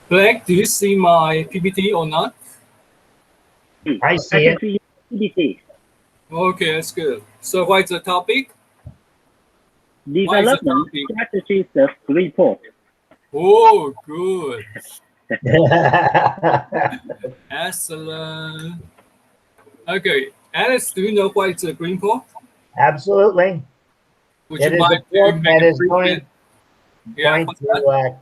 Black, do you see my PPT or not? I see can it. see PPT. Okay, that's good. So what's the topic? Development strategies report. Oh, good. Excellent. Okay, Alex, do you know what is a green port? Absolutely. Would It you is like a port to make that a is brief going what's that?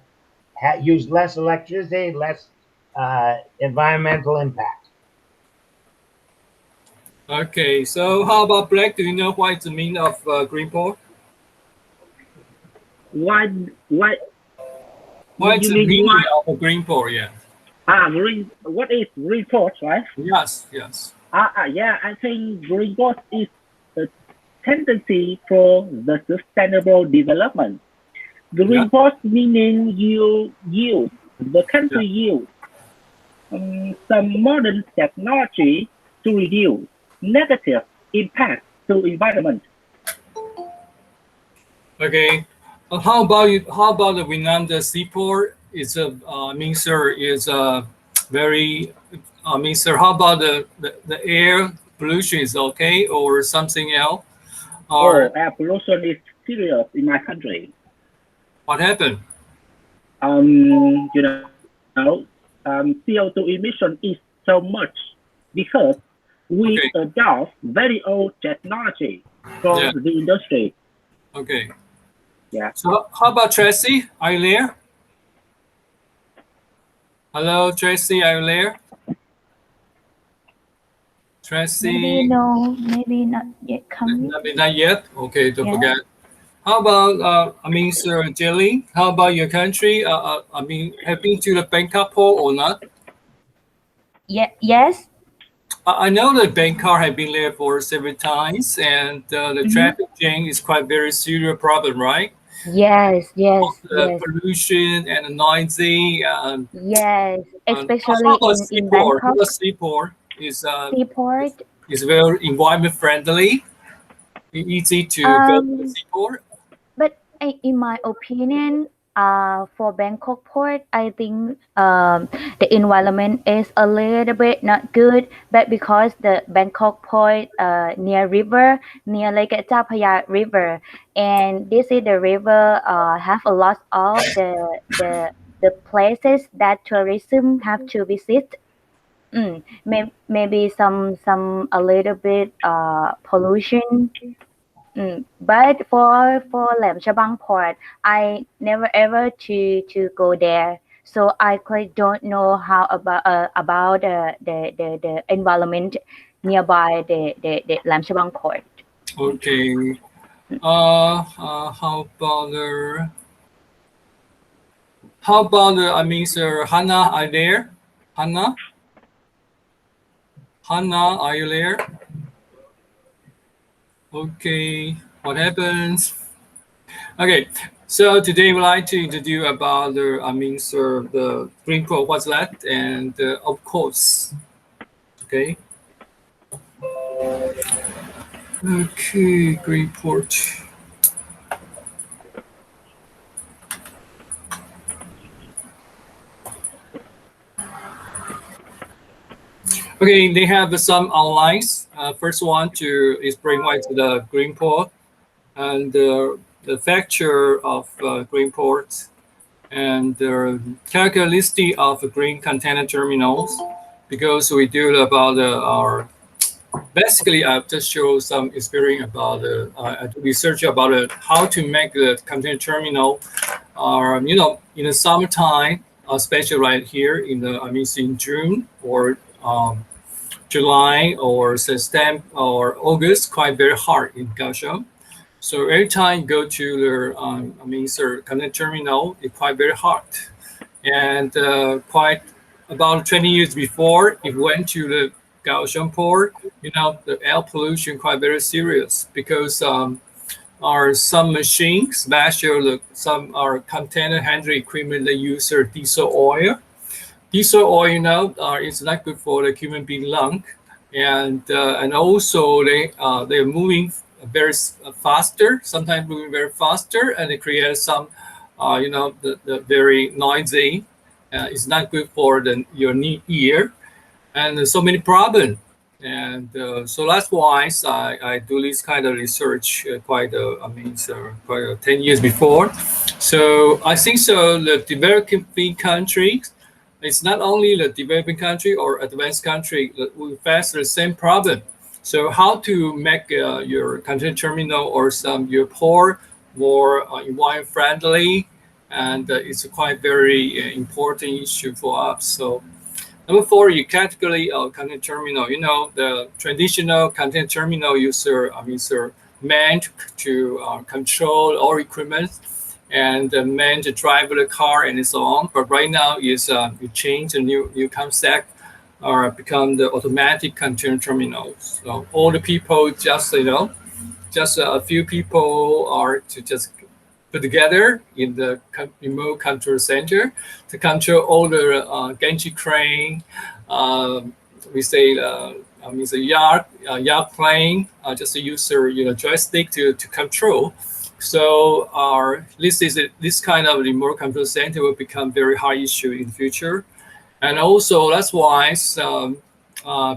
to use less electricity, less environmental impact. Okay, so how about Black? Do you know what is the meaning of green port? Why What is you the mean meaning why? of a green port? Yeah. Green. What is report, right? Yes, yes. Yeah. I think report is the tendency for the sustainable development. The Yeah. report meaning you use the country use some modern technology to reduce negative impact to environment. Okay. How about you? How about the Vietnam seaport? Is a means sir is very means sir. How about the air pollution is okay or something else? Or Air pollution is serious in my country. what happened? You know, CO2 emission is so much because we Okay. adopt very old technology Yeah. from the industry. Okay. Yeah. So how about Tracy? Are you there? Hello, Tracy. Are you there? Tracy. Maybe no, maybe not yet coming. Not yet. Okay, don't Yeah. forget. How about Sir Jelly? How about your country? Have been to the Bangkok port or not? Yeah, yes. I know that Bangkok have been there for several times, and the traffic jam is quite very serious problem, right? Yes, yes, The yes, pollution and the noisy. yes. How Especially about in seaport? How Bangkok, about seaport? seaport. Is very environment friendly. Easy to go to the Um, seaport. but in my opinion, for Bangkok port, I think the environment is a little bit not good. But because the Bangkok port near river, near Lake Chao Phraya River, and this is the river have a lot of the places that tourism have to visit. Maybe some a little bit pollution. But for Lam Chabang port, I never ever to go there, so I quite don't know how about the environment nearby the Lam Chabang port. Okay. How about Sir Hannah, are you there? Hannah, are you there? Okay. What happens? Okay. So today we'd like to introduce about sir, the green port, what's that, and of course. Okay. Okay, green port. Okay, they have some outlines. First one to explain what is the green port and the factor of green ports and the characteristic of green container terminals. Because we do about our basically I've just show some experience about research about how to make the container terminal. In the summertime, especially right here in the in June or July or September or August, quite very hard in Kaohsiung. So every time you go to the container terminal, it's quite very hard. And quite about 20 years before, it went to the Kaohsiung port. The air pollution quite very serious because are some machines, especially some are container handling equipment that use diesel oil. Diesel oil, is not good for the human being lung, and also they're moving very faster. Sometimes moving very faster, and it creates some the very noisy. It's not good for your ear, and there's so many problems. And so that's why I do this kind of research quite 10 years before. So I think so the developing countries, it's not only the developing country or advanced country that will face the same problem. So how to make your container terminal or your port more environment friendly, and it's a quite very important issue for us. So number 4, you category of container terminal. The traditional container terminal user meant to control all equipment and meant to drive the car and so on. But right now is you change a new concept or become the automatic container terminals. So all the people just a few people are to just put together in the remote control center to control all the gantry crane, we say yacht plane, just to use your joystick to control. So this kind of remote control center will become very hard issue in the future. And also that's why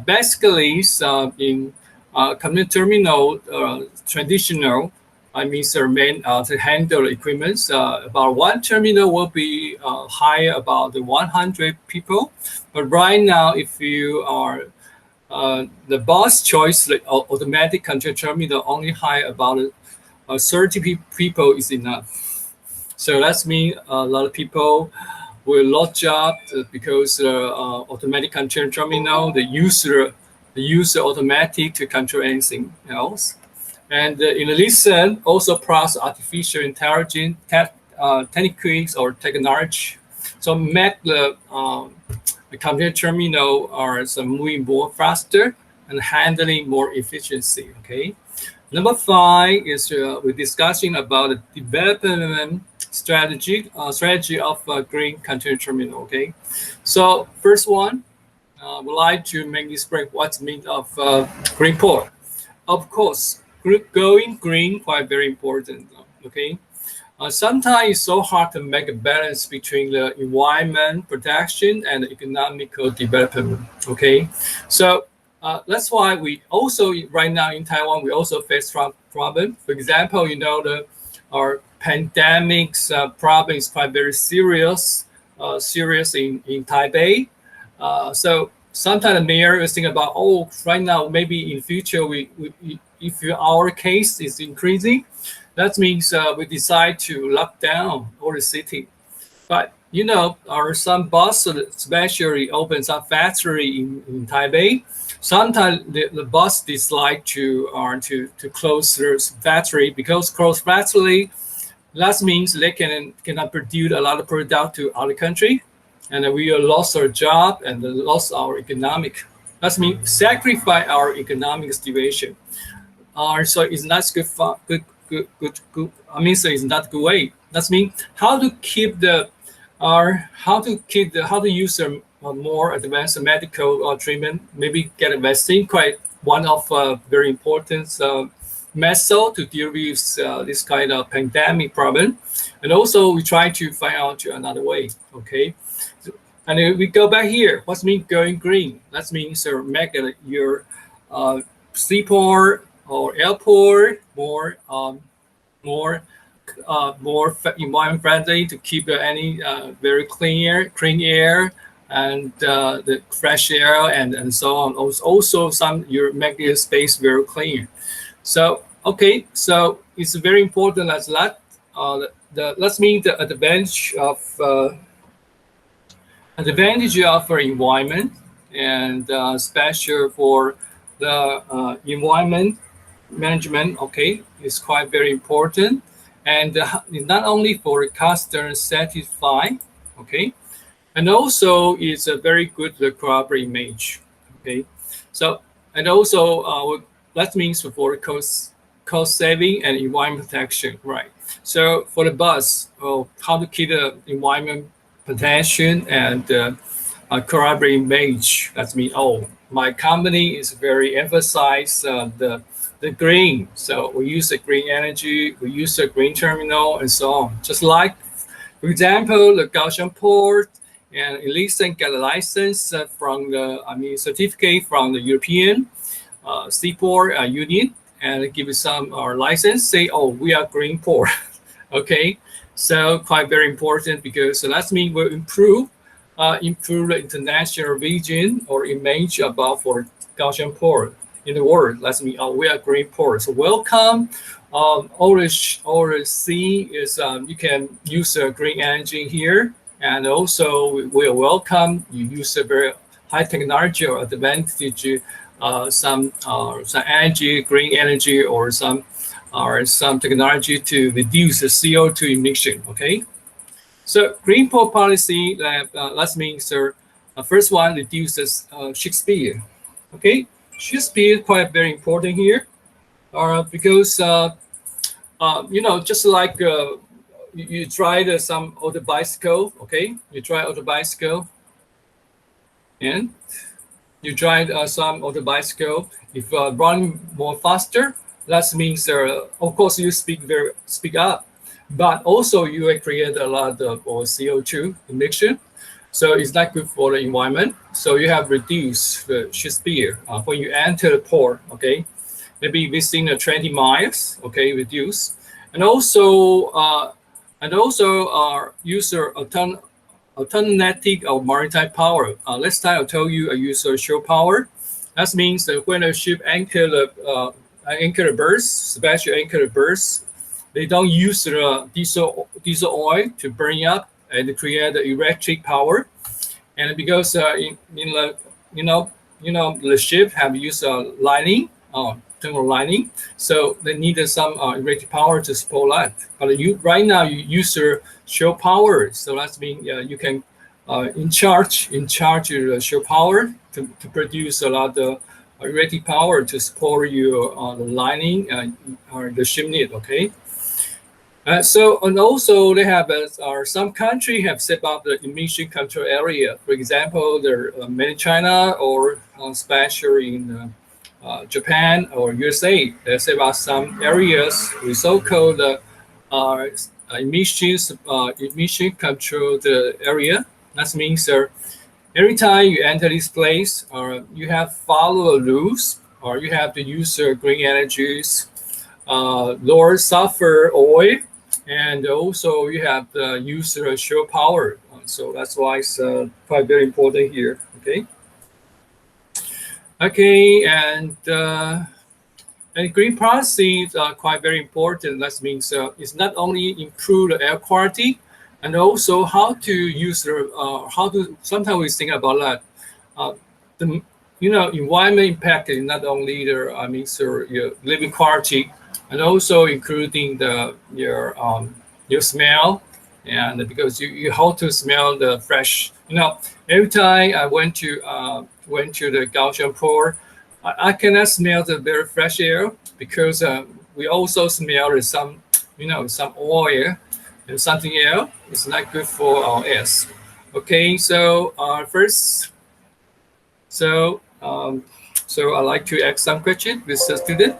basically in container terminal traditional, main to handle equipment. About one terminal will be hire about 100 people. But right now, if you are the boss choice, like automatic control terminal, only hire about 30 people is enough. So that's mean a lot of people will lose job because automatic control terminal, the user automatic to control anything else. And in addition, also plus artificial intelligence techniques or technology, so make the container terminal are moving more faster and handling more efficiency. Okay. Number 5 is we're discussing about the development strategy of green container terminal. Okay. So first one, would like to make this break what's mean of green port. Of course, going green quite very important. Okay, sometimes it's so hard to make a balance between the environment protection and economical development. Okay, so that's why we also right now in Taiwan we also face problem. For example, our pandemics problem is quite very serious in Taipei. So sometimes the mayor is thinking about, right now maybe in future if our case is increasing, that means we decide to lock down all the city. But some boss especially open some factory in Taipei. Sometimes the boss decide to close their factory, because close factory, that means they cannot produce a lot of product to other country, and we lost our job and lost our economic. That means sacrifice our economic situation. So it's not good. So it's not good way. That means how to use more advanced medical treatment. Maybe get a vaccine. Quite one of very important method to deal with this kind of pandemic problem. And also we try to find out another way. Okay. And we go back here. What means going green? That means make your seaport or airport more environment friendly, to keep any very clean air and the fresh air and so on. Also, you make your space very clean. So okay, so it's very important as that. Let's mean the advantage of our environment, and especially for the environment management. Okay, is quite very important, and not only for customer satisfied. Okay, and also it's a very good corporate image. Okay, so and also that means for cost saving and environment protection, right? So for the bus, how to keep the environment protection and corporate image. That means my company is very emphasize the green. So we use the green energy, we use the green terminal, and so on. Just like For example, the Kaohsiung Port and Elisa get a license from the, certificate from the European Seaport Union, and give you some license. Say, oh, we are green port. Okay, so quite very important, because that means we'll improve the international region or image about for Kaohsiung Port in the world. That means we are green port. So welcome. All the sea is you can use green energy here, and also we welcome you use a very high technology or advantage some energy, green energy, or some technology to reduce the CO2 emission. Okay, so green port policy that means first one reduces ship speed. Okay, ship speed quite very important here, because just like you tried some auto bicycle. Okay, you try auto bicycle, and you drive some auto bicycle. If run more faster, that means of course you speak up, but also you will create a lot of CO2 emission. So it's not good for the environment. So you have reduced the ship speed when you enter the port. Okay, maybe within 20 miles. Okay, reduce, and also use alternative of maritime power. Last time I told you I use shore power. That means that when a ship anchor the berth, special anchor the berth, they don't use the diesel oil to burn up and create the electric power. And because the ship have used lining, thermal lining, so they needed some electric power to support that. But right now you use shore power, so that means you can in charge the shore power to produce a lot of electric power to support your the lining or the ship need. Okay. And also they have some country have set up the emission control area. For example, the made in China or especially in Japan or USA, they set up some areas with so-called emission control area. That means every time you enter this place, you have follow the rules, or you have to use green energies, lower sulfur oil, and also you have to use shore power. So that's why it's quite very important here. Okay. Okay, and green policies are quite very important. That means it's not only improve the air quality, and also how to use sometimes we think about that. The environment impact is not only your living quality, and also including your smell, and because you have to smell the fresh. Every time I went to the Kaohsiung Port, I cannot smell the very fresh air, because we also smell some oil and something else. It's not good for our ass. Okay, so first, so I like to ask some questions with the student.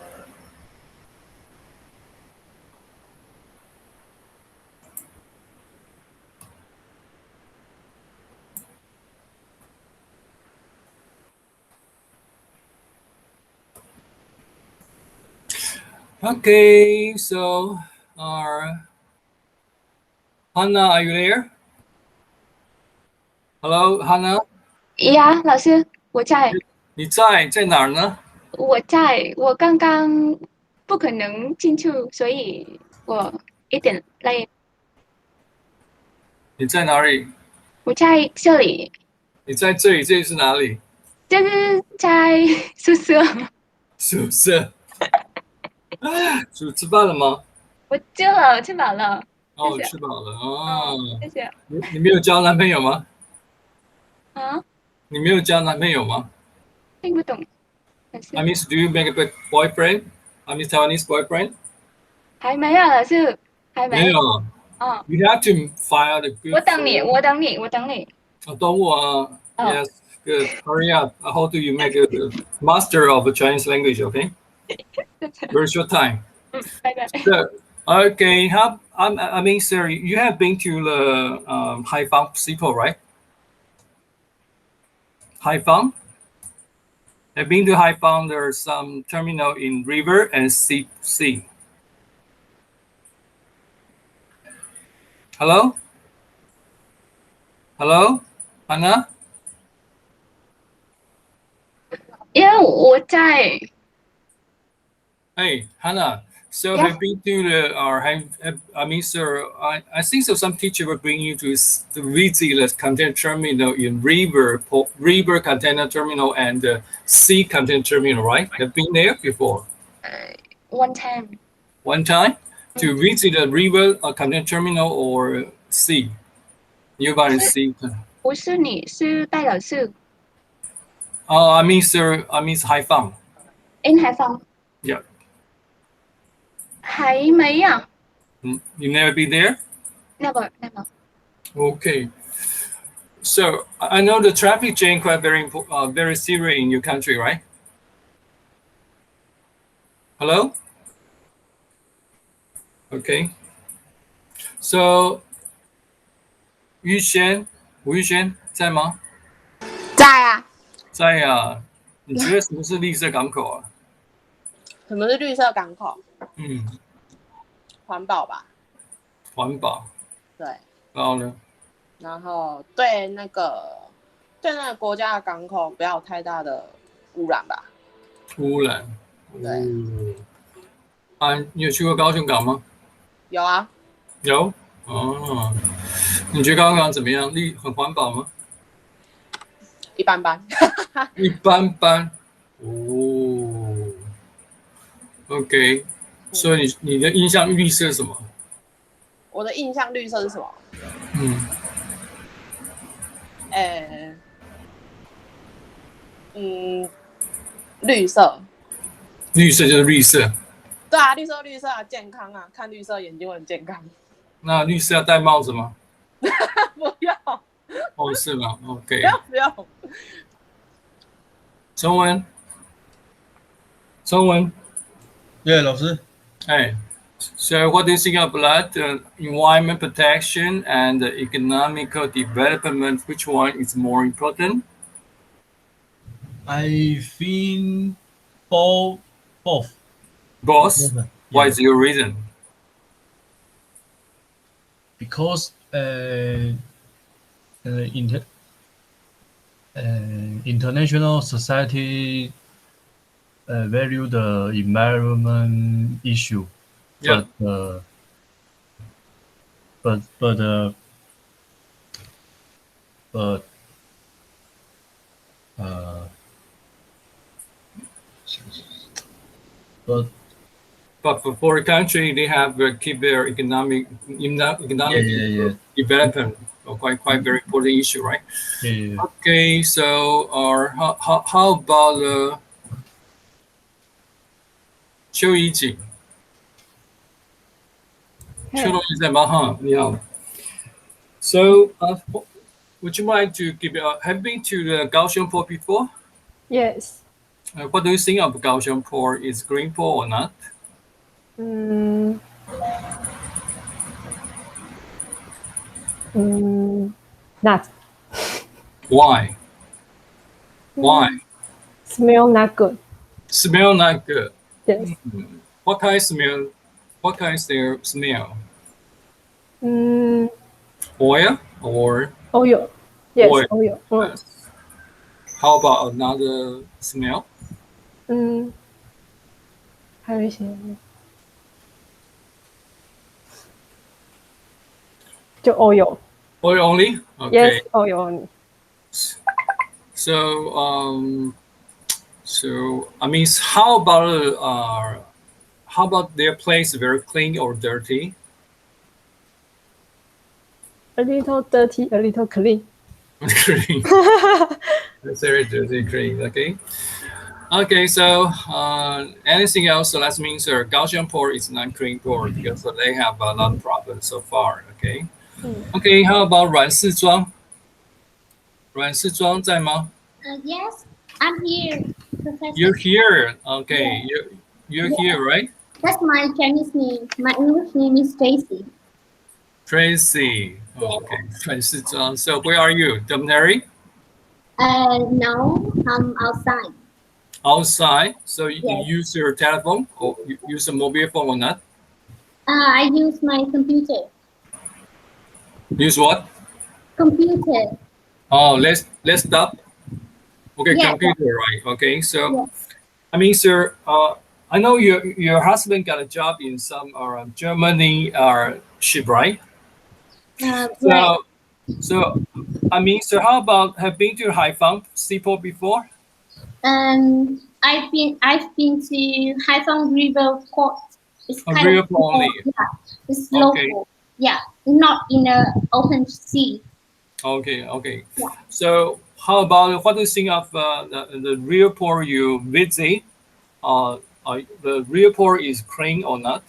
Okay, so Hannah, are you there? Hello, Hannah. 呀，老师，我在，你在哪儿呢？我刚刚不可能进去，所以我一点累。你在哪里？我在这里，你在这里，这里是哪里？就是在宿舍。宿舍。吃饭了吗？我吃饱了。哦，谢谢吃饱了哦。谢谢。你没有交男朋友吗？啊，你没有交男朋友吗听不懂。老师？I mean, do you make a boyfriend? I mean, Taiwanese boyfriend? 还没有，老师还没。没有。哦， You have to find a good. 我等你。等我啊。Yes, good. Hurry up. How do you make a master of Chinese language? Okay. Very short time. 拜拜。So, Okay, I mean, sir, you have been to the Haiphong Seaport, right? Haiphong? I've been to Haiphong. There's some terminal in river and sea. Hello? Hello? Hannah? Yeah, 我在 Hey, Hannah. So Yeah. have been to the, or I mean, sir, I think so. Some teacher will bring you to visit the container terminal in river container terminal and sea container terminal, right? Have been there before. one time. One time to visit the river container terminal or sea. Nearby the sea. 不是你是代表是 I mean, sir, I mean Haiphong. in 海防 Yeah. 还没啊 You never be there? never Okay. So I know the traffic jam quite very serious in your country, right? Hello? Okay. So 吴玉轩在吗？在啊。在啊。你觉得什么是绿色港口啊？什么是绿色港口？环保吧。环保。对。然后呢？然后对那个国家的港口不要有太大的污染吧。污染。对。你有去过高雄港吗？有啊。有。哦。你觉得高雄港怎么样？很环保吗？一般般。一般般。哦。OK。所以你的印象绿色是什么？我的印象绿色是什么？绿色。绿色就是绿色。对啊，绿色啊，健康啊，看绿色眼睛会很健康。那绿色要戴帽子吗？不要。哦，是吗 ？OK。不要。中文。Yeah， 老师。Hey, so what do you think about environment protection and economical development? Which one is more important? I think both. Both. Yeah. What is your reason? Because international society value the environment issue, Yeah. But for a country, they have keep their economic development quite very important issue, right? Yeah. Okay, so how about邱怡景？邱同学在吗？哈，你好。So, would you mind to have you been to the Kaohsiung Port before? Yes. What do you think of Kaohsiung Port? Is green port or not? Not. Why? Why? Smell not good. Smell not good. Yes. What kind of smell? What kind of smell? Oil or Oil. Yes, oil. oil. How about another smell? 还有一些就 oil. Oil only? Okay. Yes, oil only. So I mean, how about their place very clean or dirty? A little dirty, a little clean. Clean. That's very dirty, clean. Okay. Okay. So anything else? So that means Kaohsiung Port is not clean port because they have a lot of problems so far. Okay. Okay. How about 阮氏庄？阮氏庄在吗？ Yes, I'm here, Professor. You're here. Okay. You're here, right? That's my Chinese name. My English name is Stacy. Tracy. Okay, Tracy John. So where are you? Dominary? No, I'm outside. Outside. So you Yes. use your telephone or you use a mobile phone or not? I use my computer. Use what? Computer. Oh, laptop. Okay, Yeah. computer, right? Okay, so Yeah. I mean, sir, I know your husband got a job in some Germany ship, right? Right. So I mean, sir, how about have been to Haiphong seaport before? I've been to Haiphong River Port. It's Oh, kind river of port only. Yeah, it's Okay. local. Yeah, not in the open sea. Okay, okay. Yeah. So how about what do you think of the real port you visit? The real port is clean or not?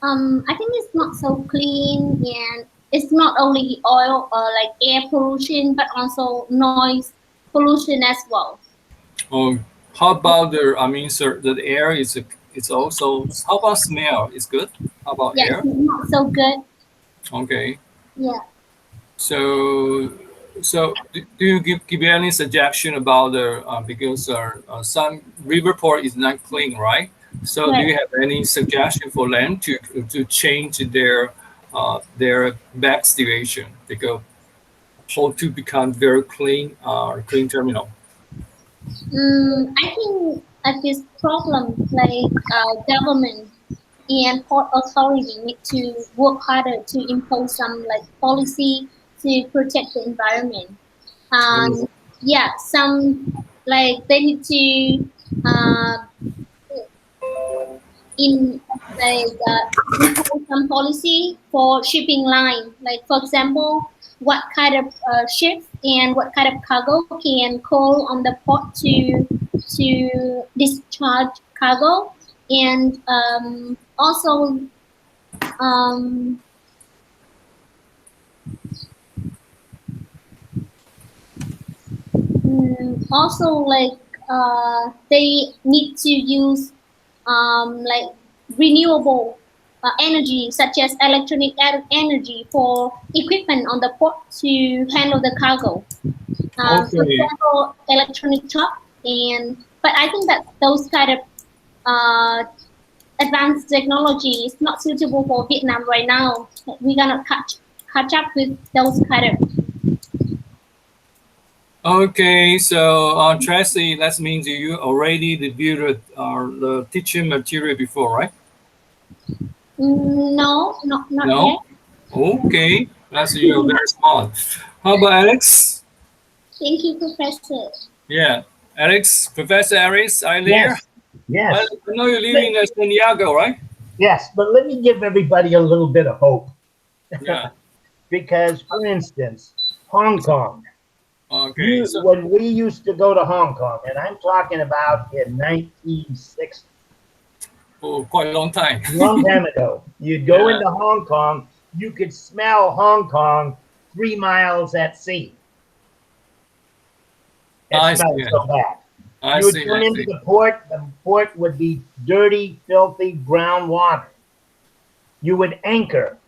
I think it's not so clean, and it's not only oil or like air pollution, but also noise pollution as well. Or how about I mean, sir, the air is it's also. How about smell? It's good. How about Yeah, air? it's not so good. Okay. Yeah. So do you give any suggestion about the because some river port is not clean, right? So do you have any suggestion for them to change their back situation because how to become very clean clean terminal? I think at this problem, like government and port authority need to work harder to impose some like policy to protect the environment. Yeah, some like they need to in like impose some policy for shipping line. Like for example, what kind of ship and what kind of cargo can call on the port to discharge cargo, and also also like they need to use like renewable energy such as electronic energy for equipment on the port to handle the cargo. For Okay. example, electronic truck, but I think that those kind of advanced technology is not suitable for Vietnam right now. We're gonna catch up with those kind of. Okay, so Tracy, that means you already reviewed the teaching material before, right? No, not No? yet. Okay, that's you're very smart. How about Alex? Thank you, Professor. Yeah, Alex, Professor Alex, are you there? Yes. I know you live in San Diego, right? Yes, but let me give everybody a little bit of hope. Yeah. Because, for instance, Hong Kong. Okay. When we used to go to Hong Kong, and I'm talking about in 1960. Oh, quite a long time. Long time ago. You'd go Yeah. into Hong Kong, you could smell Hong Kong 3 miles at sea. I It smelled see. so bad. I You would see. come I into see. the port would be dirty, filthy, brown water. You would anchor,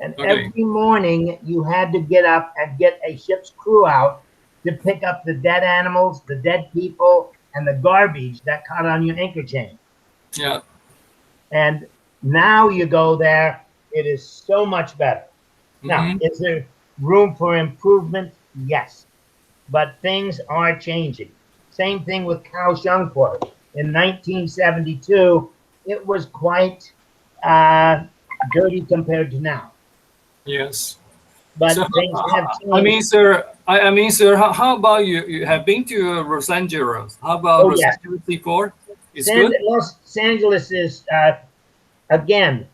and Okay. every morning you had to get up and get a ship's crew out to pick up the dead animals, the dead people, and the garbage that caught on your anchor chain. Yeah. And now you go there, it is so much better. Now, Mhm. is there room for improvement? Yes. But things are changing. Same thing with Kaohsiung Port. In 1972, it was quite dirty compared to now. Yes. But So, things have changed. I mean, sir, how about you? You have been to Los Angeles. How about Oh, Los yes. Angeles before? It's good. Los Angeles is, again,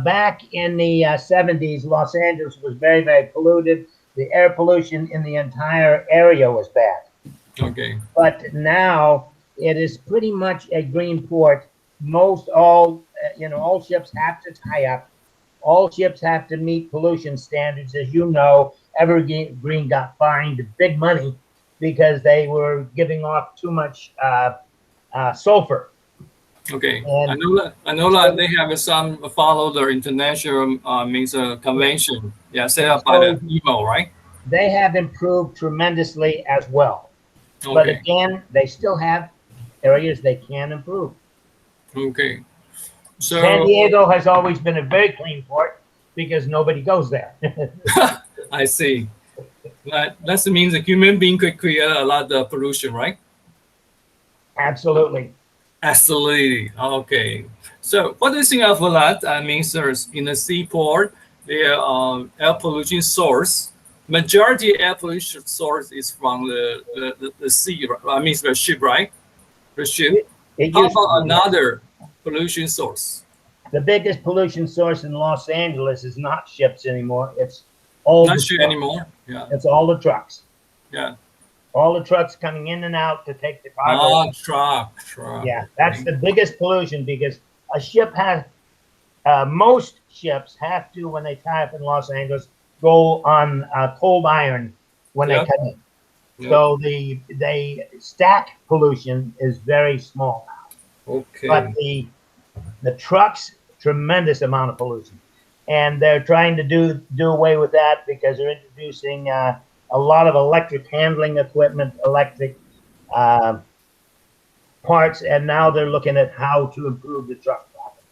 back in the 70s, Los Angeles was very, very polluted. The air pollution in the entire area was bad. Okay. But now it is pretty much a green port. All ships have to tie up. All ships have to meet pollution standards. As you know, Evergreen got fined big money because they were giving off too much sulfur. Okay, And I know that they have some follow the international convention. Yeah, set up by the IMO, right? they have improved tremendously as well. But Okay, again, they still have areas they can improve. okay. San So Diego has always been a very clean port because nobody goes there. I see. That means a human being could create a lot of pollution, right? Absolutely. Absolutely. Okay. So what do you think of that? I mean, sirs, in the seaport, the air pollution source, majority air pollution source is from the sea. I mean, the ship, right? The ship. It How used to about be. another pollution source? The biggest pollution source in Los Angeles is not ships anymore. It's all Not the ship trucks. anymore. Yeah. It's all the trucks. Yeah. All the trucks coming in and out to take the cargo. Ah, truck. Yeah, that's the biggest pollution because a ship has, most ships have to, when they tie up in Los Angeles, go on cold iron when Yep. they come in. Yep. So the stack pollution is very small now. Okay. But the trucks, tremendous amount of pollution. And they're trying to do away with that because they're introducing a lot of electric handling equipment, electric parts, and now they're looking at how to improve the truck traffic.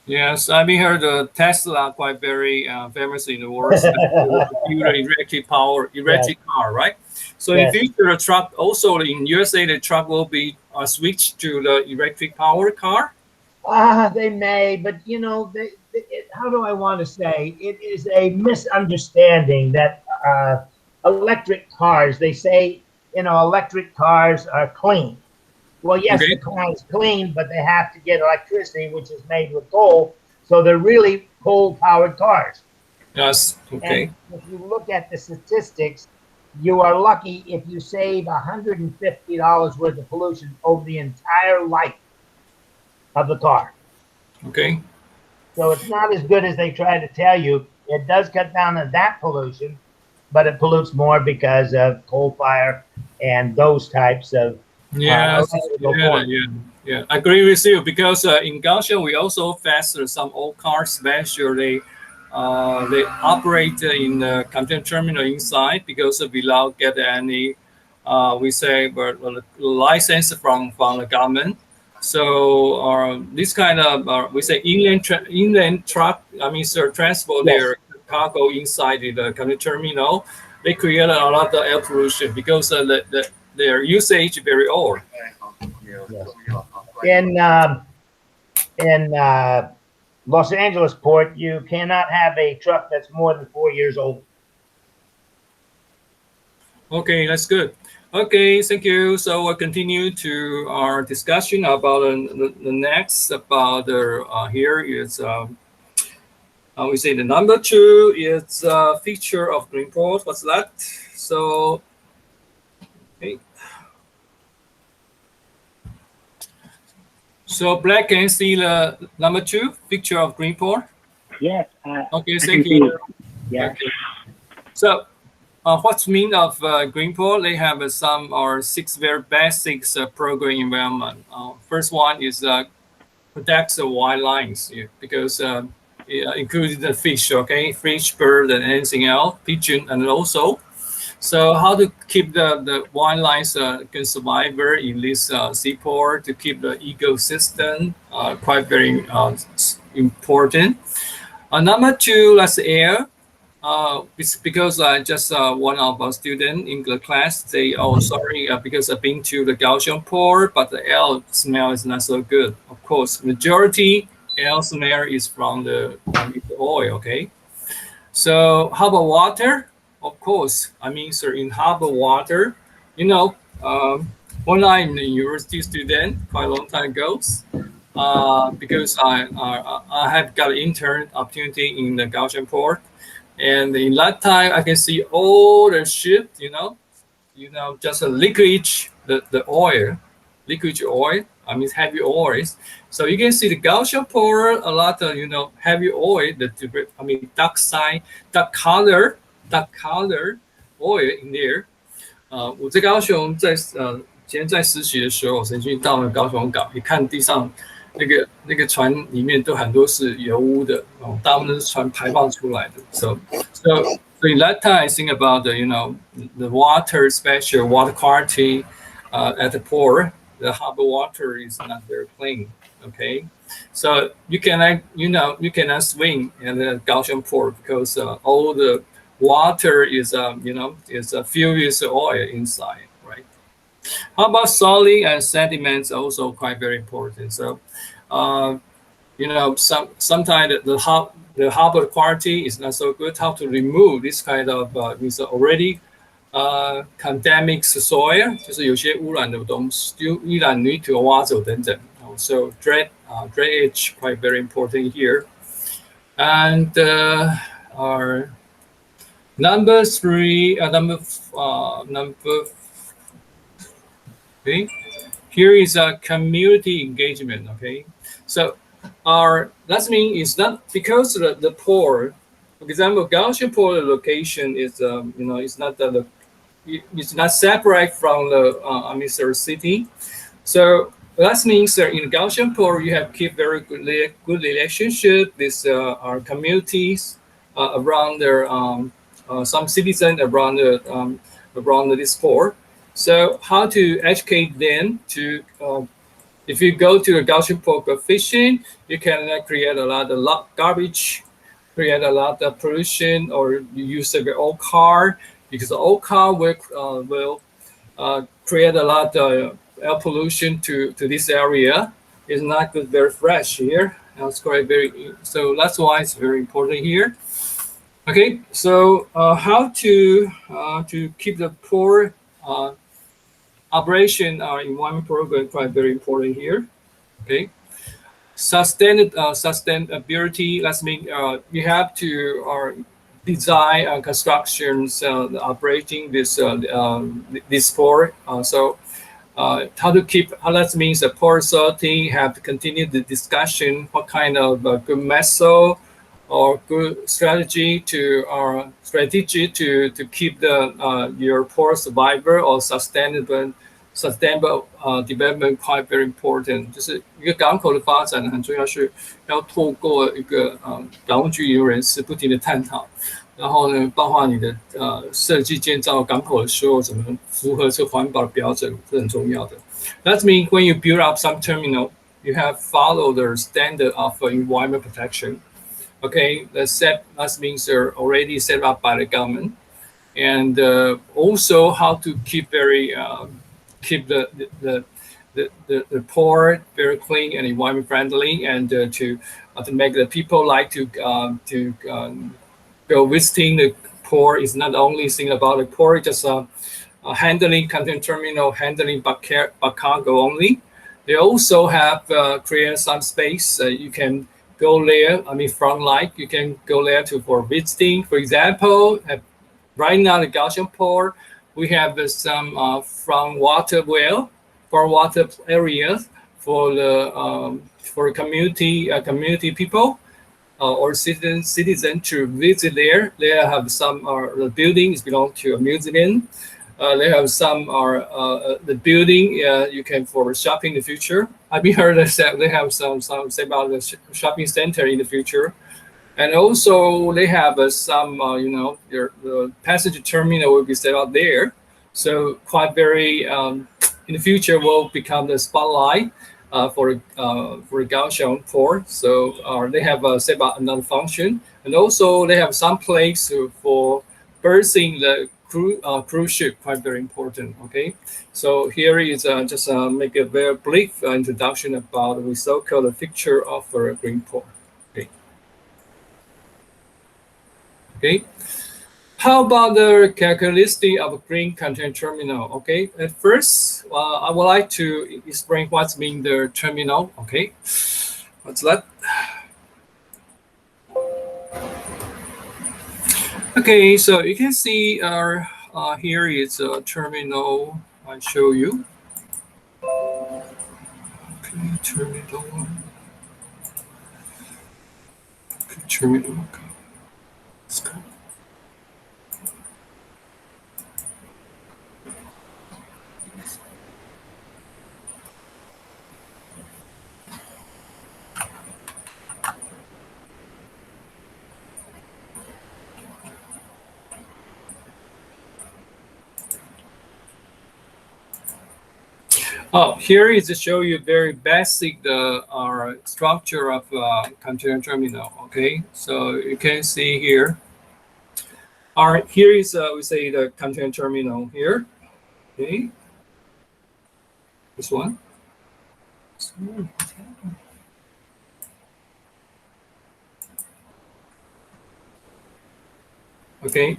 Yes, I mean, heard Tesla quite very famous in the world. Electric car, right? So Yes. in future, the truck also in USA, the truck will be switched to the electric power car. They may, but you know, how do I want to say? It is a misunderstanding that electric cars, they say, you know, electric cars are clean. Well, yes, Okay. the car is clean, but they have to get electricity, which is made with coal. So they're really coal-powered cars. Yes. Okay. And if you look at the statistics, you are lucky if you save $150 worth of pollution over the entire life of the car. Okay. So it's not as good as they try to tell you. It does cut down on that pollution, but it pollutes more because of coal fire and those types of Yes. electrical Yeah. forms. Yeah. I agree with you because in Kaohsiung we also faster some old cars, especially they operate in the container terminal inside because without get any we say but license from the government. So this kind of we say inland truck. I mean, transport Yes. their cargo inside the container terminal. They create a lot of air pollution because their usage very old. In Los Angeles port, you cannot have a truck that's more than 4 years old. Okay, that's good. Okay, thank you. So we'll continue to our discussion about the next about the here is we say the number 2 is feature of Greenport. What's that? So okay. So Black can see the number 2 picture of Greenport. Yes. Okay, I thank can you. see. Yeah. Okay. So what's mean of Greenport? They have some or 6 very basic program environment. First one is protect the wildlife because including the fish, okay, fish, bird, and anything else, pigeon, and also. So how to keep the wildlife can survive in this seaport to keep the ecosystem quite very important. Number 2, that's air. It's because just one of our students in the class, they sorry because I've been to the Kaohsiung port, but the air smell is not so good. Of course, majority air smell is from the oil. Okay, so how about water? Of course, I mean, sir, in harbor water, you know, when I'm a university student quite a long time ago, because I have got an intern opportunity in the Kaohsiung port. And in that time, I can see all the ship, you know, just a liquid, the oil, liquid oil. I mean, heavy oils. So you can see the Kaohsiung port, a lot of, heavy oil, dark color oil in there. 我在高雄在前在实习的时候，我曾经到了高雄港，一看地上那个船里面都很多是油污的哦，大部分都是船排放出来的。So in that time, I think about the water, special water quality at the port. The harbor water is not very clean. Okay, so you cannot swim in the Kaohsiung port because all the water is filled with oil inside, right? How about solid and sediments? Also quite very important. So, sometimes the harbor quality is not so good. How to remove this kind of with already contaminated soil， 就是有些污染的东西，污染泥土挖走等等。So drainage quite very important here. And our number three, okay. Here is a community engagement. Okay, so that means it's not because the port. For example, Kaohsiung port location is it's not separate from the Amritsar city. So that means that in Kaohsiung port you have keep very good relationship with our communities around there. Some citizens around this port. So how to educate them to if you go to the Kaohsiung port go fishing, you can create a lot of garbage, create a lot of pollution, or you use the old car because the old car will create a lot of air pollution to this area. It's not good, very fresh here. It's quite so that's why it's very important here. Okay, so how to keep the port operation environment program quite very important here. Okay, sustainability. That means you have to design constructions operating this port. So how that means the port authority have to continue the discussion what kind of good method or good strategy to keep your port survivor or sustainable development quite very important. 就是一个港口的发展很重要，是要透过一个港务局研究人士不停的探讨，然后呢，包括你的设计建造港口的时候怎么符合这环保的标准，是很重要的。That means when you build up some terminal, you have follow the standard of environment protection. Okay, that means they're already set up by the government, and also how to keep the port very clean and environment friendly, and to make the people like to go visiting the port. Is not only thing about the port, just handling container terminal, handling cargo only. They also have created some space you can go there. I mean, from you can go there for visiting. For example, right now the Kaohsiung port, we have some from water areas for the community people or citizen to visit there. They have some the buildings belong to a museum. They have some the building you can for shopping in the future. I've heard that they have some say about the shopping center in the future, and also they have some the passenger terminal will be set up there. So quite very in the future will become the spotlight for Kaohsiung port. So they have say about another function, and also they have some place for berthing the cruise ship, quite very important. Okay, so here is just make a very brief introduction about the so-called picture of a green port. Okay. How about the characteristic of a green container terminal? Okay, at first, I would like to explain what's mean the terminal. Okay, what's that? Okay, so you can see here is a terminal. I show you. Okay, terminal. Okay, terminal. Okay. Let's go. Oh, here is to show you very basic our structure of container terminal. Okay, so you can see here. Here is we say the container terminal here. Okay, this one. Okay,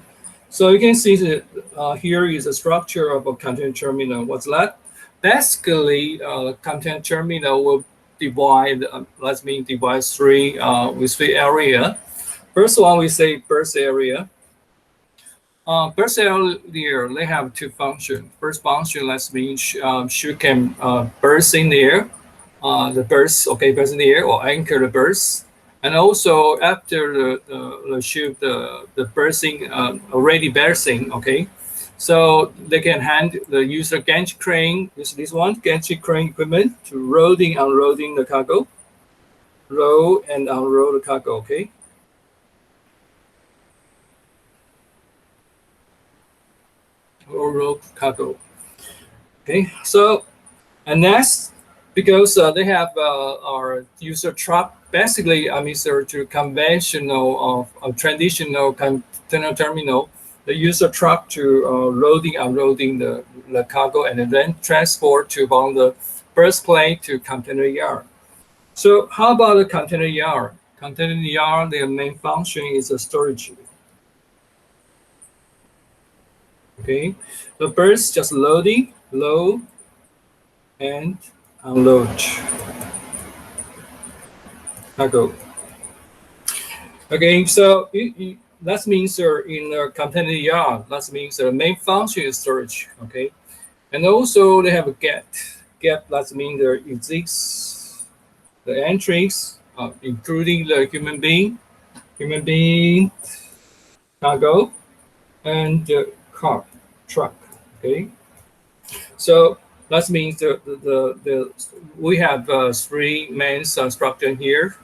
so you can see that here is the structure of a container terminal. What's that? Basically, container terminal will divide. Let's mean divide three with three area. First one we say burst area. Burst area they have two functions. First function let's mean she can burst in the air, the burst burst in the air or anchor the burst. And also after the ship, the bursting already bursting, okay, so they can use the gantry crane, this one gantry crane equipment to loading, unloading the cargo, load and unload the cargo, okay. Or load cargo, okay. So and next, because they have our user truck. Basically, I mean, sir, to conventional of traditional container terminal, the user truck to loading, unloading the cargo, and then transport to from the first plane to container yard. So how about the container yard? Container yard, their main function is a storage. Okay, the birds just loading, load, and unload cargo. Okay, so that means in a container yard, that means the main function is storage. Okay, and also they have a gap. Gap that means there exists the entries, including the human being, cargo, and the truck. Okay, so that means we have three main structure here.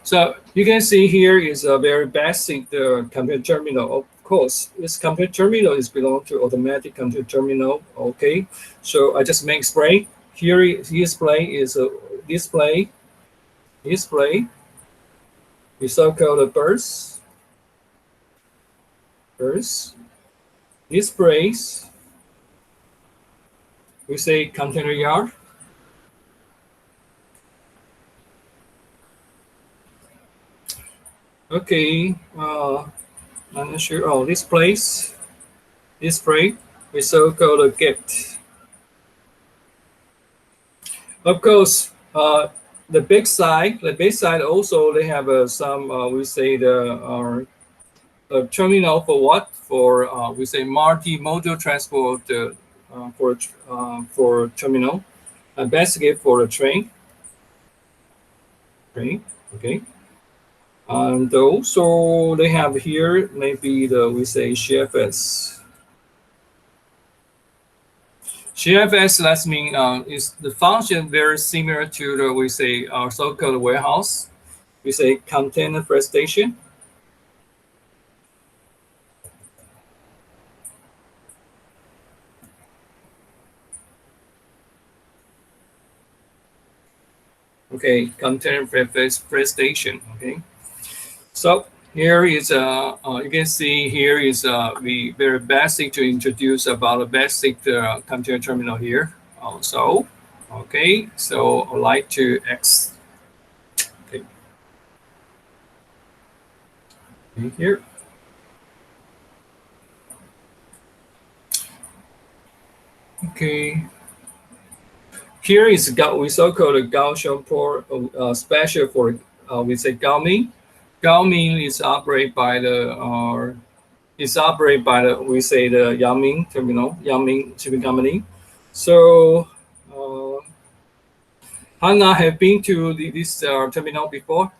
So you can see here is a very basic container terminal. Of course, this container terminal is belong to automatic container terminal. Okay, so I just make explain. Here display is a display. We so-called the burst. Displays. We say container yard. Okay, I'm not sure. Oh, display, we so-called a gate. Of course, the big side also they have some we say the terminal for what? For we say multi-modal transport for terminal, and basically for a train. Okay. And also they have here maybe we say CFS. CFS that means is the function very similar to the we say our so-called warehouse. We say container freight station. Okay, container freight station. Okay. So here is you can see here is we very basic to introduce about a basic container terminal here also. Okay, so I'd like to okay. Here. Okay. Here is we so-called a Kaohsiung port special for we say Gaoming. Gaoming is operated by the we say the Yangming terminal, Yangming shipping company. So Hannah have been to this terminal before.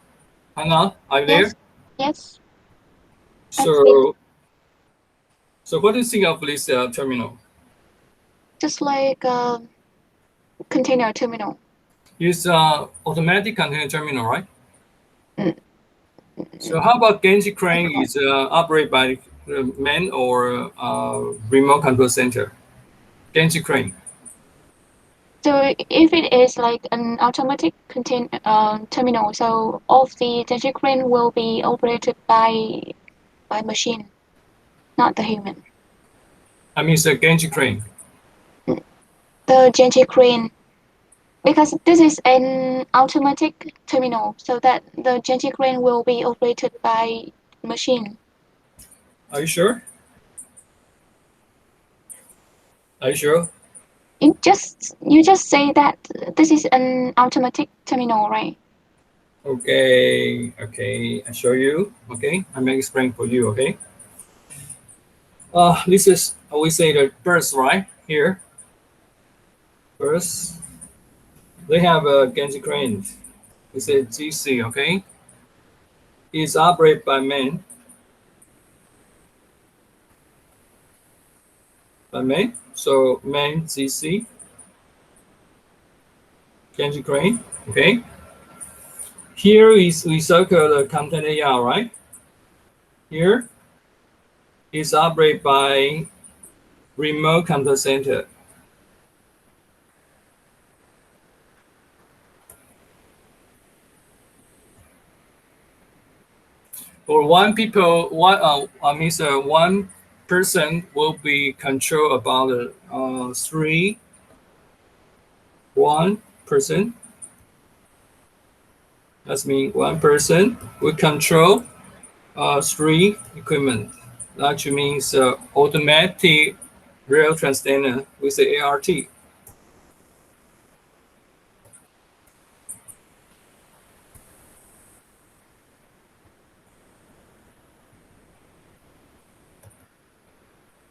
Hannah, are you there? Yes. So what do you think of this terminal? Just like a container terminal. It's automatic container terminal, right? So how about Genji crane is operated by man or remote control center? Genji crane. So if it is like an automatic terminal, so all of the Genji crane will be operated by machine, not the human. I mean, it's a Genji crane. The Genji crane, because this is an automatic terminal, so that the Genji crane will be operated by machine. Are you sure? Are you sure? You just say that this is an automatic terminal, right? Okay, I show you. Okay, I may explain for you. Okay. This is we say the burst right here. Burst. They have a Genji crane. We say GC. Okay. It's operated by man. So man GC. Genji crane. Okay. Here is we circle the container yard, right? Here is operated by remote control center. For one person will be control about 1 person. That means 1 person will control 3 equipment. That means automatic rail translator with the ART.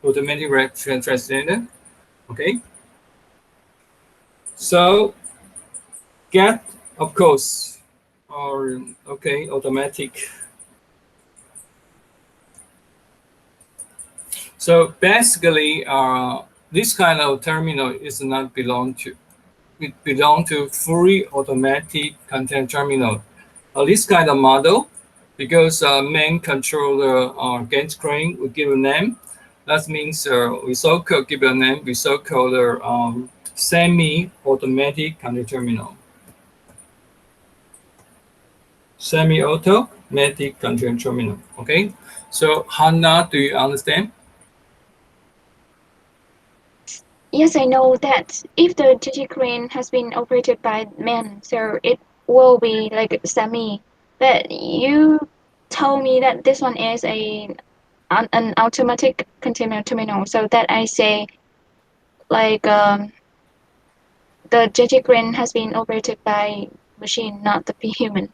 Automatic rail translator. Okay. So get, of course, or okay, automatic. So basically, this kind of terminal is not belong to. It belong to fully automatic content terminal. This kind of model, because main controller Genji crane, we give a name. That means we so-called give a name. We so-called semi-automatic content terminal. Semi-automatic content terminal. Okay. So Hannah, do you understand? Yes, I know that if the Genji crane has been operated by man, so it will be like semi. But you told me that this one is an automatic container terminal, so that I say like the Genji crane has been operated by machine, not the human.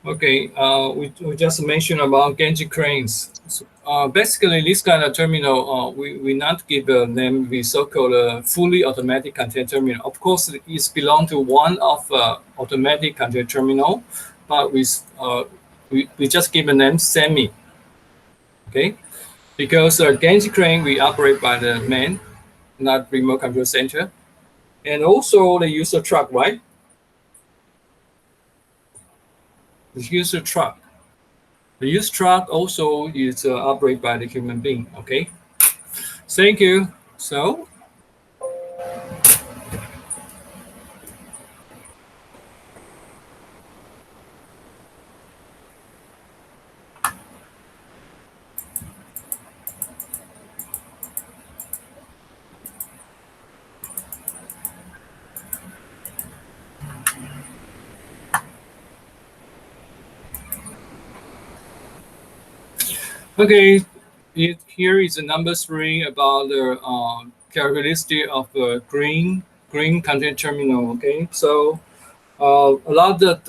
Okay, we just mentioned about Genji cranes. So, basically, this kind of terminal, we not give a name. We so-called fully automatic container terminal. Of course, it belong to one of automatic container terminal, but we just give a name semi. Okay, because Genji crane we operate by the man, not remote control center, and also they use a truck, right? The user truck. The used truck also is operated by the human being. Okay. Thank you. So. Okay, here is number 3 about the characteristic of a green content terminal. Okay, so a lot of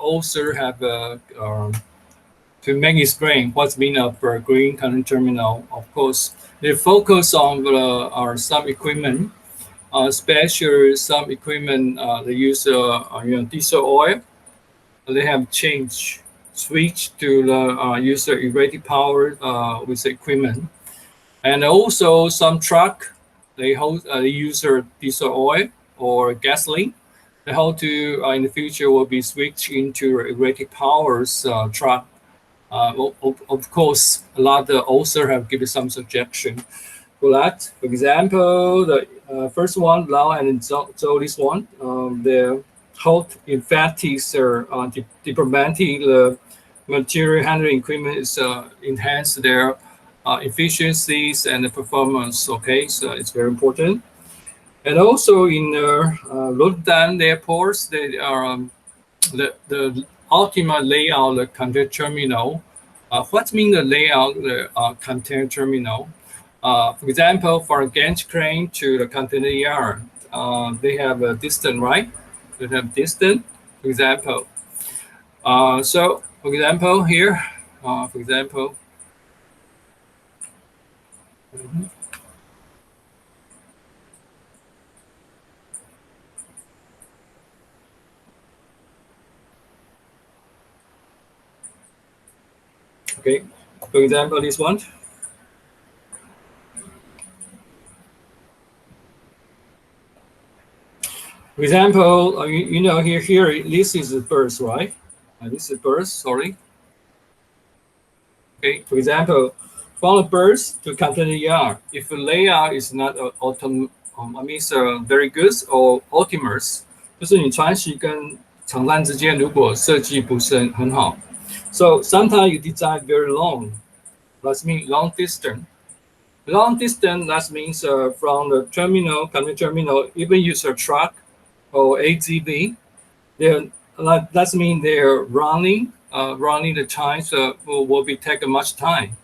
author have to make explain what's mean of a green content terminal. Of course, they focus on some equipment, especially some equipment they use diesel oil. They have changed. Switch to the user irradiated power with equipment, and also some truck they use diesel oil or gasoline. how to in the future will be switched into electric powers truck. Of course, a lot of also have given some suggestion for that. For example, the first one, Lau and Zhou, this one, the hot emphasis diplomatic material handling equipment is enhance their efficiencies and the performance. Okay, so it's very important. And also in Rotterdam airports, they are the ultimate layout the container terminal. What means the layout the container terminal? For example, for a gantry crane to the container yard, they have a distance, right? They have distance, for example. So, for example, here, for example, okay, for example, this one. For example, you know here this is the burst, right? This is burst. Sorry. Okay. For example, from the burst to container yard, if the layout is not very good or optimal, 就是你船型跟场站之间如果设计不是很好 ，so sometimes you design very long. That means long distance. Long distance that means from the terminal, container terminal, even use a truck or ATV, that means they're running the time will be taking much time.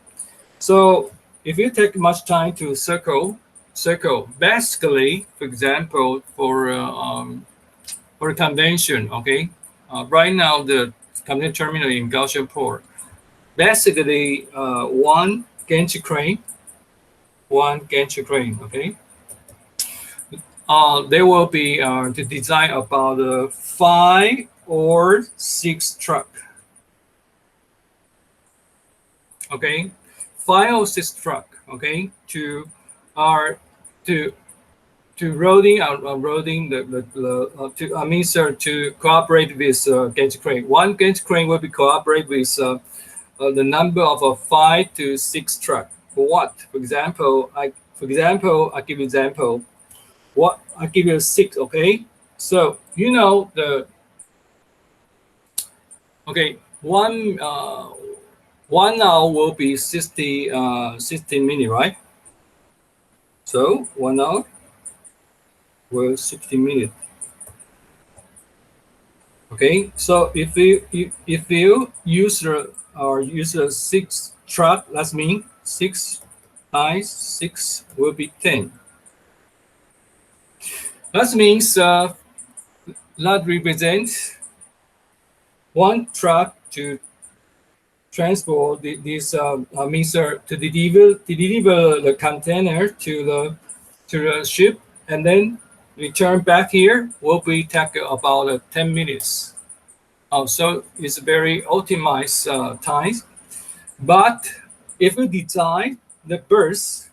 So if you take much time to circle, basically, for example, for a convention, okay, right now the container terminal in Kaohsiung Port, basically one gantry crane, okay. There will be to design about 5 or 6 truck. Okay, 5 or 6 truck. Okay, to loading to cooperate with gantry crane. One gantry crane will be cooperate with the number of 5 to 6 truck. For what? For example, I give you example. What I give you 6, okay? So you know the one hour will be 60 minutes, right? So 1 hour will 60 minutes. Okay, so if you use the 6 truck, that means 6 times 6 will be 10. That means that represents 1 truck to transport this to deliver the container to the ship, and then return back here will be take about 10 minutes. So it's very optimized time. But if you design the burst,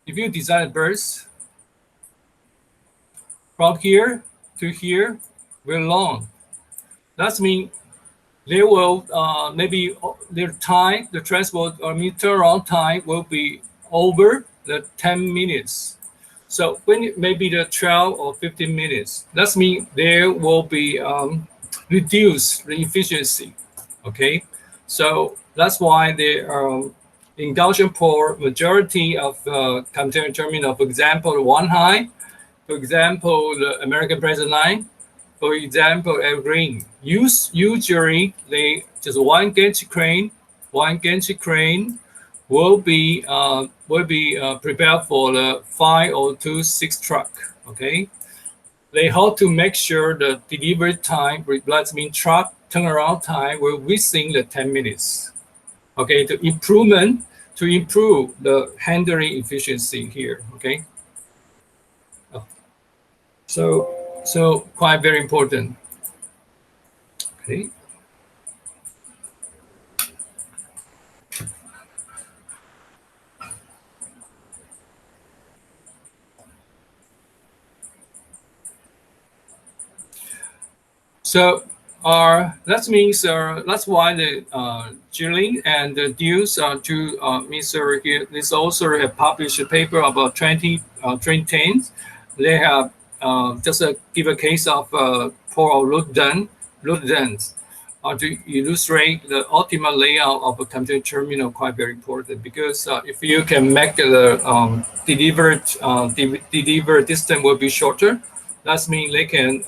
if you design a burst from here to here, very long. That means they will maybe their time, the transport or turnaround time will be over the 10 minutes. So when maybe the 12 or 15 minutes, that means there will be reduce the efficiency. Okay, so that's why they in Kaohsiung Port, majority of container terminal, for example, Wanhai, for example, the American President Line, for example, Evergreen, usually they just one gantry crane will be prepared for the 5 or 6 truck. Okay, they have to make sure the delivery time, that means truck turnaround time, will within the 10 minutes. Okay, to improve the handling efficiency here. Okay, so quite very important. Okay. So that means that's why the Jilin and the Deuce to Mr. here. This author have published a paper about 2010. They have just give a case of Paul Ludens to illustrate the ultimate layout of a computer terminal quite very important, because if you can make the delivered distance will be shorter, that means they can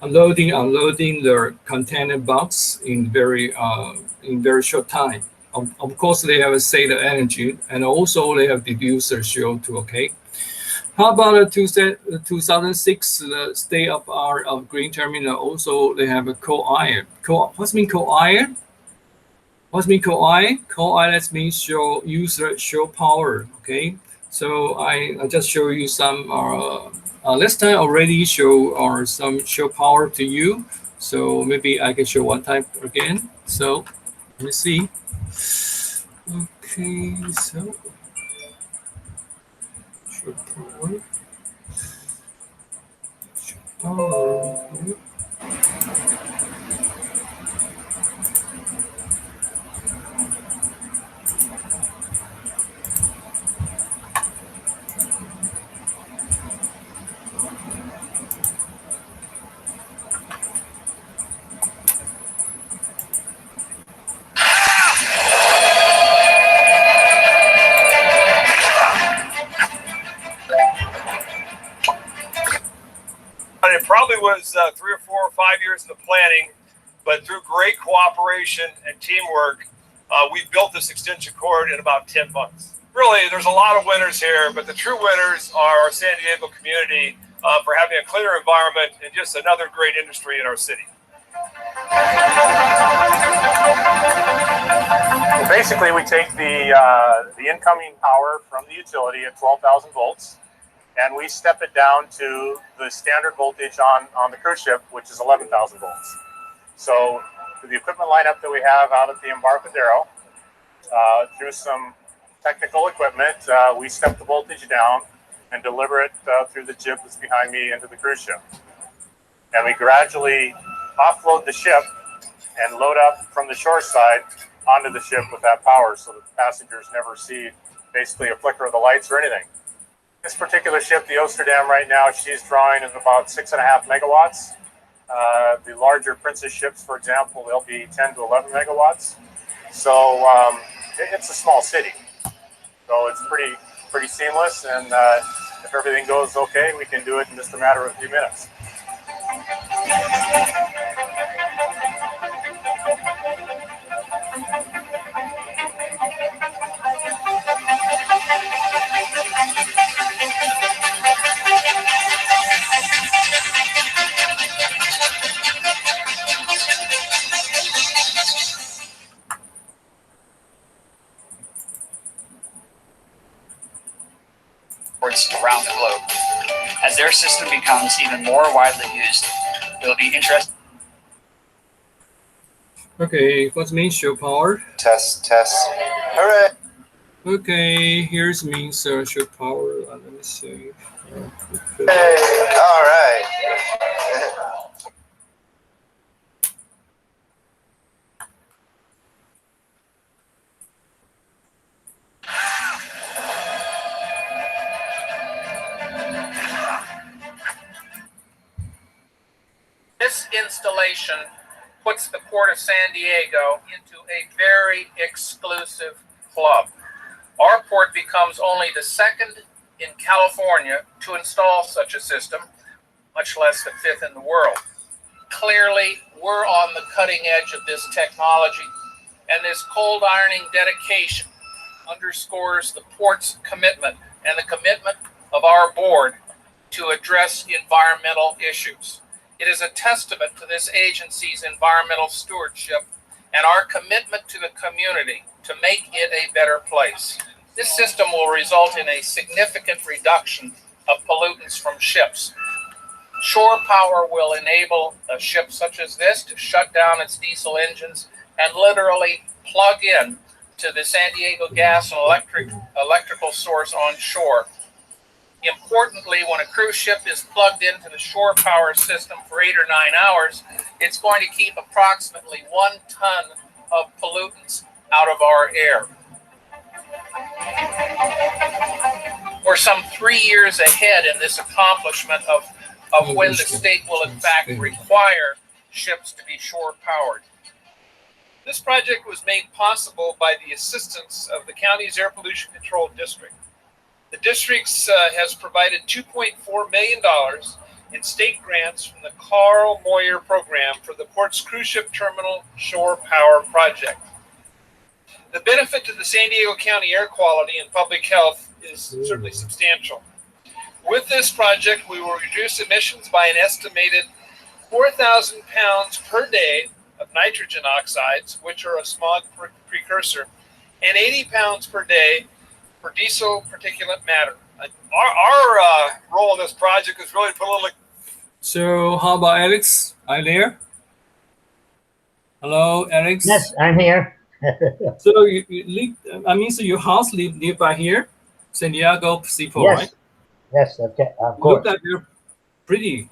unloading their container box in very short time. Of course, they have saved the energy, and also they have reduced their CO2. Okay. How about 2006, the state of art of green terminal? Also, they have a coal iron. What's mean coal iron? What's mean coal iron? Coal iron means show power. Okay. So I just show you some. Last time already show some show power to you. So maybe I can show one time again. So let me see. Okay. So. Power. It probably was 3 or 4 or 5 years in the planning, but through great cooperation and teamwork, we built this extension cord in about 10 months. Really, there's a lot of winners here, but the true winners are our San Diego community for having a cleaner environment and just another great industry in our city. Basically, we take the incoming power from the utility at 12,000 volts, and we step it down to the standard voltage on the cruise ship, which is 11,000 volts. So the equipment lineup that we have out at the Embarcadero, through some technical equipment, we step the voltage down and deliver it through the jib that's behind me into the cruise ship. And we gradually offload the ship and load up from the shore side onto the ship with that power, so that the passengers never see basically a flicker of the lights or anything. This particular ship, the Amsterdam, right now, she's drawing at about 6.5 megawatts. The larger Princess ships, for example, they'll be 10 to 11 megawatts. So it's a small city. So it's pretty seamless, and if everything goes okay, we can do it in just a matter of a few minutes. Around the globe. As their system becomes even more widely used, it will be interesting. Okay, what's mean show power? Test. Hooray! Okay, here's means show power. Let me see. Hey, all right. This installation puts the Port of San Diego into a very exclusive club. Our port becomes only the second in California to install such a system, much less the fifth in the world. Clearly, we're on the cutting edge of this technology, and this cold ironing dedication underscores the port's commitment and the commitment of our board to address environmental issues. It is a testament to this agency's environmental stewardship and our commitment to the community to make it a better place. This system will result in a significant reduction of pollutants from ships. Shore power will enable a ship such as this to shut down its diesel engines and literally plug in to the San Diego gas and electrical source on shore. Importantly, when a cruise ship is plugged into the shore power system for 8 or 9 hours, it's going to keep approximately 1 ton of pollutants out of our air. We're some 3 years ahead in this accomplishment of when the state will in fact require ships to be shore powered. This project was made possible by the assistance of the county's Air Pollution Control District. The district has provided $2.4 million in state grants from the Carl Moyer program for the port's cruise ship terminal shore power project. The benefit to the San Diego County air quality and public health is certainly substantial. With this project, we will reduce emissions by an estimated 4,000 pounds per day of nitrogen oxides, which are a smog precursor, and 80 pounds per day for diesel particulate matter. Our role in this project is really to put a little. So how about Alex? Are you there? Hello, Alex. Yes, I'm here. So you live, I mean, so your house live nearby here, San Diego Seaport, Yes. right? Yes, okay, of course. Look like you're pretty.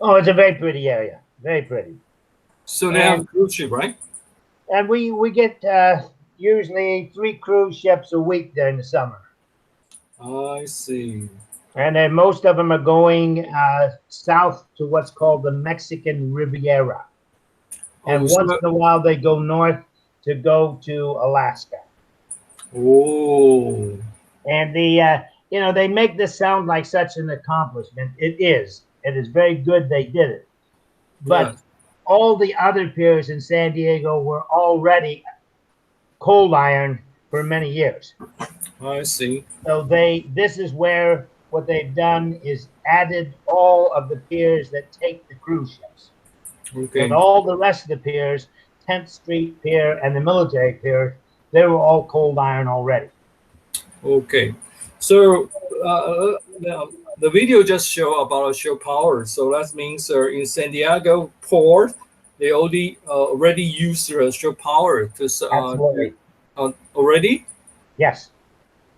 Oh, it's a very pretty area. Very pretty. So they have a cruise ship, right? And we get usually 3 cruise ships a week during the summer. I see. And then most of them are going south to what's called the Mexican Riviera. And Oh, so- once in a while they go north to go to Alaska. Oh. And the you know, they make this sound like such an accomplishment. It is. It is very good they did it. But Yeah. all the other piers in San Diego were already cold iron for many years. I see. So this is where what they've done is added all of the piers that take the cruise ships. Okay. And all the rest of the piers, 10th Street Pier and the Military Pier, they were all cold iron already. Okay. So the video just show about shore power. So that means in San Diego port, they already use shore power to Absolutely. already. Yes.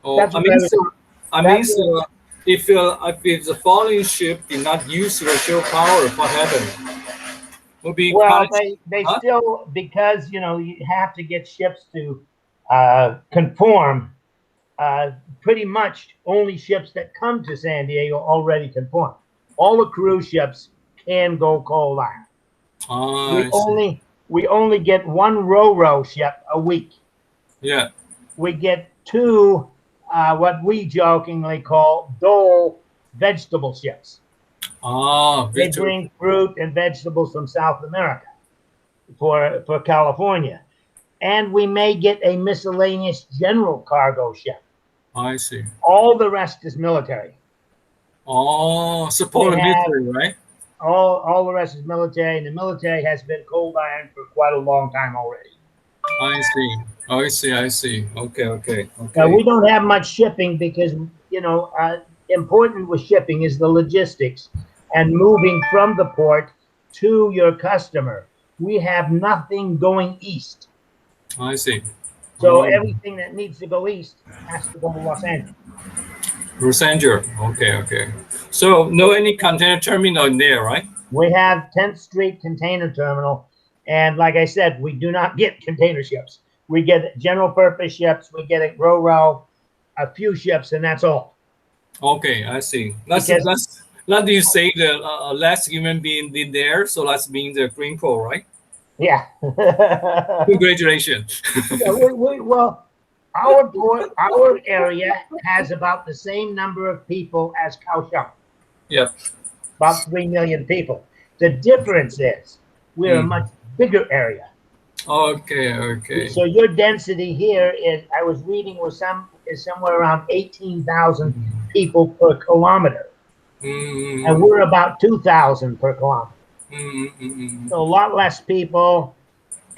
Oh, That's I what mean, I was- so, I mean, that's so if the following ship did not use the shore power, what happened? Would be Well, quite- they Huh? still, because, you know, you have to get ships to conform, pretty much only ships that come to San Diego already conform. All the cruise ships can go cold iron. Ah, I see. We only get 1 ro-ro ship a week. Yeah. We get 2 what we jokingly call dole vegetable ships. Ah, They bring fruit and vegetables from South America for California. And we may get a miscellaneous general cargo ship. I see. All the rest is military. Oh, support the They have- military, right? All the rest is military, and the military has been cold iron for quite a long time already. I see. I see. I see. Okay. Okay. Now, Okay. we don't have much shipping because, you know, important with shipping is the logistics and moving from the port to your customer. We have nothing going east. I see. So Oh. everything that needs to go east has to go to Los Angeles. Los Angeles. Okay. Okay. So no any container terminal in there, right? We have 10th Street Container Terminal, and like I said, we do not get container ships. We get general purpose ships, we get a ro-ro, a few ships, and that's all. Okay, I see. Because- Not you say the last human being in there, so that means the green pole, right? Yeah. Congratulations. Yeah, well, our port, our area has about the same number of people as Kaohsiung, Yep. about 3 million people. The difference is we're a much bigger area. Okay. Okay. So your density here is, I was reading, is somewhere around 18,000 people per kilometer, and we're about 2,000 per kilometer. So a lot less people,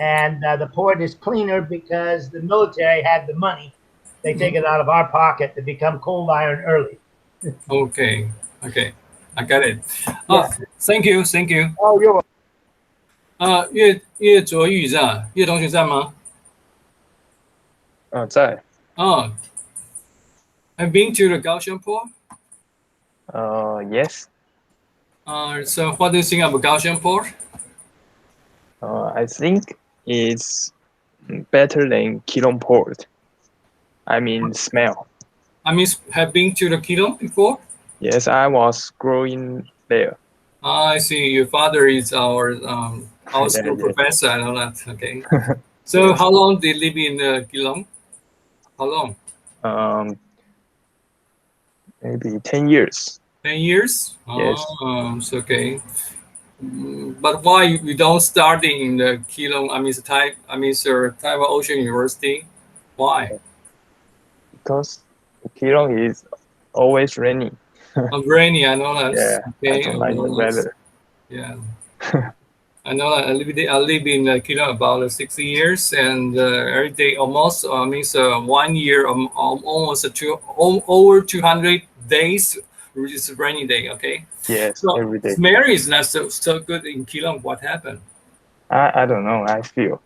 and the port is cleaner because the military had the money. They take it out of our pocket to become cold iron early. Okay. Okay. I got it. Thank you. Thank you. Oh, you're welcome. 岳卓玉在，岳同学在吗？在。I've been to the Kaohsiung port. Yes. So what do you think about Kaohsiung Port? I think it's better than Keelung Port. I mean, smell. I mean, have been to the Keelung before? Yes, I was growing there. I see. Your father is our school yeah. professor. I know that. Okay. So Yes. how long did you live in Keelung? How long? Maybe 10 years. 10 years? Yes. It's okay. But why you don't start in the Keelung? Sir, Taiwan Ocean University. Why? Because Keelung is always raining. Rainy. I know that. Yeah, Okay. I don't like the weather. Yeah. I know I live in Keelung about 60 years, and every day almost 1 year, almost over 200 days. It's a rainy day. Okay. Yes, So every day. Mary is not so good in Keelung. What happened? I don't know. I feel.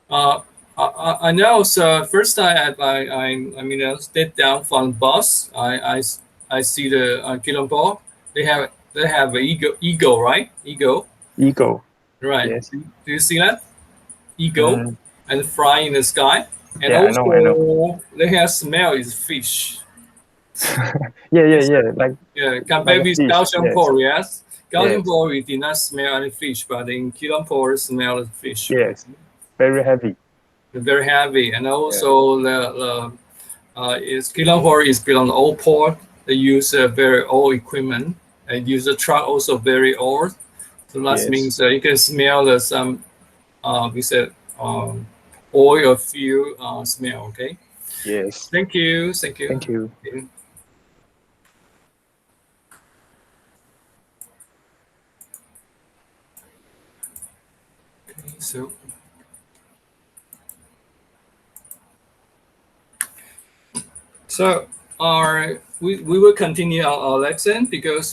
I know. So first time I step down from the bus. I see the Keelung Port. They have an eagle, right? Eagle. Right. Yes. Do you see that? Eagle and fly in the sky. And Yeah, also I know. they have smell is fish. Yeah. Like Compared with fish, Kaohsiung yes. Port, yes. Kaohsiung Yes. Port we did not smell any fish, but in Keelung Port smell the fish. Yes. Very heavy. Very heavy, and also Keelung Port is built on old port. They use very old equipment and use the truck also very old. So that Yes. means you can smell some oil or fuel smell. Okay. Yes. Thank you. Thank you. Thank you. Okay. So. So we will continue our lesson because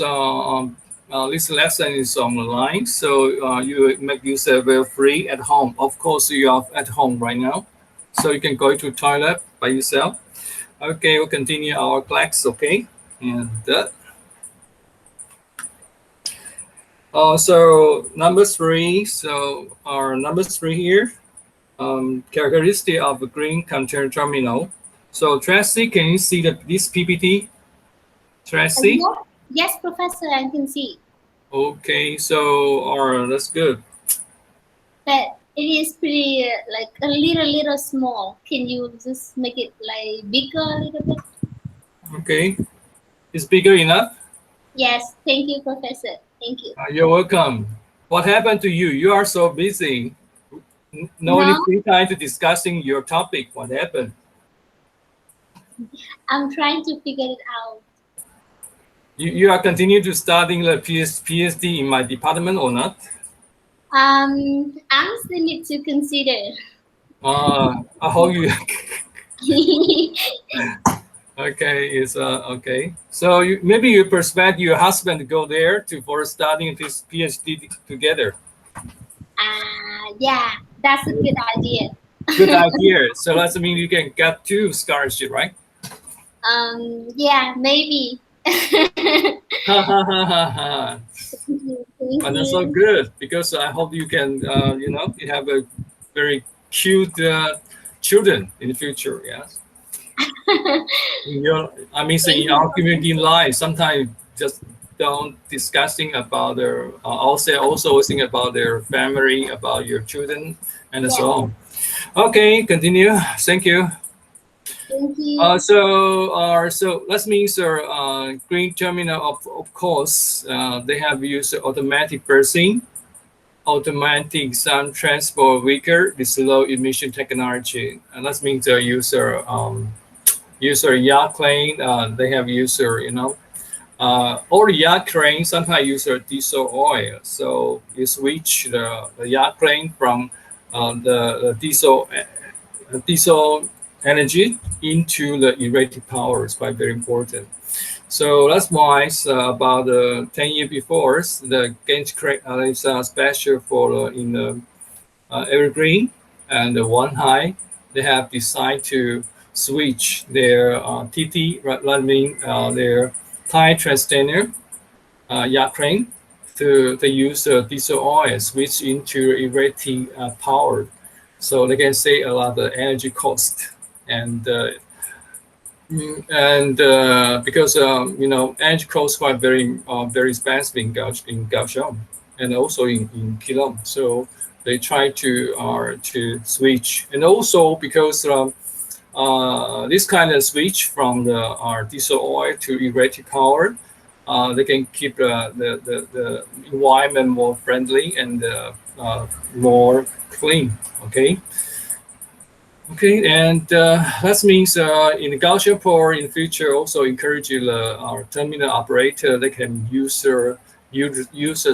this lesson is online. So you make yourself very free at home. Of course, you are at home right now, so you can go to toilet by yourself. Okay, we'll continue our class. Okay, and so number 3. So our number 3 here, characteristic of a green container terminal. So Tracy, can you see this PPT? Tracy? Yes, Professor, I can see. Okay, so that's good. But it is pretty like a little small. Can you just make it like bigger a little bit? Okay, it's bigger enough? Yes, thank you, Professor. Thank you. You're welcome. What happened to you? You are so busy. No any free time to discussing your topic. What happened? I'm trying to figure it out. You are continuing to studying the PhD in my department or not? I still need to consider. I hope you. Okay, it's okay. So maybe you persuade your husband to go there for studying this PhD together. Yeah, that's a good idea. Good idea. So that means you can get 2 scholarships, right? Yeah, maybe. But that's so good because I hope you can, you have a very cute children in the future. Yes. In our community life, sometimes just don't discussing about their also think about their family, about your children, and so on. Okay, continue. Thank you. Thank you. So that means green terminal of course they have used automatic berthing, automatic sun transport vehicle with low emission technology, and that means they use yacht crane. They have used all the yacht crane sometimes use diesel oil. So you switch the yacht crane from the diesel energy into the electric power is quite very important. So that's why about 10 years before, the Gauge crane is special for in the Evergreen and the One High. They have decided to switch their TT, that means their Thai Transdiner yacht crane. They use diesel oil switch into electric power, so they can save a lot of energy cost. And because energy costs quite very expensive in Kaohsiung and also in Keelung, so they try to switch. And also because this kind of switch from our diesel oil to electric power, they can keep the environment more friendly and more clean. Okay, and that means in the Kaohsiung Port in the future also encourage our terminal operator, they can use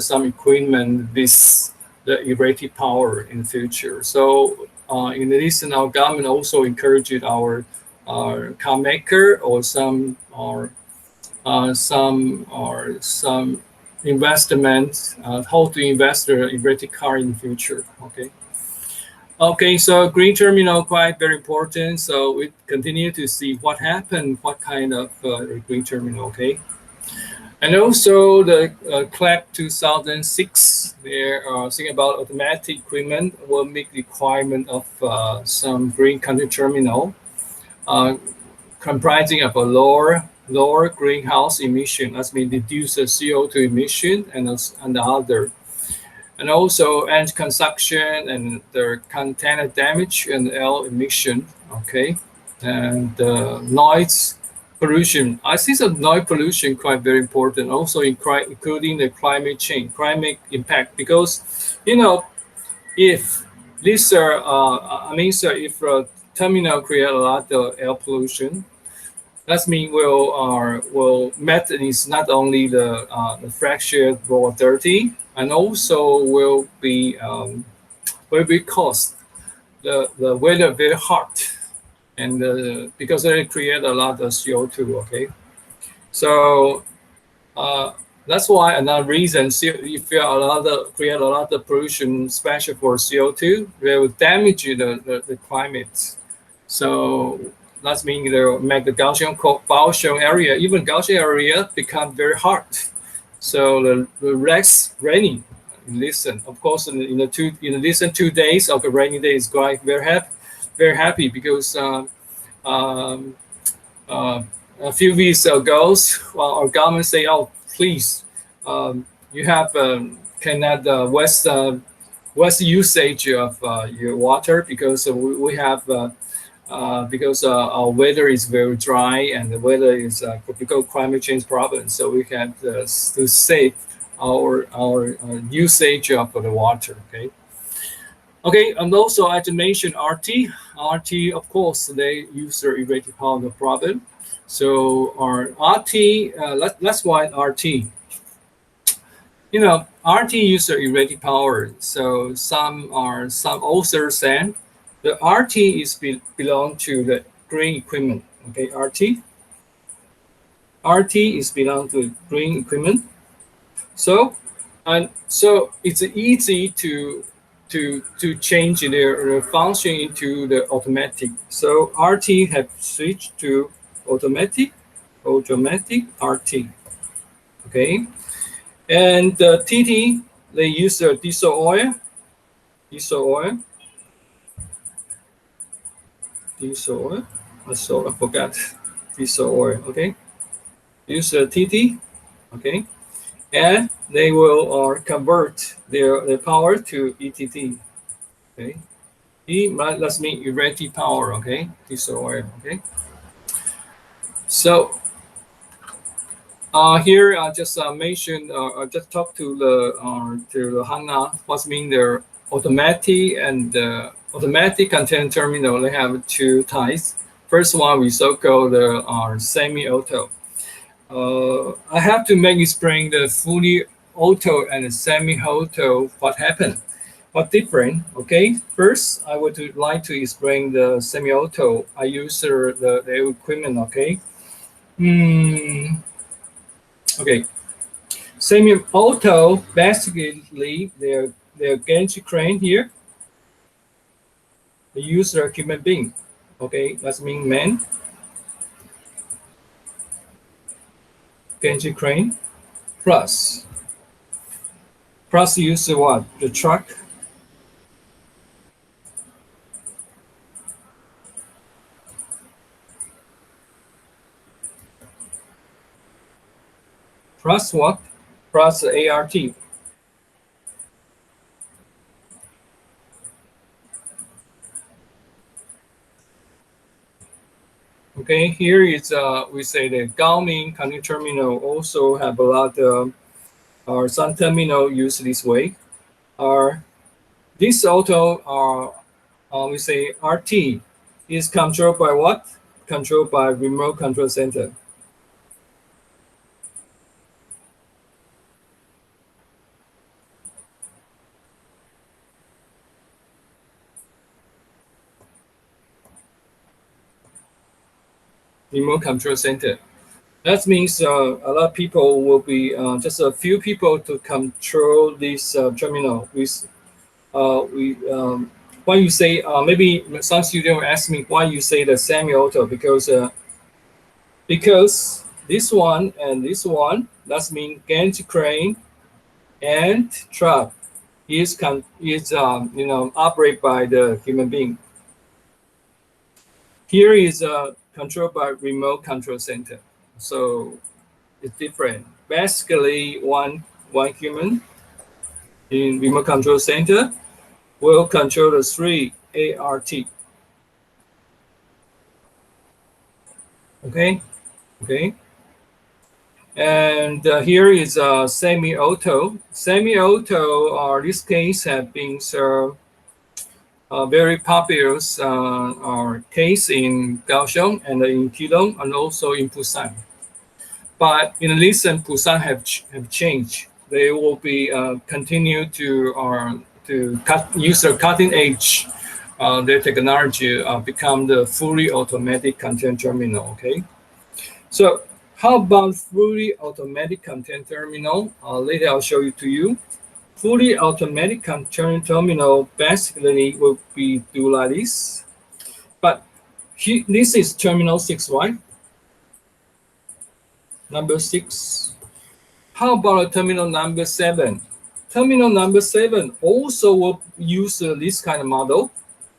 some equipment with the electric power in the future. So in addition, our government also encouraged our car maker or some investment how to invest in electric car in the future. Okay, so green terminal quite very important. So we continue to see what happened, what kind of green terminal. And also the CLAP 2006, they're thinking about automatic equipment will make requirement of some green country terminal comprising of a lower greenhouse emission, that means reduce the CO2 emission and the other. And also energy consumption and the container damage and air emission, and noise pollution. I see some noise pollution quite very important, also including the climate change, climate impact, because if this if a terminal create a lot of air pollution, that means will method is not only the fractured or dirty, and also will be cause the weather very hot, and because they create a lot of CO2. So that's why another reason if you create a lot of pollution, especially for CO2, they will damage the climate. So that means they will make the Kaohsiung area, even Kaohsiung area, become very hot. So the less rainy. Listen, of course, in the recent 2 days of the rainy days, quite very happy because a few weeks ago, our government say, "Oh, please, you have cannot west usage of your water because we have." Because our weather is very dry and the weather is because climate change problem, so we have to save our usage of the water. And also I just mentioned RT, of course, they use their electric power, no problem. So our RT, let's why RT. RT use their electric power. So some authors say the RT is belong to the green equipment. RT is belong to green equipment. So it's easy to change their function into the automatic. So RT have switched to automatic RT. And TT, they use the diesel oil. So I forgot diesel oil. Use the TT. And they will convert their power to ETT. Let's mean electric power. Diesel oil. So here I just mentioned. I just talked to the Hanna. What's mean their automatic and automatic container terminal. They have two types. First one we so-called semi-auto. I have to explain the fully auto and semi-auto what happened, what different. First I would like to explain the semi-auto. I use the equipment. Semi-auto basically their gantry crane here. They use their human being. That means man. Genji Crane. Plus use what? The truck. Plus what? Plus ART. Okay, here is we say the Gaoming Canton Terminal also have a lot of, or some terminal use this way. This auto we say RT is controlled by what? Controlled by remote control center. Remote control center. That means a lot of people will be just a few people to control this terminal. Why you say maybe some student will ask me why you say the semi-auto, because this one and this one, that means Genji Crane and truck is operated by the human being. Here is controlled by remote control center, so it's different. Basically, one human in remote control center will control the 3 ART. Okay. And here is a semi-auto. Semi-auto, this case, have been very popular case in Kaohsiung and in Keelung and also in Busan. But in recent, Busan have changed. They will be continue to use a cutting edge their technology become the fully automatic content terminal. Okay, so how about fully automatic content terminal? Later I'll show it to you. Fully automatic content terminal basically will be do like this, but this is terminal 6, right? Number 6. How about terminal number 7? Terminal number 7 also will use this kind of model,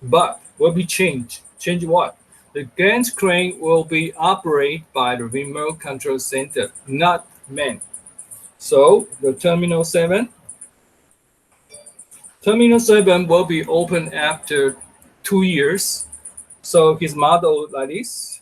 but will be changed. Change what? The Genji Crane will be operated by the remote control center, not man. So the terminal 7 will be open after 2 years. So his model like this.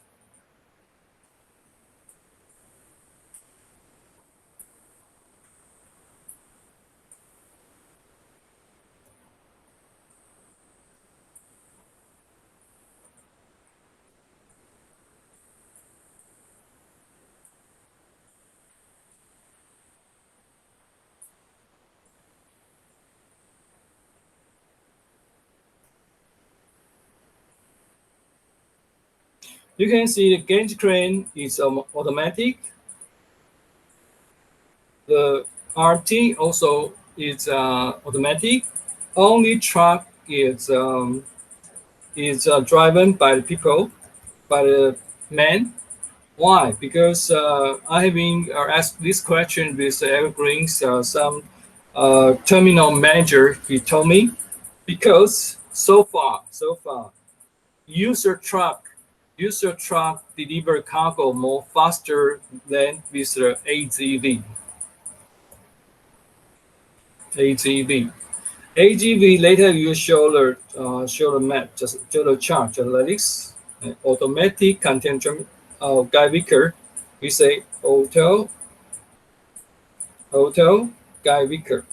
You can see the Genji Crane is automatic. The RT also is automatic. Only truck is driven by the people, by the man. Why? Because I have been asked this question with Evergreens, some terminal manager. He told me because so far, user truck deliver cargo more faster than with the AGV. AGV later you show the map, just show the chart, just like this. Automatic content Guy Vicker. We say hotel Guy Vicker.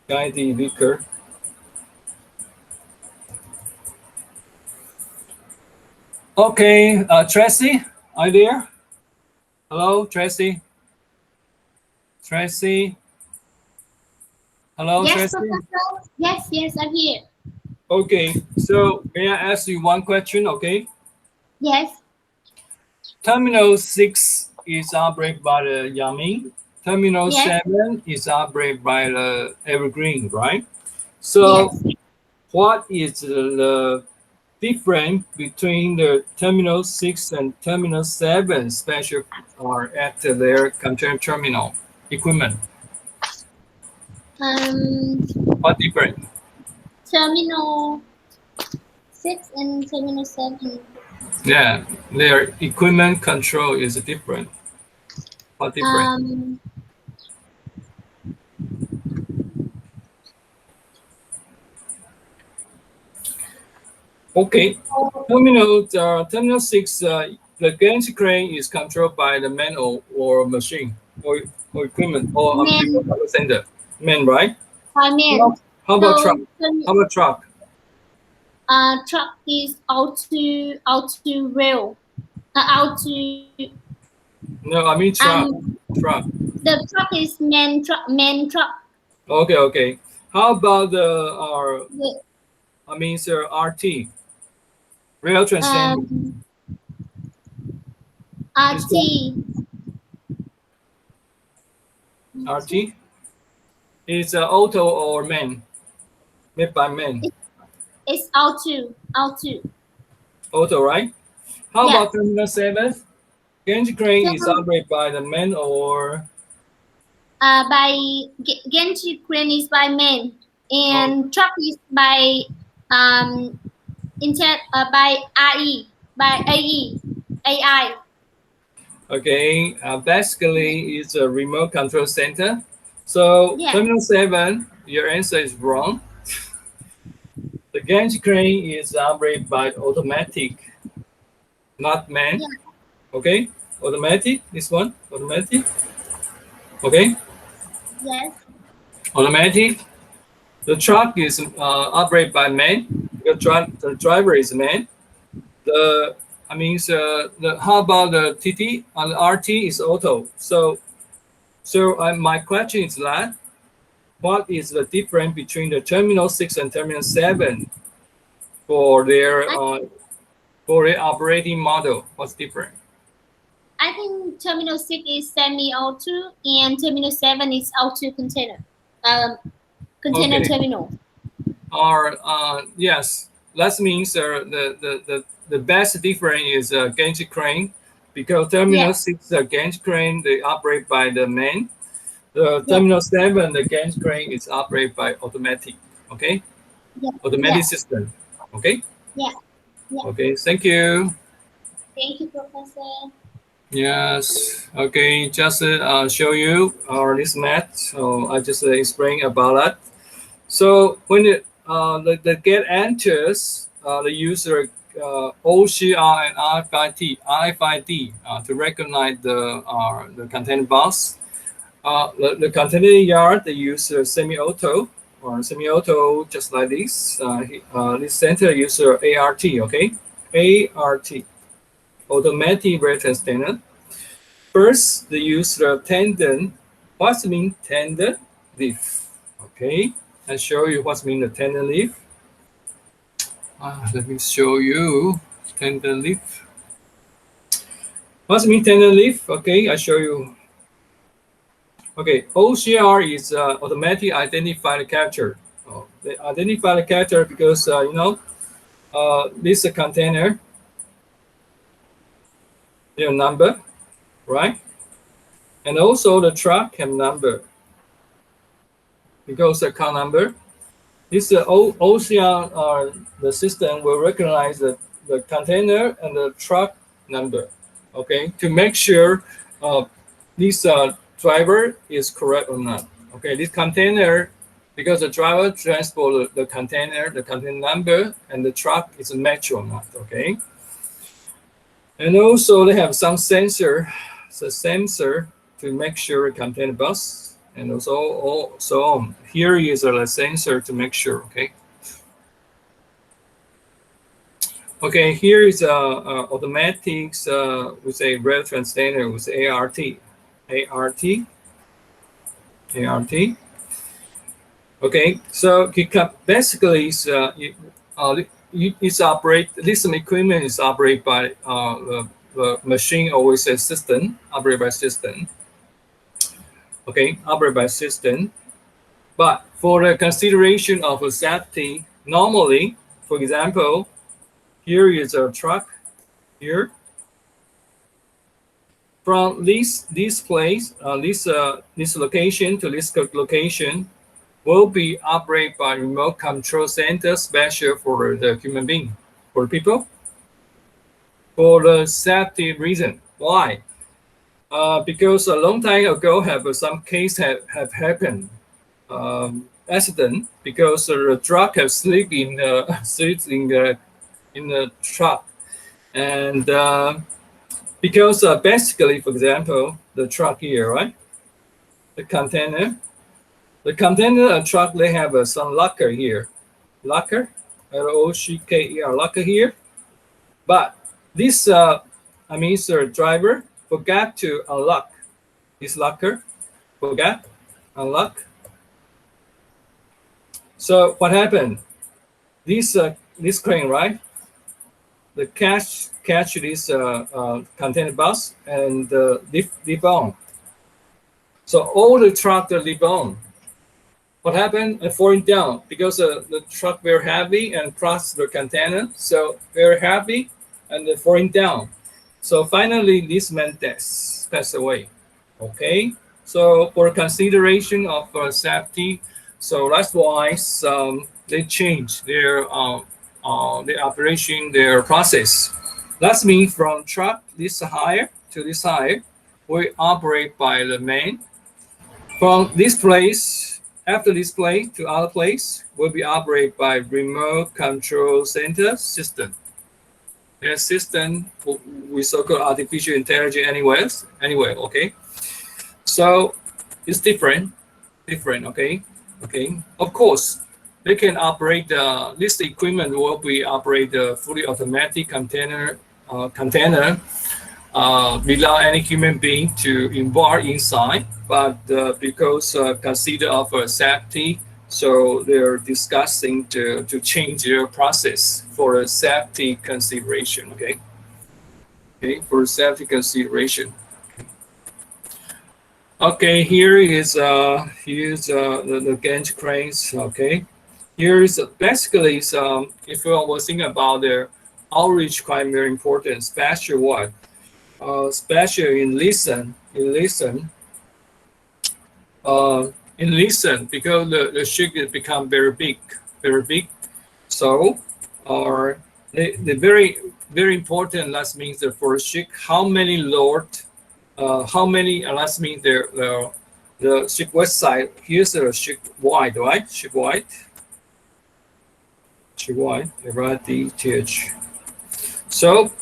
Guy D. Vicker. Okay, Tracy, are you there? Hello, Tracy. Tracy. Hello, Yes, Tracy. Professor. Yes, I'm here. Okay, so may I ask you one question? Okay. Yes. Terminal 6 is operated by the Yaming. Terminal Yes. 7 is operated by the Evergreen, right? So, what is the difference between the Terminal 6 and Terminal 7 special are at their container terminal equipment? What difference? Terminal 6 and Terminal 7. Yeah, their equipment control is different. What difference? Okay, Terminal 6, the gantry crane is controlled by the man or machine or equipment or center. Man, right? Man. How about truck? How about truck? Truck is auto rail. Auto. No, I mean truck. Truck. The truck is man truck. Okay. How about the RT? Rail transit. RT. It's auto or man? Made by man. It's auto. Auto, right? How about Terminal 7? Gantry crane is operated by the man or? Gantry crane is by man, and truck is by AI. Okay, basically it's a remote control center. So Terminal 7, your answer is wrong. The gantry crane is operated by automatic, not man. Okay, automatic. This one, automatic. Okay. Yes. Automatic. The truck is operated by man. The driver is man. How about the TT and the RT is auto? So my question is that what is the difference between the Terminal 6 and Terminal 7 for their operating model? What's different? I think Terminal 6 is semi-auto and Terminal 7 is auto container. Container terminal. Yes, that means the best difference is gantry crane, because Terminal 6 gantry crane they operate by the man. The Terminal 7 the gantry crane is operated by automatic. Okay. Automatic system. Okay. Okay. Thank you. Thank you, Professor. Yes. Okay. Just show you this math. So I just explain about that. So when the get enters, the user OCR and RFID to recognize the container bus. The container yard they use semi-auto or semi-auto just like this. This center uses ART. Okay, ART, automatic rail transit. First, they use the tandem. What's mean tandem lift? Okay, I show you what's mean the tandem lift. Let me show you tandem lift. What's mean tandem lift? Okay, I show you. Okay, OCR is automatic identified character. They identify the character because this is a container. Their number, right? And also the truck have number because the car number. This OCR the system will recognize the container and the truck number. Okay, to make sure this driver is correct or not. Okay, this container, because the driver transport the container number, and the truck is a match or not. Okay, and also they have some sensor, to make sure container bus, and also so on. Here is a sensor to make sure. Okay, here is automatics with a rail translator with ART. Okay, so basically it's this equipment is operated by the machine or with a system, operated by system. Okay, operated by system. But for the consideration of safety, normally, for example, Here is a truck. Here. From this place, this location to this location will be operated by remote control center special for the human being, for people, for the safety reason. Why? Because a long time ago, some case have happened, accident because the truck have slipped in the truck, and because basically, for example, the truck here, right? The container truck, they have some locker here, locker, L-O-C-K-E-R, locker here. But this, the driver forgot to unlock this locker, unlock. So what happened? This crane, right? The catch this container bus and lift on. So all the truck lift on. What happened? Falling down because the truck very heavy and plus the container, so very heavy and falling down. So finally, this man passed away. Okay. So for consideration of safety, so that's why they changed their operation, their process. That's means from truck this higher to this higher, we operate by the man. From this place, after this place to other place, will be operated by remote control center system. Their system we so-called artificial intelligence anywhere. Okay. So it's different. Okay. Of course, they can operate this equipment will be operate the fully automatic container without any human being to embark inside. But because consider of safety, so they're discussing to change their process for a safety consideration. Okay, for safety consideration. Okay, here's the gantry cranes. Okay, here is basically if I was thinking about their outreach, quite very important, especially what, especially in listen because the ship has become very big. So, the very important. That means that for a ship, how many load. That means the ship west side. Here's the ship wide, right? Ship wide. RTH. So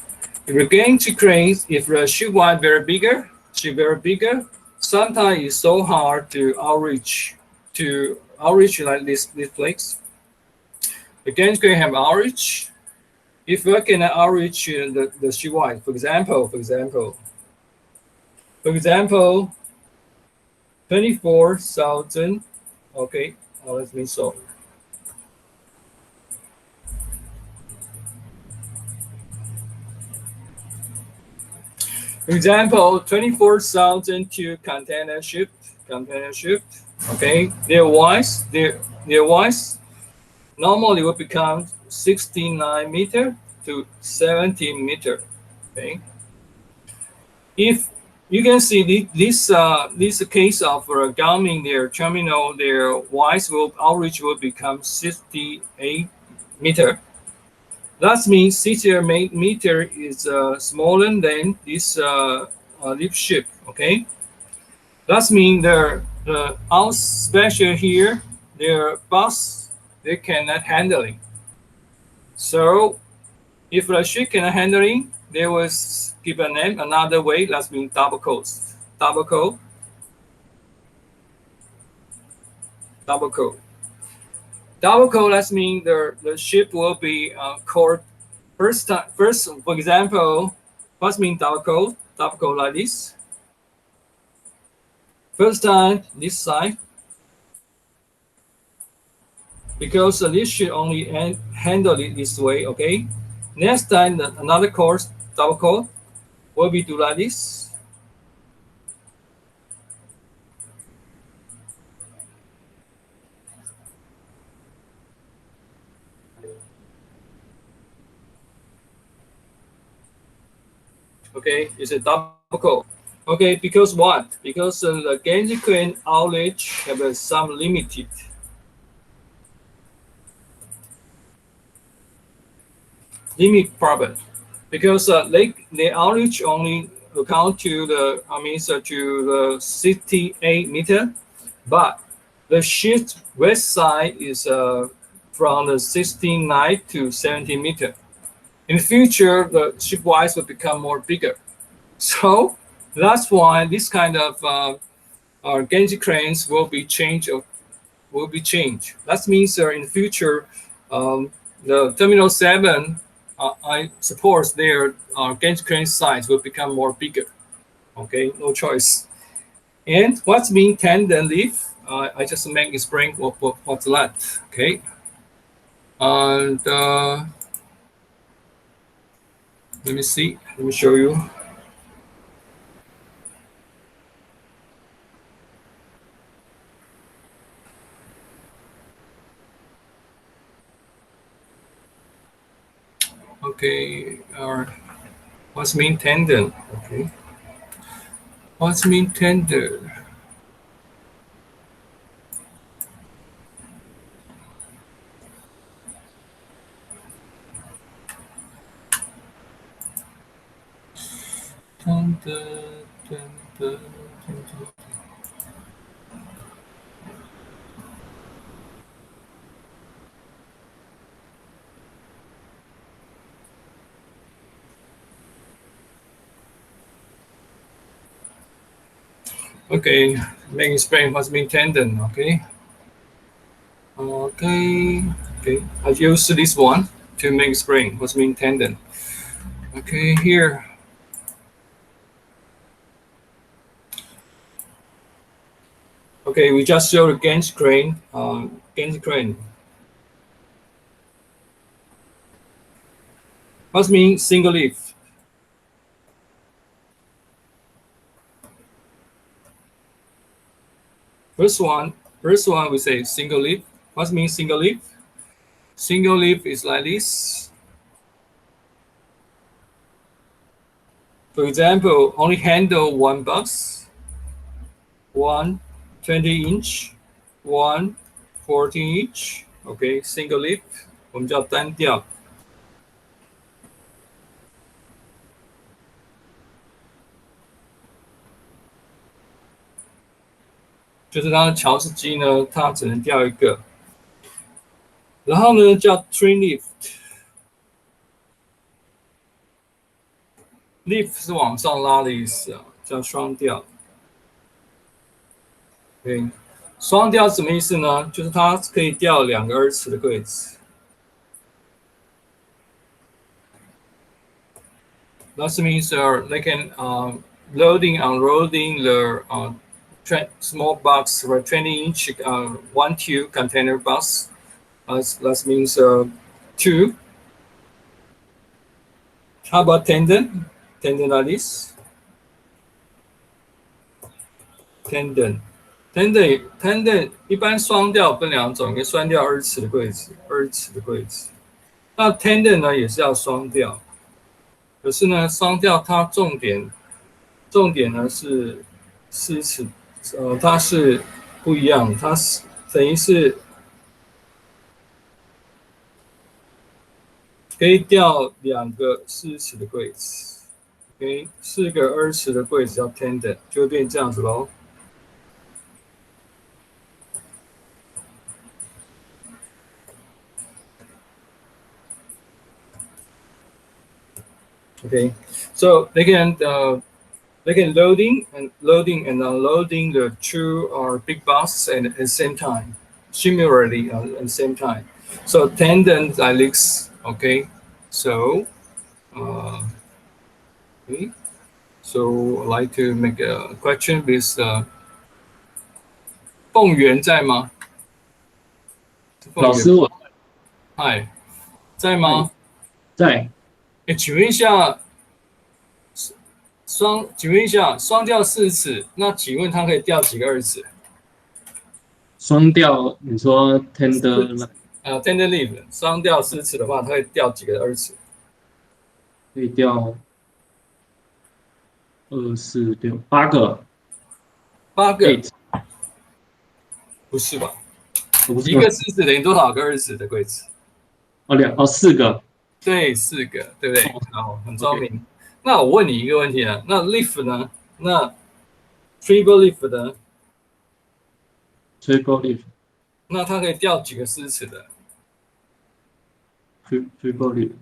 if you're going to cranes, if the ship wide very bigger, sometimes it's so hard to outreach like this place. Again, it's going to have outreach. If we can outreach the ship wide, for example, 24,000. Okay, let me solve. For example, 24,000 to container ship. Okay, their wise normally will become 69 meter to 17 meter. Okay, if you can see this case of Gaoming, their terminal, their wise outreach will become 68 meter. That means 68 meter is smaller than this lift ship. Okay, that means the out special here, their bus they cannot handling. So if the ship cannot handling, they will give a name another way. That means double code. Double code. That means the ship will be called first. For example, what means double code? Double code like this. First time this side, because this should only handle it this way. Okay. Next time another course double code will be do like this. Okay, it's a double coat. Okay, because what? Because the Genji crane outage have some limited. Limit problem, because the outage only account to the to the 68 meter, but the shift west side is from the 69 to 70 meter. In the future, the shipwise will become more bigger. So that's why this kind of Genji cranes will be changed. That means in the future, the Terminal 7 I suppose their Genji crane size will become more bigger. Okay, no choice. And what's mean tandem lift? I just make explain what's that. Okay, and let me see. Let me show you. Okay, what's mean tandem? Okay, what's mean tandem? Okay, main explain what's mean tandem. Okay. Okay. I use this one to make explain what's mean tandem. Okay, here. Okay, we just showed the Genji crane. Genji crane. What's mean single lift? First one we say single lift. What means single lift? Single lift is like this. For example, only handle one box, one 20-inch, one 14-inch. Okay, single lift， 我们叫单吊。就是它的桥式机呢，它只能吊一个。然后呢，叫 twin lift。lift 是往上拉的意思啊，叫双吊。对，双吊什么意思呢？就是它可以吊2个2尺的柜子。That means they can loading unloading the small box or 20-inch 1-2 container box. That means 2. How about tandem? Tandem like this. Tandem 一般双吊分2种，一个双吊2尺的柜子，2尺的柜子。那 tandem 呢也是要双吊，可是呢双吊它重点呢是4尺，它是不一样，它是等于是可以吊2个4尺的柜子 ，OK， 4个2尺的柜子叫 tandem， 就会变这样子咯。Okay, so they can loading and unloading the 2 big boxes at the same time, similarly at the same time. So tandem like this. Okay, so okay, so I'd like to make a question with 凤元在吗？老师我，嗨，在吗？在。请问一下，双吊4尺，那请问它可以吊几个2尺？双吊，你说 tandem tandem lift 双吊4尺的话，它会吊几个2尺？可以吊2、4、6、8个8个，8，不是吧？不是一个4齿等于多少个2齿的柜子？哦4个，对，4个，对不对？好，很聪明。那我问你一个问题啊，那 leaf 呢？那 triple leaf 呢？ triple leaf，那它可以吊几个4齿的 triple leaf，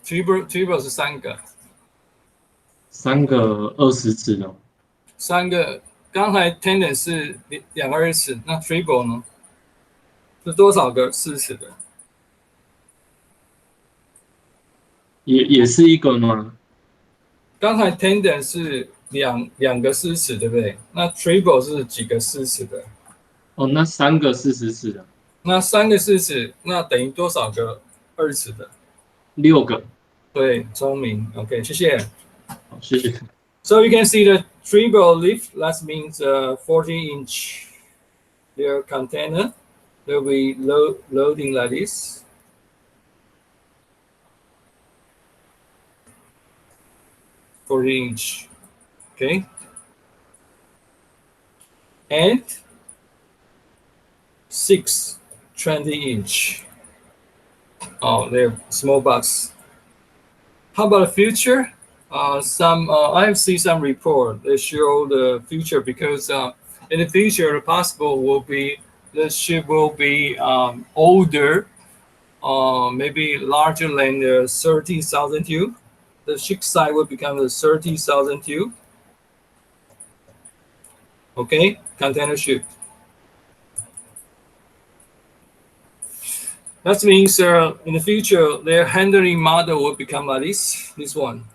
？triple 是3个3个20齿的， ，3个。刚才 tandem 是2个2齿，那 triple 呢？是多少个4齿的？也是一个吗？刚才 tandem 是两个4齿，对不对？那 triple 是几个4齿的？哦，那3个40齿的，那3个4齿，那等于多少个2齿的？6个。对，聪明。OK， 谢谢。好，谢谢。So you can see the triple leaf. That means 40-inch their container. They'll be loading like this. (40-inch), okay, and 6 20-inch. Oh, they're small box. How about the future? I have seen some report that show the future because in the future, the possible will be the ship will be older, maybe larger than the 30,000 TEU. The ship size will become the 30,000 TEU. Okay, container ship. That means in the future, their handling model will become like this one.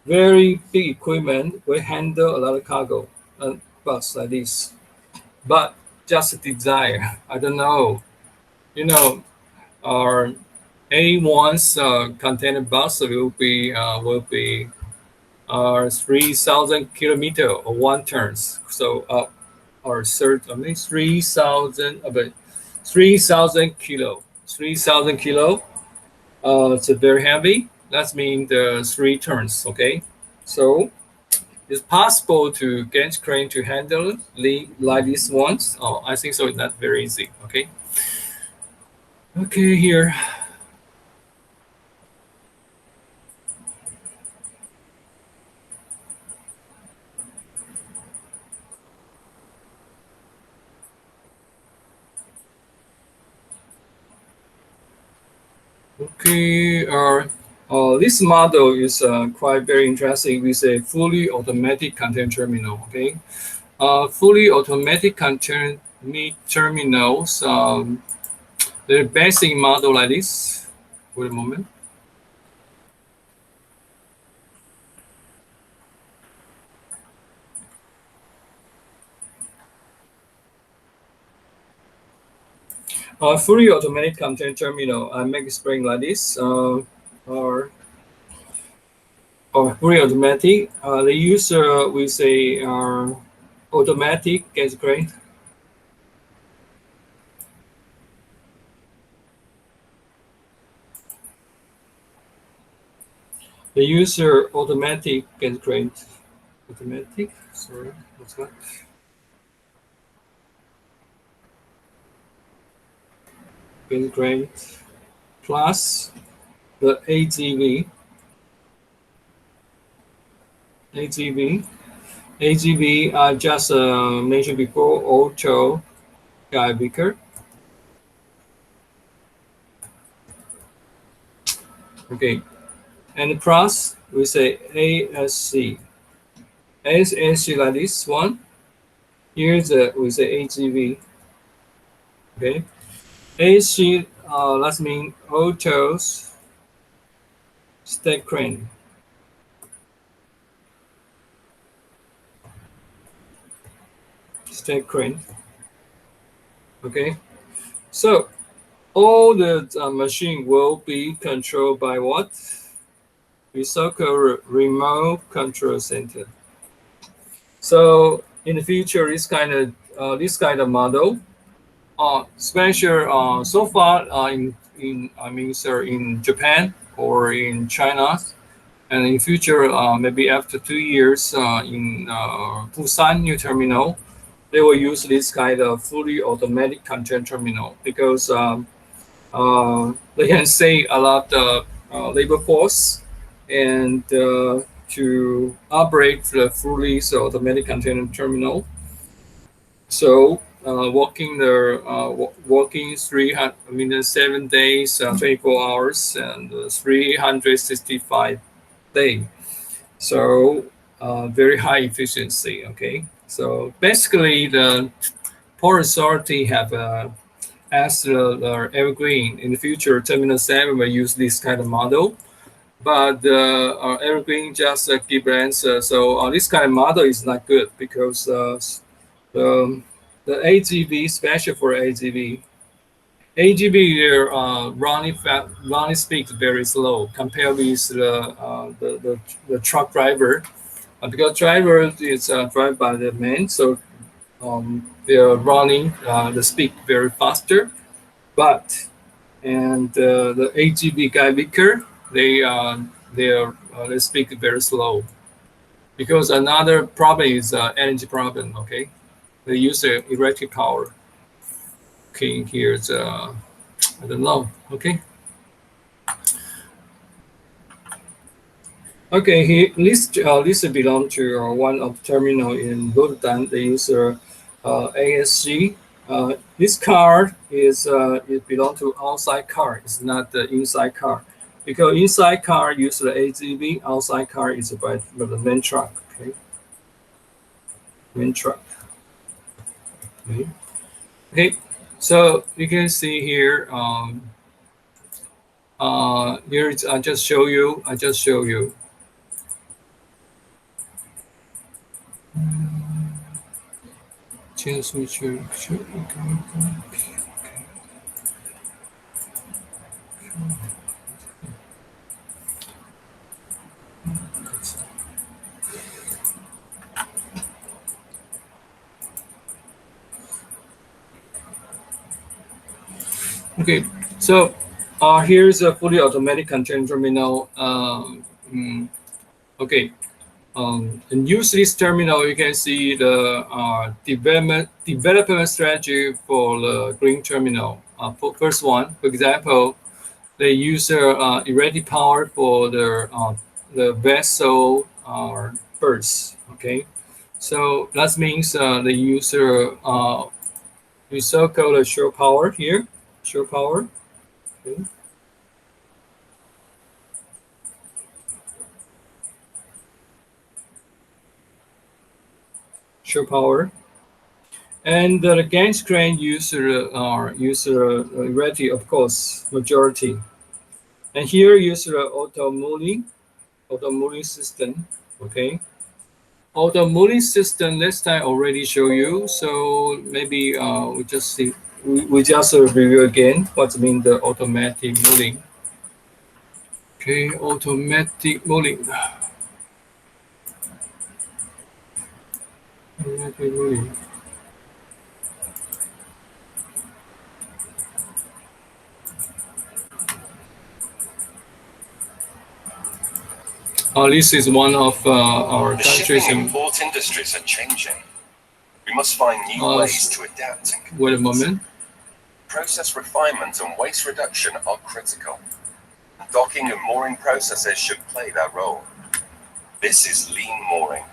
Very big equipment will handle a lot of cargo and bus like this. But just a desire, I don't know. You know, our A1's container bus will be 3,000 kilometer or 1 turns. So or 3,000 kilo. 3,000 kilo. It's very heavy. That means the 3 turns. Okay, so it's possible to get crane to handle like this ones. Oh, I think so. It's not very easy. Okay. Okay, here. Okay, this model is quite very interesting with a fully automatic container terminal. Okay, fully automatic container terminals. The basic model like this. Wait a moment. Fully automatic container terminal. I make explain like this. Or fully automatic. They use with a automatic gas crane. They use automatic gas crane. Automatic. Sorry, what's that? Gas crane plus the AGV. AGV, I just mentioned before, auto guy beaker. Okay, and plus we say ASC. ASC like this one. Here's we say AGV. Okay, ASC that means autos stack crane. Stack crane. Okay, so all the machine will be controlled by what? We so-called remote control center. So in the future, this kind of model, special so far in Japan, or in China, and in future, maybe after 2 years, in Busan new terminal, they will use this kind of fully automatic container terminal because they can save a lot of labor force and to operate the fully automatic container terminal. So working 7 days, 24 hours, and 365 days. So very high efficiency. Okay. So basically, the Port Authority have asked the Evergreen in the future. Terminal 7 will use this kind of model, but Evergreen just give answer. So this kind of model is not good because the AGV, especially for AGV, their running speed is very slow compared with the truck driver. Because driver is driven by the man, so they are running the speed very faster. But the AGV guy weaker, they speak very slow. Because another problem is energy problem. Okay, they use electric power. Okay, here's I don't know. Okay. Okay, this belong to one of terminal in Rotterdam. They use ASG. This car is it belong to outside car. It's not the inside car, because inside car use the AGV. Outside car is by the main truck. Okay, main truck. Okay. Okay. So you can see here. Here it's, I just show you. Change switcher. Okay, so here's a fully automatic container terminal. Okay. And use this terminal, you can see the development strategy for the green terminal. First one, for example, they use electric power for the vessel berths. Okay, so that means they use we so-called the shore power here. Shore power. Okay. Shore power, and the gauge crane user electric, of course, majority. And here use the auto mooring system. Okay, auto mooring system. Last time already show you, so maybe we just see we just review again what means the automatic mooring. Okay, automatic mooring. This is one of our The countries. shipping and port industries are changing. We must find new ways to adapt and compete. Wait a moment. Process refinement and waste reduction are critical. Docking and mooring processes should play their role. This is lean mooring.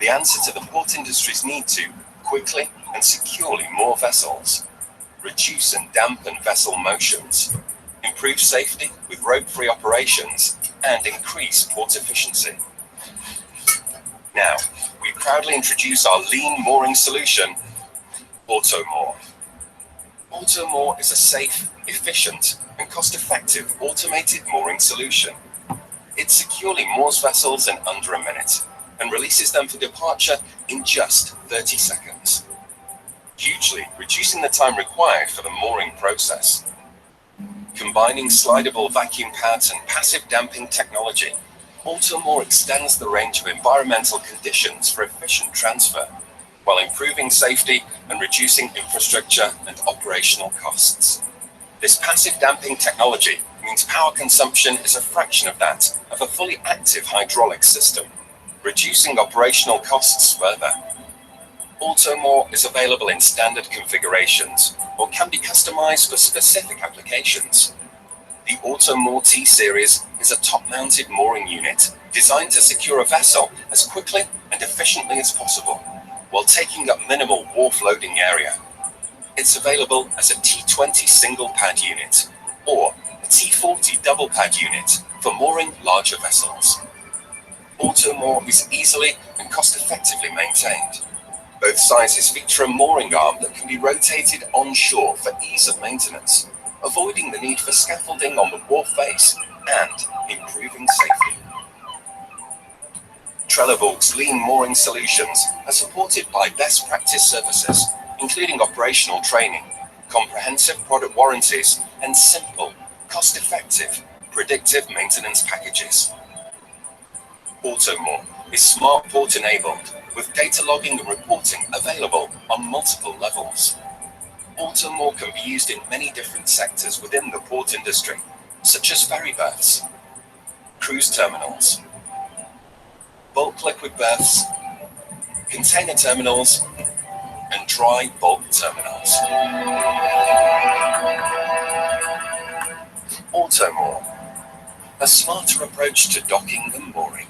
The answer to the port industry's need to quickly and securely moor vessels, reduce and dampen vessel motions, improve safety with rope-free operations, and increase port efficiency. Now, we proudly introduce our lean mooring solution, AutoMoor. AutoMoor is a safe, efficient, and cost-effective automated mooring solution. It securely moors vessels in under a minute and releases them for departure in just 30 seconds, hugely reducing the time required for the mooring process. Combining slidable vacuum pads and passive damping technology, AutoMoor extends the range of environmental conditions for efficient transfer, while improving safety and reducing infrastructure and operational costs. This passive damping technology means power consumption is a fraction of that of a fully active hydraulic system, reducing operational costs further. Automore is available in standard configurations or can be customized for specific applications. The Automore T-Series is a top-mounted mooring unit designed to secure a vessel as quickly and efficiently as possible, while taking up minimal wharf loading area. It's available as a T20 single pad unit or a T40 double pad unit for mooring larger vessels. Automore is easily and cost-effectively maintained. Both sizes feature a mooring arm that can be rotated onshore for ease of maintenance, avoiding the need for scaffolding on the wharf face and improving safety. Trelleborg's lean mooring solutions are supported by best practice services, including operational training, comprehensive product warranties, and simple, cost-effective, predictive maintenance packages. Automore is smart port enabled, with data logging and reporting available on multiple levels. Automore can be used in many different sectors within the port industry, such as ferry berths, cruise terminals, bulk liquid berths, container terminals, and dry bulk terminals. Automore, a smarter approach to docking and mooring.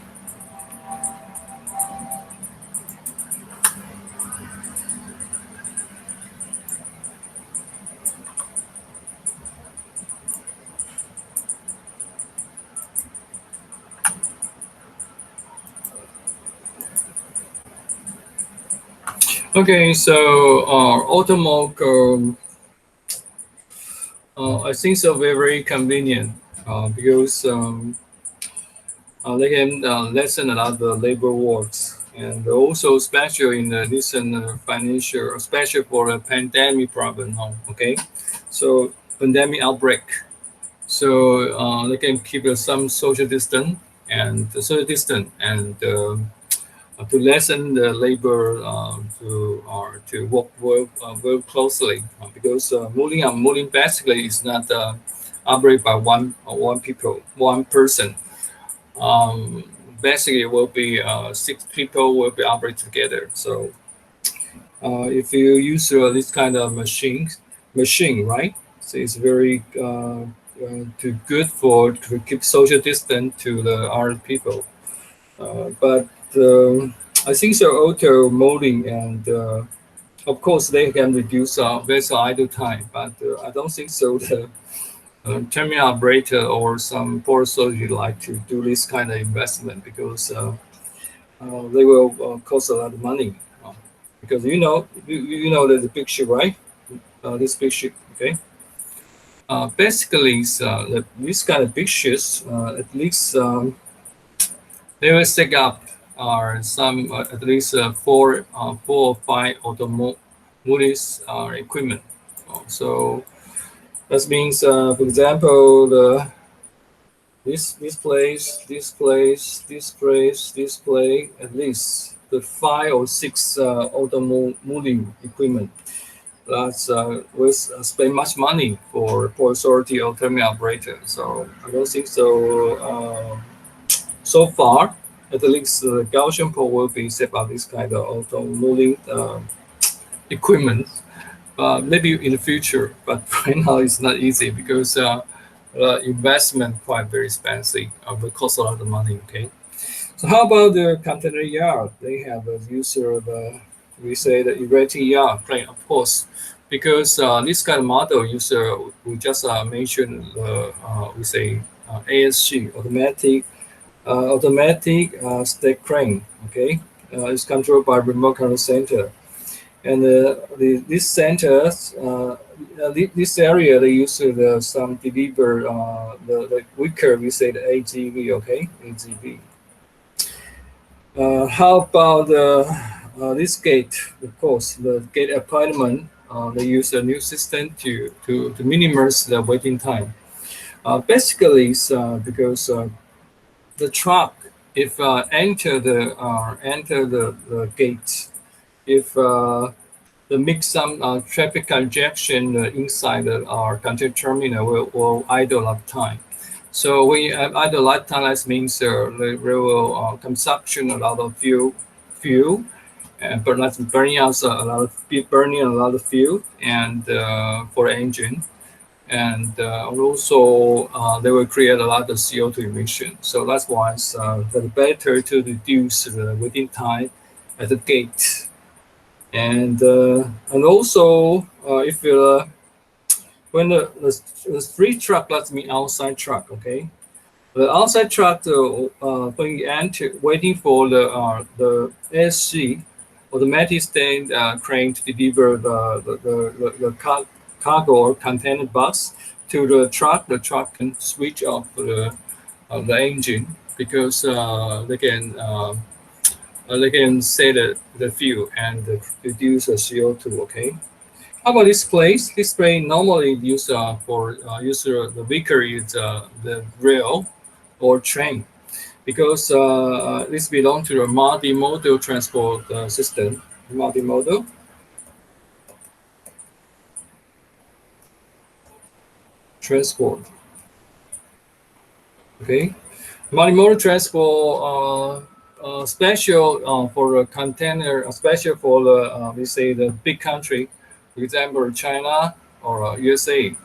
Okay, so Automore, I think so very convenient because they can lessen a lot of the labor works, and also especially in the recent financial, especially for the pandemic problem. Okay, so pandemic outbreak, so they can keep some social distance and to lessen the labor to work closely because mooring basically is not operated by one person. Basically, it will be 6 people will be operated together. So if you use this kind of machine, right? So it's very too good to keep social distance to the other people. But I think so auto molding and of course they can reduce vessel idle time, but I don't think so the terminal operator or some port authority like to do this kind of investment because they will cost a lot of money because you know the picture, right? This picture, okay. Basically, this kind of pictures at least they will set up some at least 4 or 5 automotive equipment. So that means, for example, this place, at least the 5 or 6 automotive equipment. That's will spend much money for port authority or terminal operator. So I don't think so. So far, at least Kaohsiung Port will be set up this kind of auto-moving equipment. Maybe in the future, but right now it's not easy because investment quite very expensive. Will cost a lot of money. Okay. So how about the container yard? They have a user of we say the erecting yard crane, of course, because this kind of model user we just mentioned. We say ASC automatic stack crane. Okay, it's controlled by remote control center, and this centers this area they use some deliver the wicker. We say the AGV. Okay, AGV. How about this gate? Of course, the gate appointment. They use a new system to minimize the waiting time. Basically, it's because the truck, if enter the gate, if the make some traffic congestion inside our container terminal will idle a lot of time. So when you have idle a lot of time, that means they will consumption a lot of fuel, and burning out a lot of fuel and for the engine. And also they will create a lot of CO2 emission. So that's why it's better to reduce the waiting time at the gate. And also if when the street truck, that's mean outside truck, okay? The outside truck when you enter, waiting for the SC automatic stand crane to deliver the cargo or container bus to the truck can switch off the engine because they can set the fuel and reduce the CO2. Okay. How about this place? This plane normally used for the vehicle is the rail or train because this belongs to the multimodal transport system. Multimodal. Transport. Okay, multimodal transport special for a container, special for the we say the big country, for example China or USA.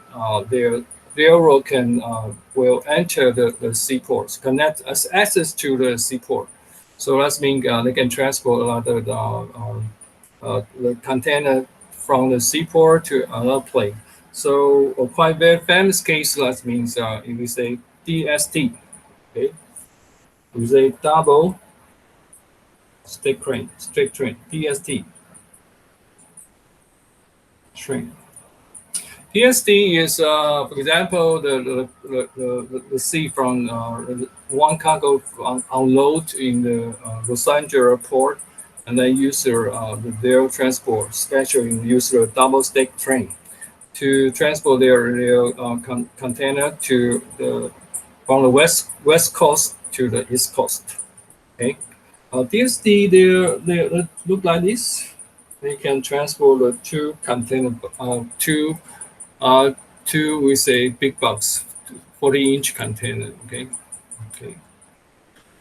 Their railroad can will enter the seaports, connect access to the seaport. So that means they can transport a lot of the container from the seaport to another place. So a quite very famous case that means if we say DST, okay, we say double stick train, DST train. DST is, for example, the sea from one cargo unload in the Los Angeles port, and then use their transport, especially use the double stick train to transport their container to from the west coast to the east coast. Okay, DST they look like this. They can transport the two container, two we say big box, 40-inch container.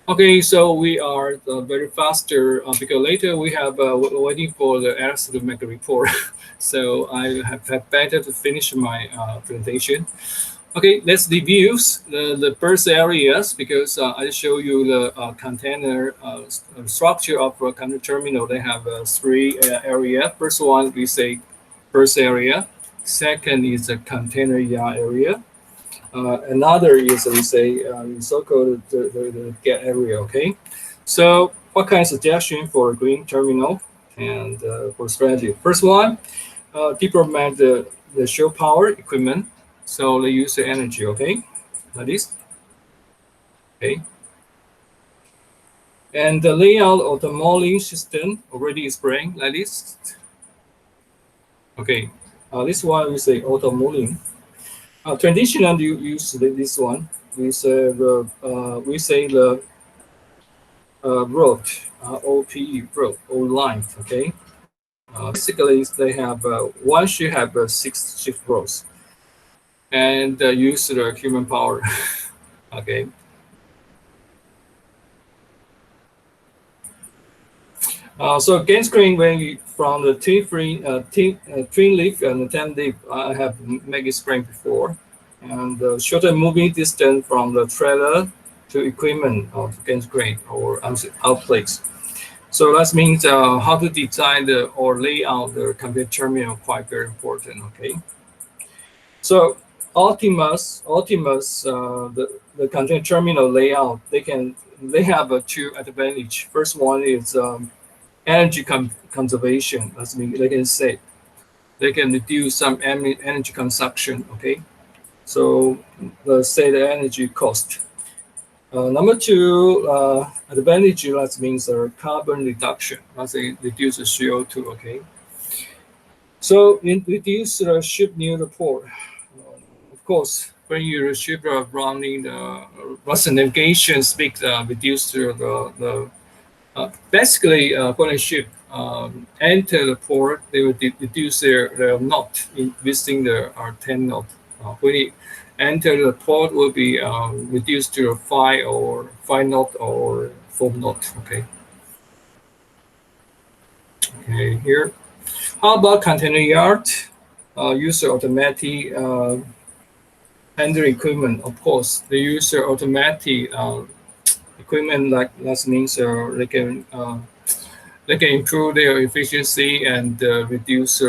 Okay, so we are very faster because later we have waiting for the Alex to make a report. So I have better to finish my presentation. Okay, let's review the first areas because I show you the container structure of a container terminal. They have three areas. First one we say first area. Second is a container yard area. Another is we say so-called the gate area. Okay, so what kind of suggestion for a green terminal and for strategy? First one, deployment the shore power equipment, so they use the energy. Okay, like this. Okay, and the layout of the mooring system already explained like this. Okay, this one we say auto mooring. Traditionally, you use this one. We say the rope, OPE rope or line. Okay. Basically, they have one should have 6 shift ropes, and use the human power. Okay. So gas crane when from the twin lift and 10 lift, I have made explained before, and shorter moving distance from the trailer to equipment of gas crane or out place. So that means how to design or lay out the container terminal quite very important. Okay. So Optimus, the container terminal layout, they have two advantage. First one is energy conservation. That means they can reduce some energy consumption. Okay, so save the energy cost. Number two advantage, that means carbon reduction. That's reduce the CO2. Okay, so reduce the ship near the port. Of course, when your ship are running the navigation speed, reduce the basically when a ship enter the port, they will reduce their knot in visiting the 10 knot. When it enter the port, will be reduced to 5 knot or 4 knot. Okay. Okay, here. How about container yard? User automatic handling equipment. Of course, the user automatic equipment like that means they can improve their efficiency and reduce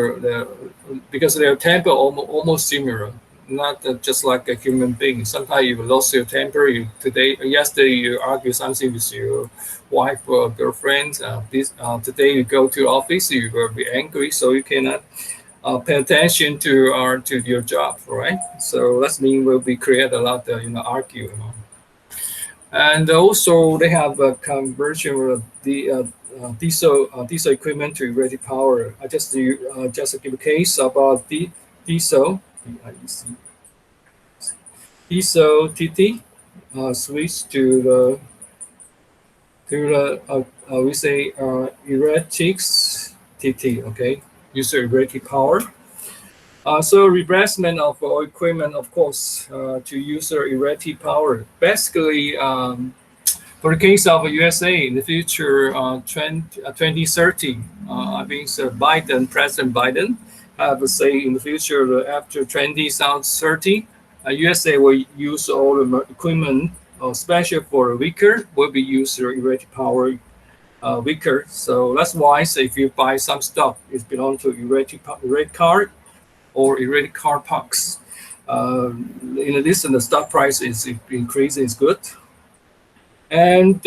because their temper almost similar, not just like a human being. Sometimes you lost your temper. Yesterday you argue something with your wife or girlfriend. Today you go to office, you will be angry, so you cannot pay attention to your job, right? So that means will be create a lot of argue. And also they have a conversion of the diesel equipment to electric power. I just give a case about the diesel TT switch to the we say electrics TT. Okay, user electric power. So replacement of equipment, of course, to user electric power. Basically, for the case of USA, in the future, 2030, I think President Biden have say in the future after 2030, USA will use all the equipment, especially for weaker, will be user electric power weaker. So that's why if you buy some stuff, it belongs to electric car or electric car parks. In addition, the stock price is increasing, is good. And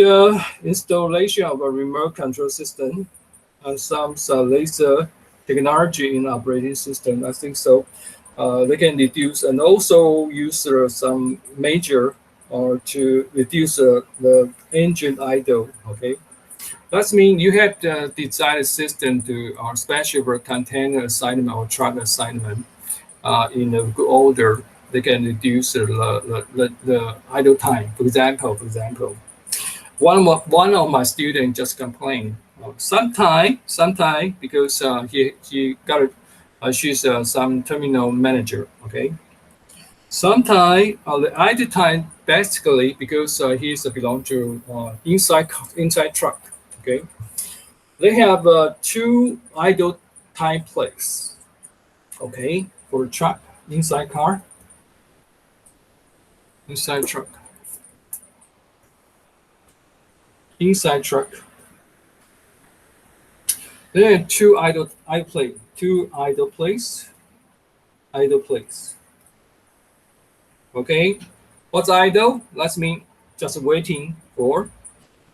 installation of a remote control system and some laser technology in operating system. I think so. They can reduce and also use some major to reduce the engine idle. Okay, that means you have to design a system to especially for container assignment or truck assignment in a good order. They can reduce the idle time. For example, one of my students just complained. Sometime because he got she's some terminal manager. Okay. Sometimes the idle time basically because he's belong to inside truck. Okay. They have 2 idle time place. Okay, for the truck inside car. Inside truck. Inside truck. There are 2 idle place. Okay, what's idle? That means just waiting for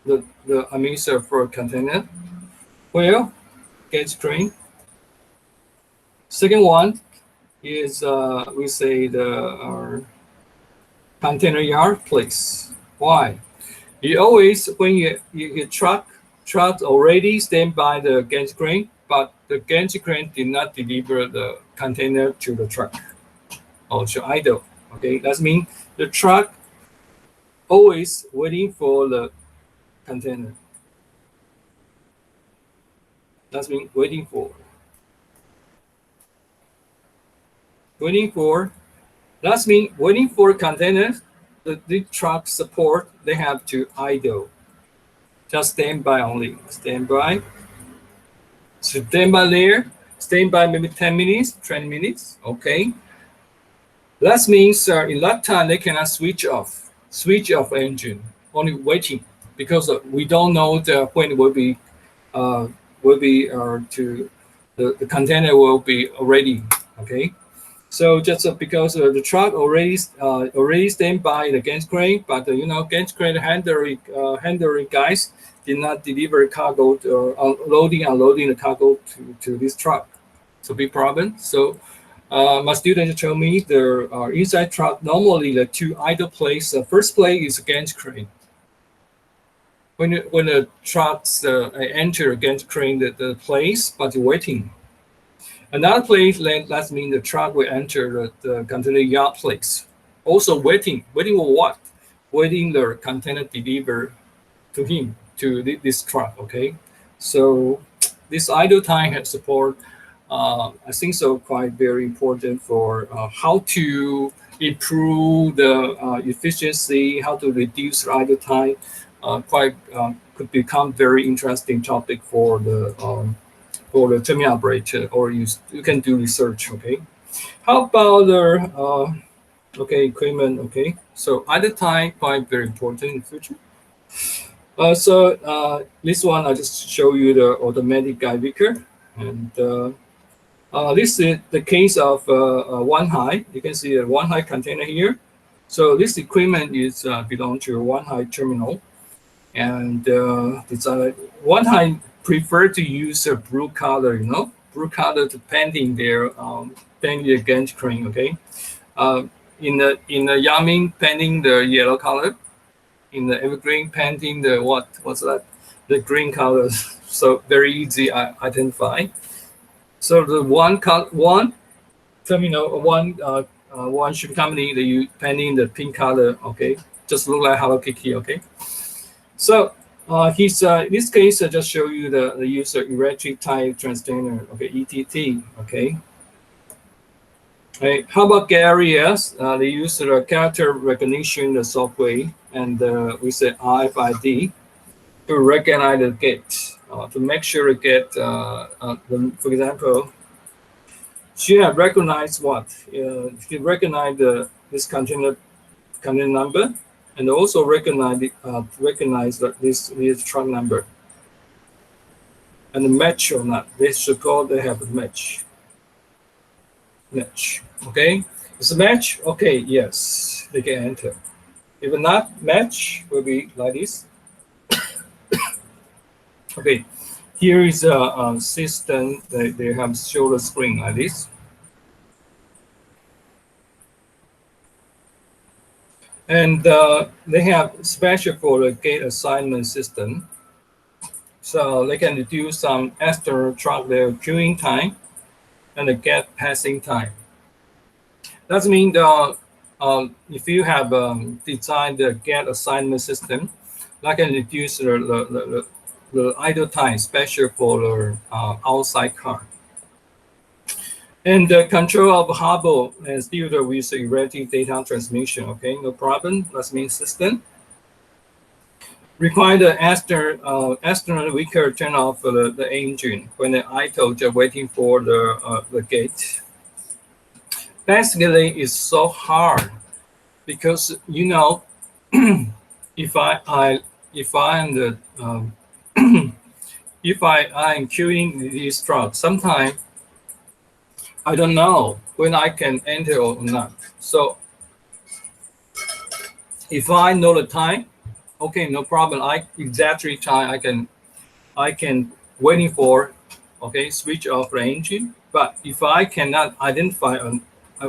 for a container. Well, gauge crane. Second one is we say the container yard place. Why? You always when you truck already stand by the gauge crane, but the gauge crane did not deliver the container to the truck. Also idle. Okay, that means the truck always waiting for the container. That means waiting for. That means waiting for containers. The truck support they have to idle. Just stand by only. Stand by. So stand by there. Stand by maybe 10 minutes, 20 minutes. Okay. That means in that time they cannot switch off engine. Only waiting because we don't know when it will be to the container will be ready. Okay. So just because the truck already stand by the gauge crane, but gauge crane handling guys did not deliver cargo unloading the cargo to this truck. So big problem. So my students told me the inside truck normally the 2 idle place. The first place is gauge crane. When the trucks enter gauge crane the place, but waiting. Another place that means the truck will enter the container yard place. Also waiting for what? Waiting the container deliver to him to this truck. Okay, so this idle time has support. I think so quite very important for how to improve the efficiency, how to reduce idle time. Could become very interesting topic for the terminal operator, or you can do research. Okay, how about the equipment? Okay, so idle time quite very important in the future. This one I just show you the automatic guide wicker, and this is the case of one high. You can see a one high container here. So this equipment is belong to one high terminal, and one high prefer to use a blue color. Blue color to painting their gantry crane. Okay, in the Yamin painting the yellow color. In the Evergreen painting the what's that? The green colors. So very easy identify. So the one terminal, one ship company, they use painting the pink color. Okay, just look like Hello Kitty. Okay, so this case I just show you the user electric type transducer. Okay, ETT. Okay. Hey, how about gate areas? They use the character recognition the software, and we say RFID to recognize the gate, to make sure the gate, for example, she have recognized what? She recognize this container number, and also recognize this truck number, and the match or not. They suppose they have a match. Okay, it's a match. Okay, yes, they can enter. If not match, will be like this. Okay, here is a system. They have show the screen like this. And they have special for the gate assignment system. So they can reduce some extra truck their queuing time and the gate passing time. That means if you have designed the gate assignment system, that can reduce the idle time, especially for the outside car. And the control of harbor and still with erratic data transmission. Okay, no problem. That means system. Require the external wicker turn off the engine when the idle just waiting for the gate. Basically, it's so hard because if I am the if I am queuing these trucks, sometimes I don't know when I can enter or not. So if I know the time, okay, no problem. Exactly time I can waiting for, okay, switch off the engine. But if I cannot identify,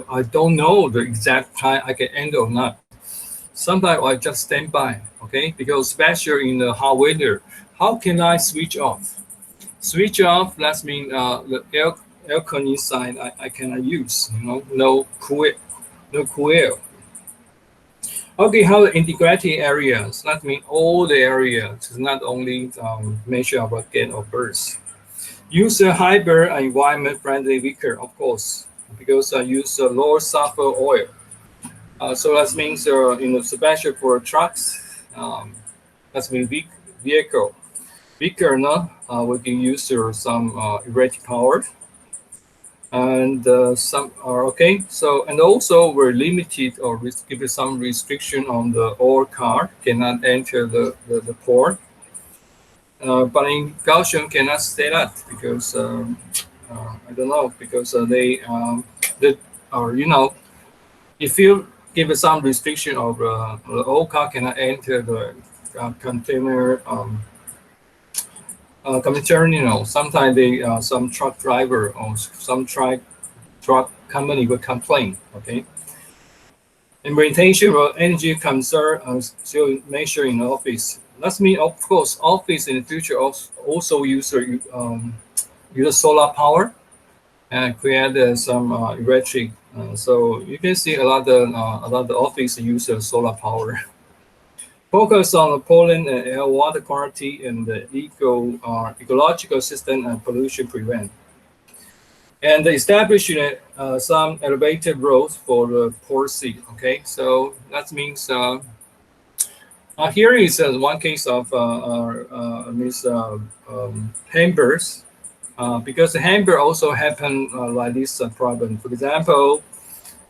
I don't know the exact time I can enter or not. Sometimes I just stand by, okay, because especially in the hot weather, how can I switch off? Switch off, that means the air con inside I cannot use, no cool air. Okay, how the integrated areas, that means all the areas, not only measure about gate or burst. Use a hybrid and environment-friendly wicker, of course, because I use low sulfur oil. So that means, especially for trucks, that's mean vehicle. Wicker, we can use some erratic power. And some are okay. So, and also we're limited or give some restriction on the all car cannot enter the port. But in Kaohsiung cannot say that because I don't know, because they if you give some restriction of the all car cannot enter the container terminal. Sometimes they some truck driver or some truck company will complain. Okay. And maintain of energy concern still measure in the office. That means, of course, office in the future also use solar power and create some electric. So you can see a lot of office use solar power. focus on the pollen and air water quality and the ecological system and pollution prevent. And establishing some elevated roads for the port seed. Okay, so that means here is one case of hambers, because the hamber also happen like this problem. For example,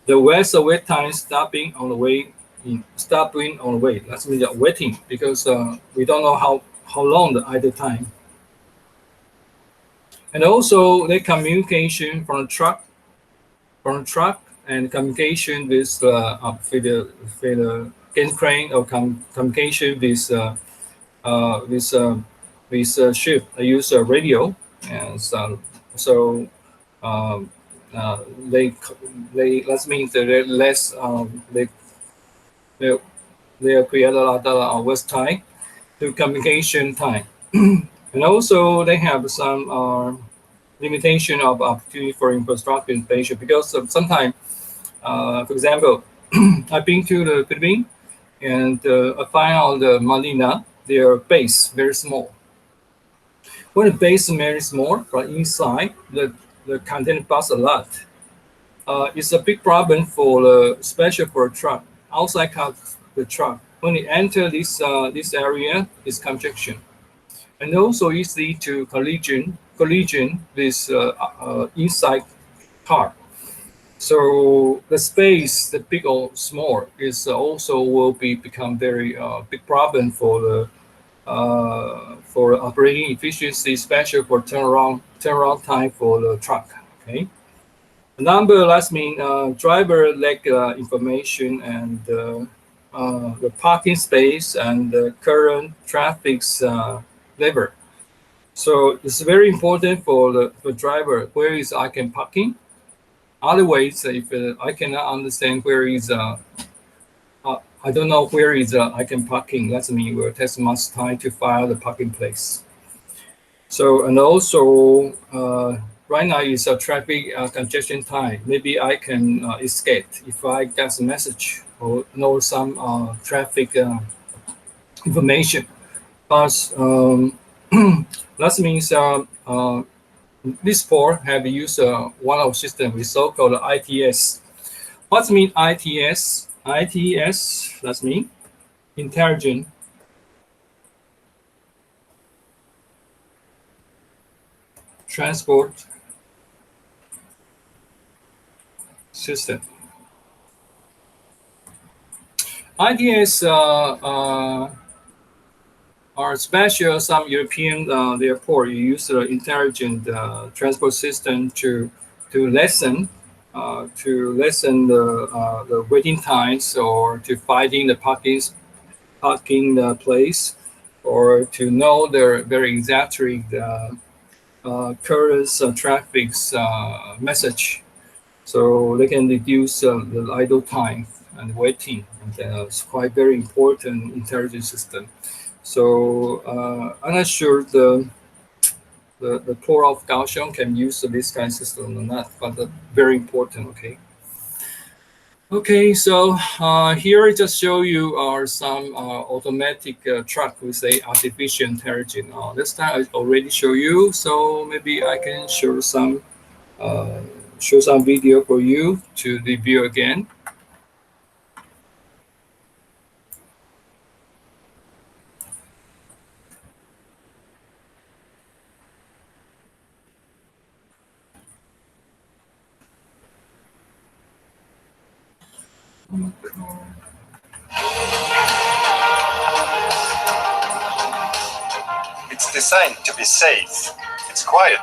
the vessel wait time stopping on the way. That means waiting because we don't know how long the idle time. And also the communication from truck and communication with the gain crane or communication with ship. I use a radio, and so they that means they're less they create a lot of waste time to communication time. And also they have some limitation of opportunity for infrastructure innovation because sometimes, for example, I've been to the Philippines and I find out the Manila, their base very small. When the base is very small, but inside the content bus a lot. It's a big problem for especially for a truck. Outside of the truck, when you enter this area, is congestion. And also easy to collision with inside car. So the space, the big or small, is also will become very big problem for the for operating efficiency, especially for turnaround time for the truck. Okay. Number last mean driver lack information and the parking space and the current traffic's level. So it's very important for the driver where is I can parking. Otherwise, if I cannot understand where is I don't know where is I can parking. That's mean we'll take much time to find the parking place. So and also right now is a traffic congestion time. Maybe I can escape if I get a message or know some traffic information. But that means this port have used one of system we so-called ITS. What mean ITS? ITS, that's mean intelligent transport system. ITS are special. Some European airport use the intelligent transport system to lessen the waiting times or to finding the parking place or to know the very exactly the current traffic's message, so they can reduce the idle time and waiting. And it's quite very important intelligence system. So I'm not sure the port of Kaohsiung can use this kind of system or not, but very important. Okay, so here I just show you some automatic truck with say artificial intelligence. This time I already show you, so maybe I can show some video for you to review again. It's designed to be safe, it's quiet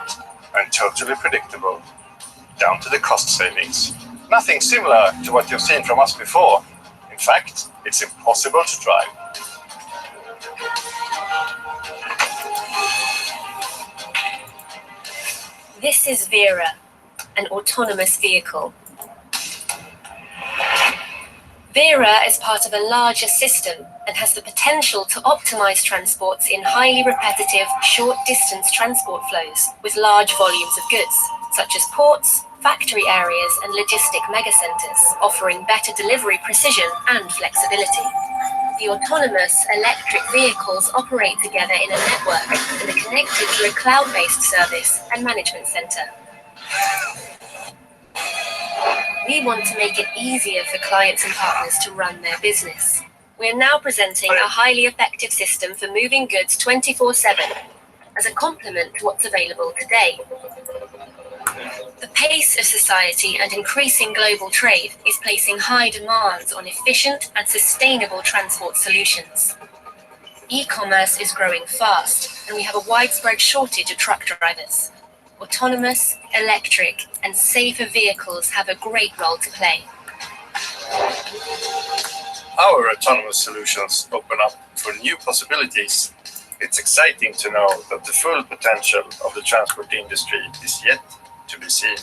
and totally predictable, down to the cost savings. Nothing similar to what you've seen from us before. In fact, it's impossible to drive. This is Vera, an autonomous vehicle. Vera is part of a larger system and has the potential to optimize transports in highly repetitive, short-distance transport flows with large volumes of goods, such as ports, factory areas, and logistic megacenters, offering better delivery precision and flexibility. The autonomous electric vehicles operate together in a network and are connected to a cloud-based service and management center. We want to make it easier for clients and partners to run their business. We're now presenting a highly effective system for moving goods 24/7 as a complement to what's available today. The pace of society and increasing global trade is placing high demands on efficient and sustainable transport solutions. E-commerce is growing fast, and we have a widespread shortage of truck drivers. Autonomous, electric, and safer vehicles have a great role to play. Our autonomous solutions open up for new possibilities. It's exciting to know that the full potential of the transport industry is yet to be seen.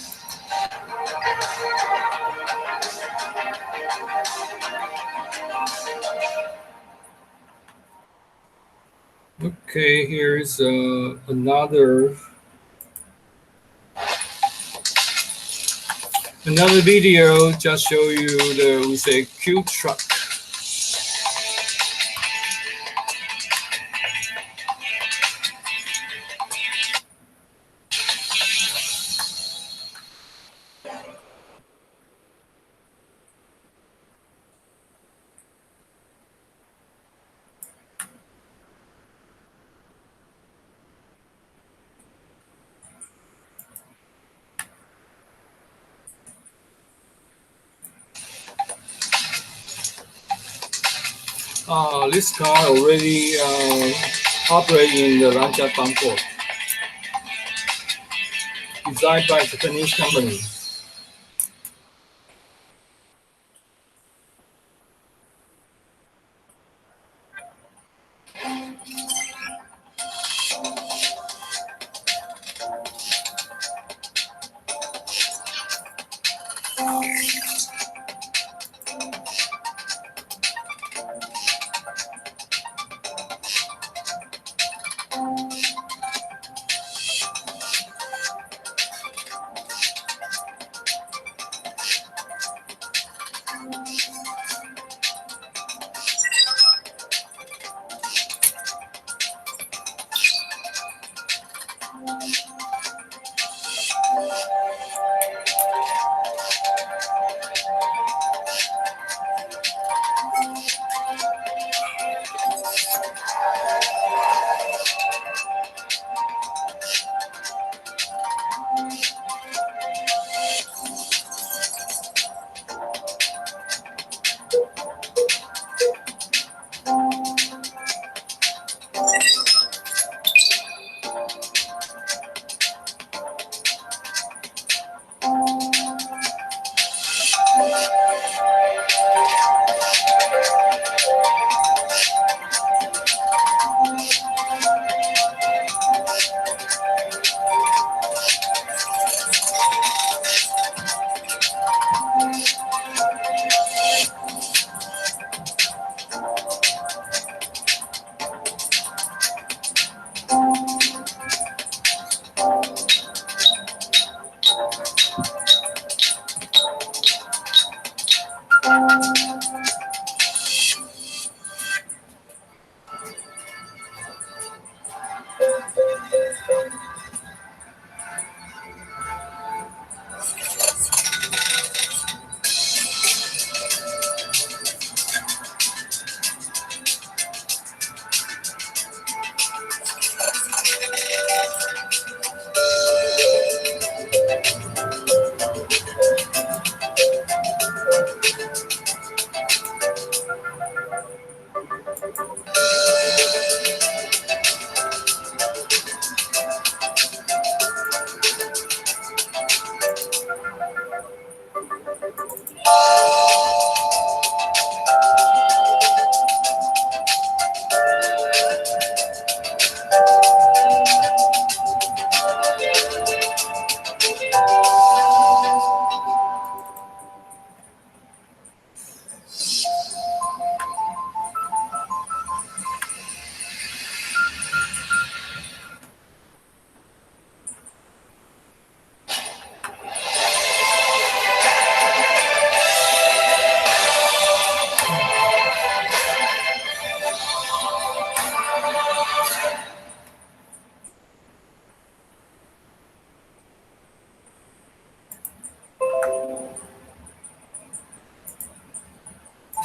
Okay, here's another video. Just show you the, we say, cute truck. This car already operates in the Ranjatbang port, designed by a Japanese company.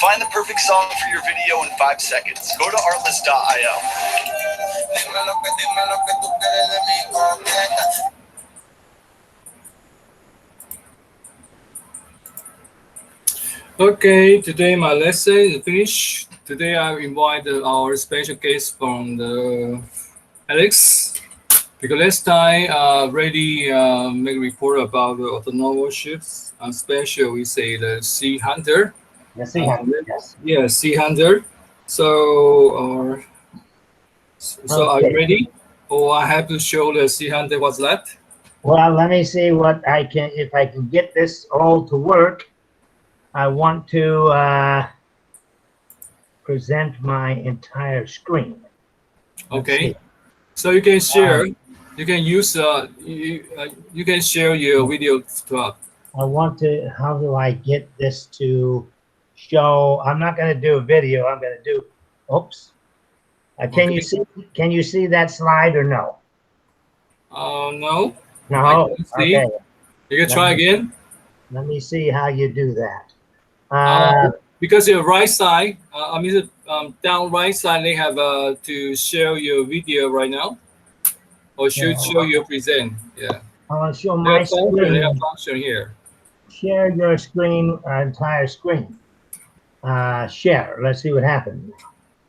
Find the perfect song for your video in 5 seconds. Go to artlist.io. Okay, today my lesson is finished. Today I invited our special guest from the Alex, because last time already make a report about the autonomous ships, and special we say the Sea Hunter. The Sea Hunter, yes. Yeah, Sea Hunter. So, are you ready? Or I have to show the Sea Hunter what's left? Well, let me see what I can, if I can get this all to work. I want to present my entire screen. Okay, so you can share. You can use you can share your video to us. I want to. How do I get this to show? I'm not going to do a video. I'm going to do. Oops. Can you see? Can you see that slide or no? No. No. See. Okay. You can try again. Let me see how you do that. Because your right side, I mean down right side, they have to share your video right now, or should show your present. Yeah. I want to show my screen. They have function here. Share your screen, entire screen. Share. Let's see what happens.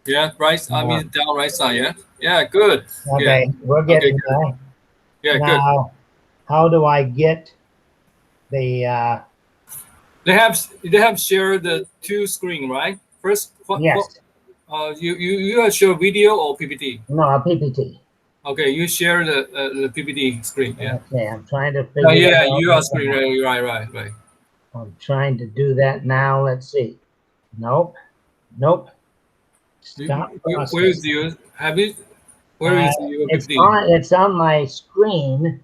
Yeah, right. I mean down right side. Yeah. Yeah. Good. Okay, yeah. We're getting there. Yeah. Now, good. How do I get the? They have shared the two screen, right? First, yes. You have share video or PPT? No, a PPT. Okay, you share the PPT screen. Yeah. Okay, I'm trying to figure. Yeah, out you are screen right. I'm trying to do that now. Let's see. Nope. Stop. Where is your? Have you? Where is your PPT? It's on my screen,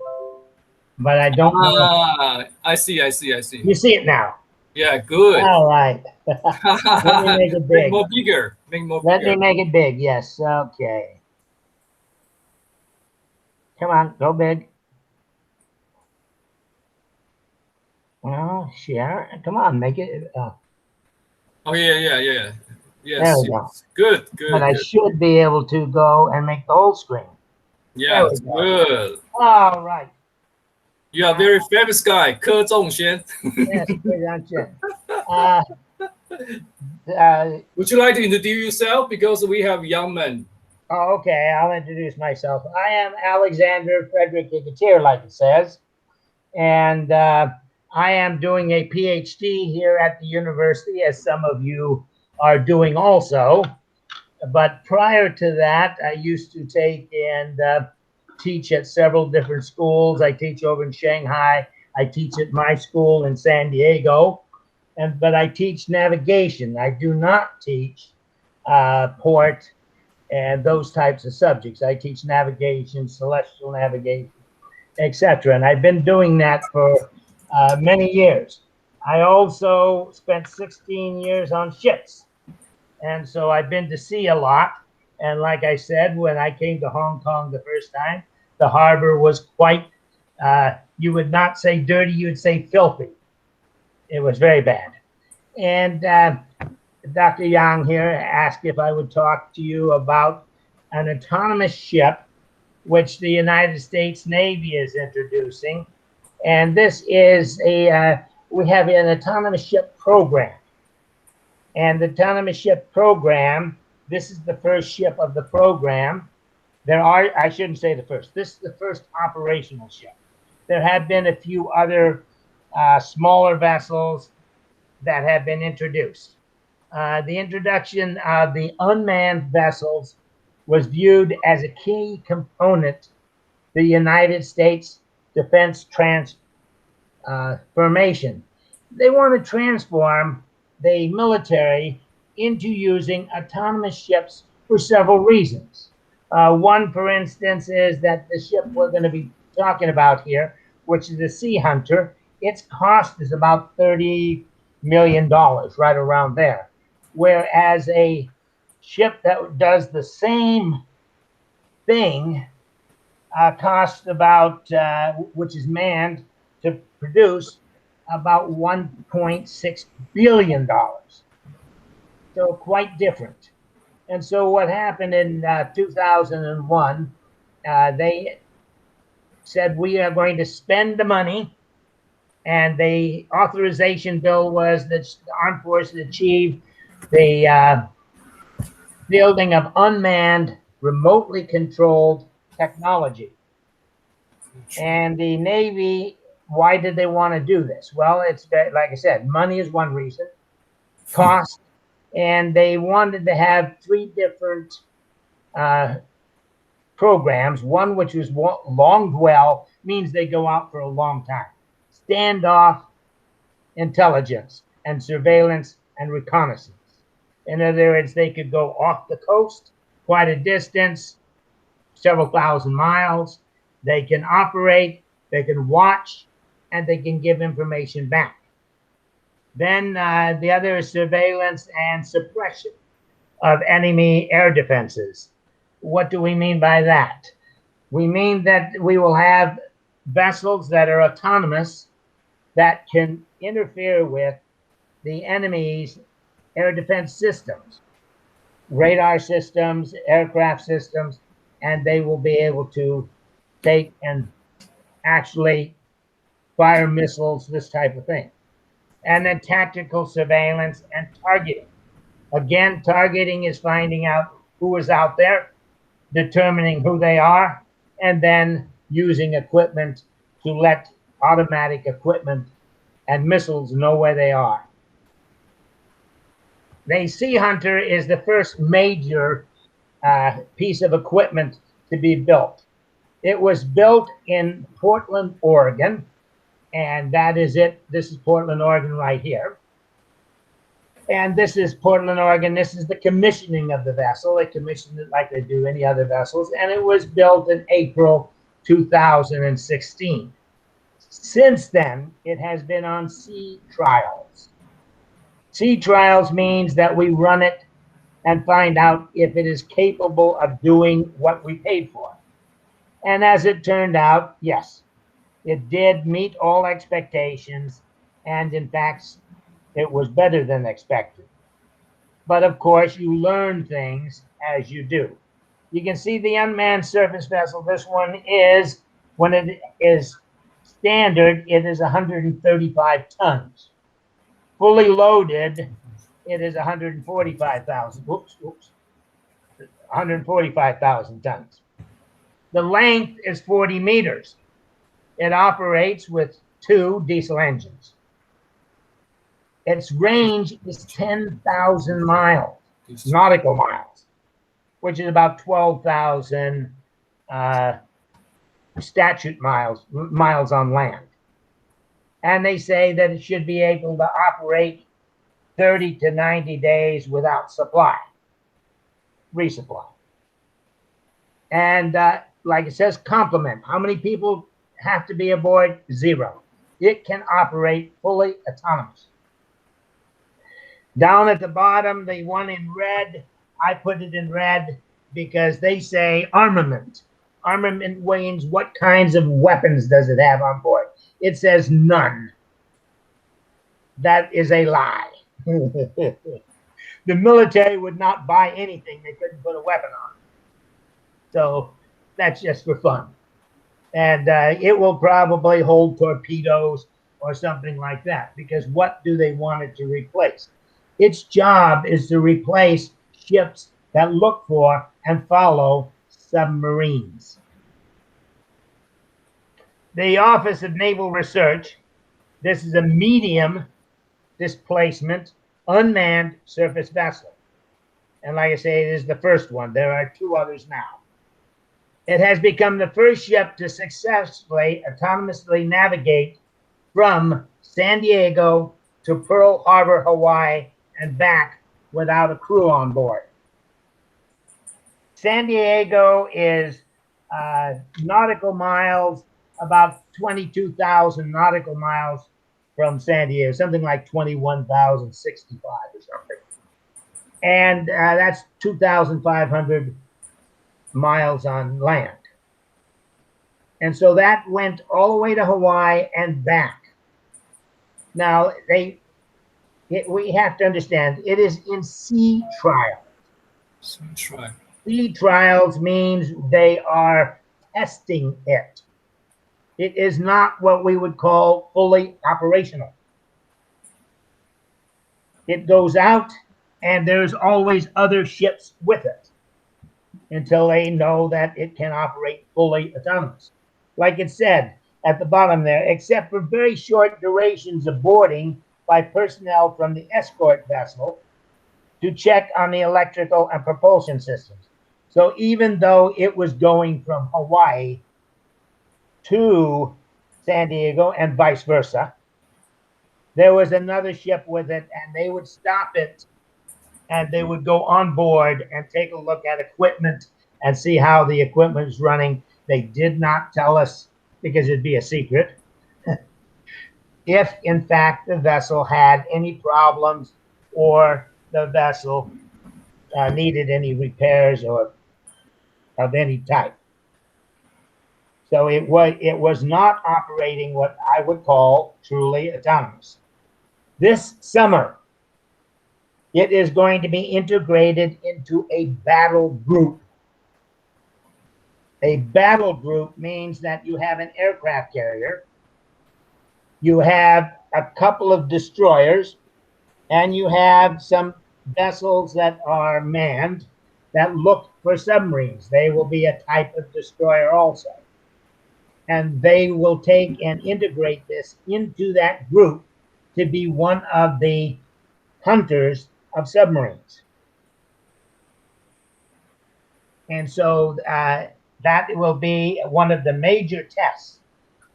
but I don't know. I see. You see it now. Yeah, good. All right. Let me make it big. Make more bigger. Let me make it big. Yes. Okay. Come on, go big. Well, share. Come on, make it. Oh yeah. Yes. There we go. Good. But I should be able to go and make the whole screen. Yeah, good. All right. You are a very famous guy, Ke Zhongxian. Yes, would you like to introduce yourself? Because we have young men. Oh, okay. I'll introduce myself. I am Alexander Frederick Igatir, like it says. And I am doing a PhD here at the university, as some of you are doing also. But prior to that, I used to take and teach at several different schools. I teach over in Shanghai. I teach at my school in San Diego. But I teach navigation. I do not teach port and those types of subjects. I teach navigation, celestial navigation, etc. And I've been doing that for many years. I also spent 16 years on ships. And so I've been to sea a lot. And like I said, when I came to Hong Kong the first time, the harbor was quite, you would not say dirty, you would say filthy. It was very bad. And Dr. Yang here asked if I would talk to you about an autonomous ship which the United States Navy is introducing. And this is we have an autonomous ship program. And the autonomous ship program, this is the first ship of the program. I shouldn't say the first. This is the first operational ship. There have been a few other smaller vessels that have been introduced. The introduction of the unmanned vessels was viewed as a key component the United States defense transformation. They want to transform the military into using autonomous ships for several reasons. One, for instance, is that the ship we're going to be talking about here, which is the Sea Hunter, its cost is about $30 million, right around there. Whereas a ship that does the same thing costs about, which is manned to produce, about $1.6 billion. So quite different. And so what happened in 2001, they said, we are going to spend the money. And the authorization bill was that the armed forces achieve the building of unmanned, remotely controlled technology. And the Navy, why did they want to do this? Well, it's like I said, money is one reason, cost, and they wanted to have 3 different programs. One which was long dwell, means they go out for a long time. Standoff, intelligence, and surveillance and reconnaissance. In other words, they could go off the coast quite a distance, several thousand miles. They can operate, they can watch, and they can give information back. Then the other is surveillance and suppression of enemy air defenses. What do we mean by that? We mean that we will have vessels that are autonomous that can interfere with the enemy's air defense systems, radar systems, aircraft systems, and they will be able to take and actually fire missiles, this type of thing. And then tactical surveillance and targeting. Again, targeting is finding out who is out there, determining who they are, and then using equipment to let automatic equipment and missiles know where they are. The Sea Hunter is the first major piece of equipment to be built. It was built in Portland, Oregon, and that is it. This is Portland, Oregon right here. And this is Portland, Oregon. This is the commissioning of the vessel. They commissioned it like they do any other vessels, and it was built in April 2016. Since then, it has been on sea trials. Sea trials means that we run it and find out if it is capable of doing what we paid for. And as it turned out, yes, it did meet all expectations, and in fact, it was better than expected. But of course, you learn things as you do. You can see the unmanned surface vessel. This one is, when it is standard, it is 135 tons. Fully loaded, it is 145,000. 145,000 tons. The length is 40 meters. It operates with 2 diesel engines. Its range is 10,000 miles, nautical miles, which is about 12,000 statute miles on land. And they say that it should be able to operate 30 to 90 days without supply, resupply. And like it says, complement. How many people have to be aboard? 0. It can operate fully autonomous. Down at the bottom, the one in red, I put it in red because they say armament. Armament means what kinds of weapons does it have on board? It says none. That is a lie. The military would not buy anything they couldn't put a weapon on. So that's just for fun. And it will probably hold torpedoes or something like that, because what do they want it to replace? Its job is to replace ships that look for and follow submarines. The Office of Naval Research, this is a medium displacement unmanned surface vessel. And like I say, it is the first one. There are 2 others now. It has become the first ship to successfully autonomously navigate from San Diego to Pearl Harbor, Hawaii, and back without a crew on board. San Diego is nautical miles, about 22,000 nautical miles from San Diego, something like 21,065 or something. And that's 2,500 miles on land. And so that went all the way to Hawaii and back. Now, they We have to understand, it is in sea trial. Try. Sea trials means they are testing it. It is not what we would call fully operational. It goes out, and there's always other ships with it until they know that it can operate fully autonomous. Like it said at the bottom there, except for very short durations of boarding by personnel from the escort vessel to check on the electrical and propulsion systems. So even though it was going from Hawaii to San Diego and vice versa, there was another ship with it, and they would stop it, and they would go on board and take a look at equipment and see how the equipment is running. They did not tell us because it'd be a secret. If, in fact, the vessel had any problems or the vessel needed any repairs or of any type. So it was not operating what I would call truly autonomous. This summer, it is going to be integrated into a battle group. A battle group means that you have an aircraft carrier, you have a couple of destroyers, and you have some vessels that are manned that look for submarines. They will be a type of destroyer also. And they will take and integrate this into that group to be one of the hunters of submarines. And so that will be one of the major tests.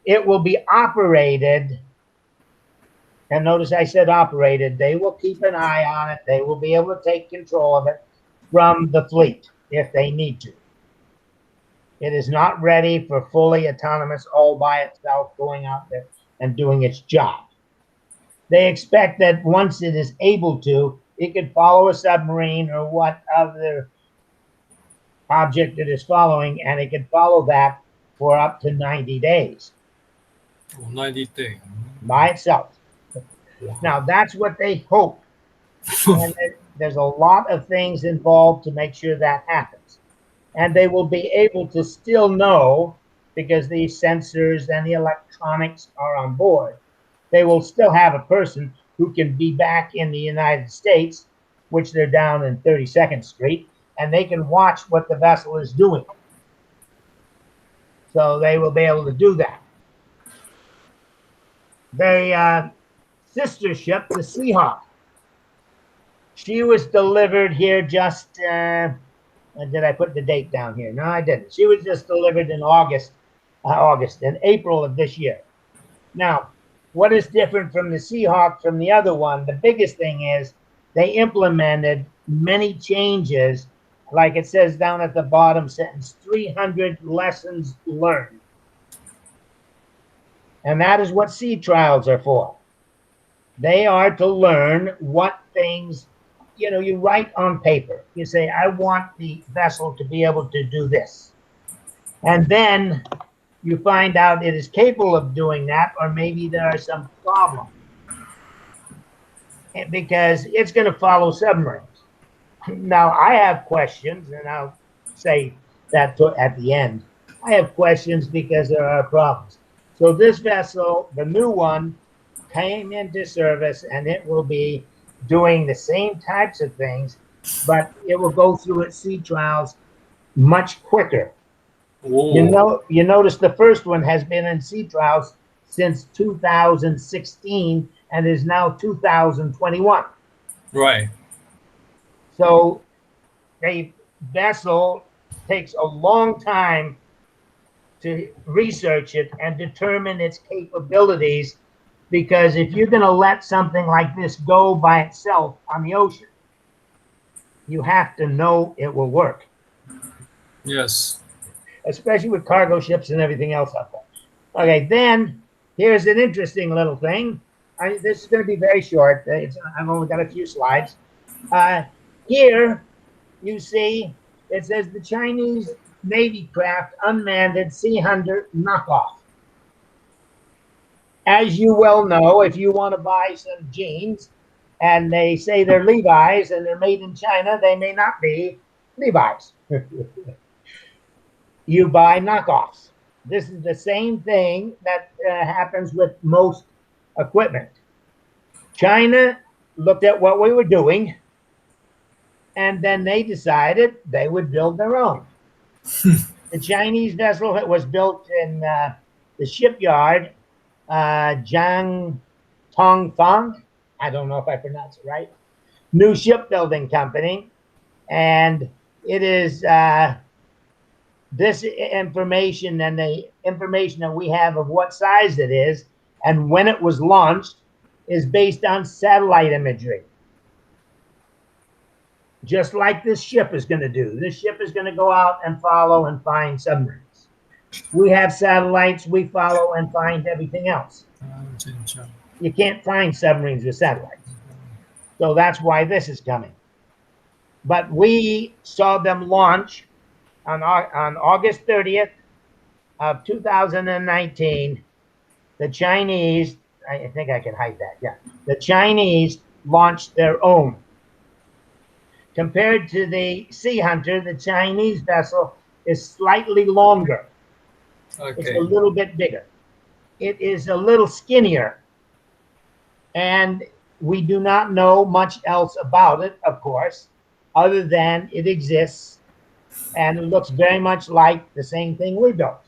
It will be operated, and notice I said operated, they will keep an eye on it. They will be able to take control of it from the fleet if they need to. It is not ready for fully autonomous all by itself going out there and doing its job. They expect that once it is able to, it could follow a submarine or what other object it is following, and it could follow that for up to 90 days. 90 days. By itself. Now, that's what they hope. And there's a lot of things involved to make sure that happens. And they will be able to still know, because these sensors and the electronics are on board, they will still have a person who can be back in the United States, which they're down in 32nd Street, and they can watch what the vessel is doing. So they will be able to do that. The sister ship, the Seahawk, she was delivered here just, did I put the date down here? No, I didn't. She was just delivered in in April of this year. Now, what is different from the Seahawk from the other one? The biggest thing is they implemented many changes, like it says down at the bottom sentence, 300 lessons learned. And that is what sea trials are for. They are to learn what things, you write on paper. You say, I want the vessel to be able to do this. And then you find out it is capable of doing that, or maybe there are some problems. Because it's going to follow submarines. Now, I have questions, and I'll say that at the end. I have questions because there are problems. So this vessel, the new one, came into service, and it will be doing the same types of things, but it will go through its sea trials much quicker. Whoa. You notice the first one has been in sea trials since 2016 and is now 2021. Right. So a vessel takes a long time to research it and determine its capabilities, because if you're going to let something like this go by itself on the ocean, you have to know it will work. Yes. Especially with cargo ships and everything else out there. Okay, then here's an interesting little thing. This is going to be very short. I've only got a few slides. Here you see it says the Chinese Navy craft unmanned Sea Hunter knockoff. As you well know, if you want to buy some jeans and they say they're Levi's and they're made in China, they may not be Levi's. You buy knockoffs. This is the same thing that happens with most equipment. China looked at what we were doing, and then they decided they would build their own. The Chinese vessel was built in the shipyard, Jiang Tongfang. I don't know if I pronounced it right. New Shipbuilding Company. And it is this information and the information that we have of what size it is and when it was launched is based on satellite imagery. Just like this ship is going to do. This ship is going to go out and follow and find submarines. We have satellites, we follow and find everything else. You can't find submarines with satellites. So that's why this is coming. But we saw them launch on August 30th of 2019. The Chinese, I think I can hide that, yeah. The Chinese launched their own. Compared to the Sea Hunter, the Chinese vessel is slightly longer. Okay. It's a little bit bigger. It is a little skinnier. And we do not know much else about it, of course, other than it exists. And it looks very much like the same thing we built.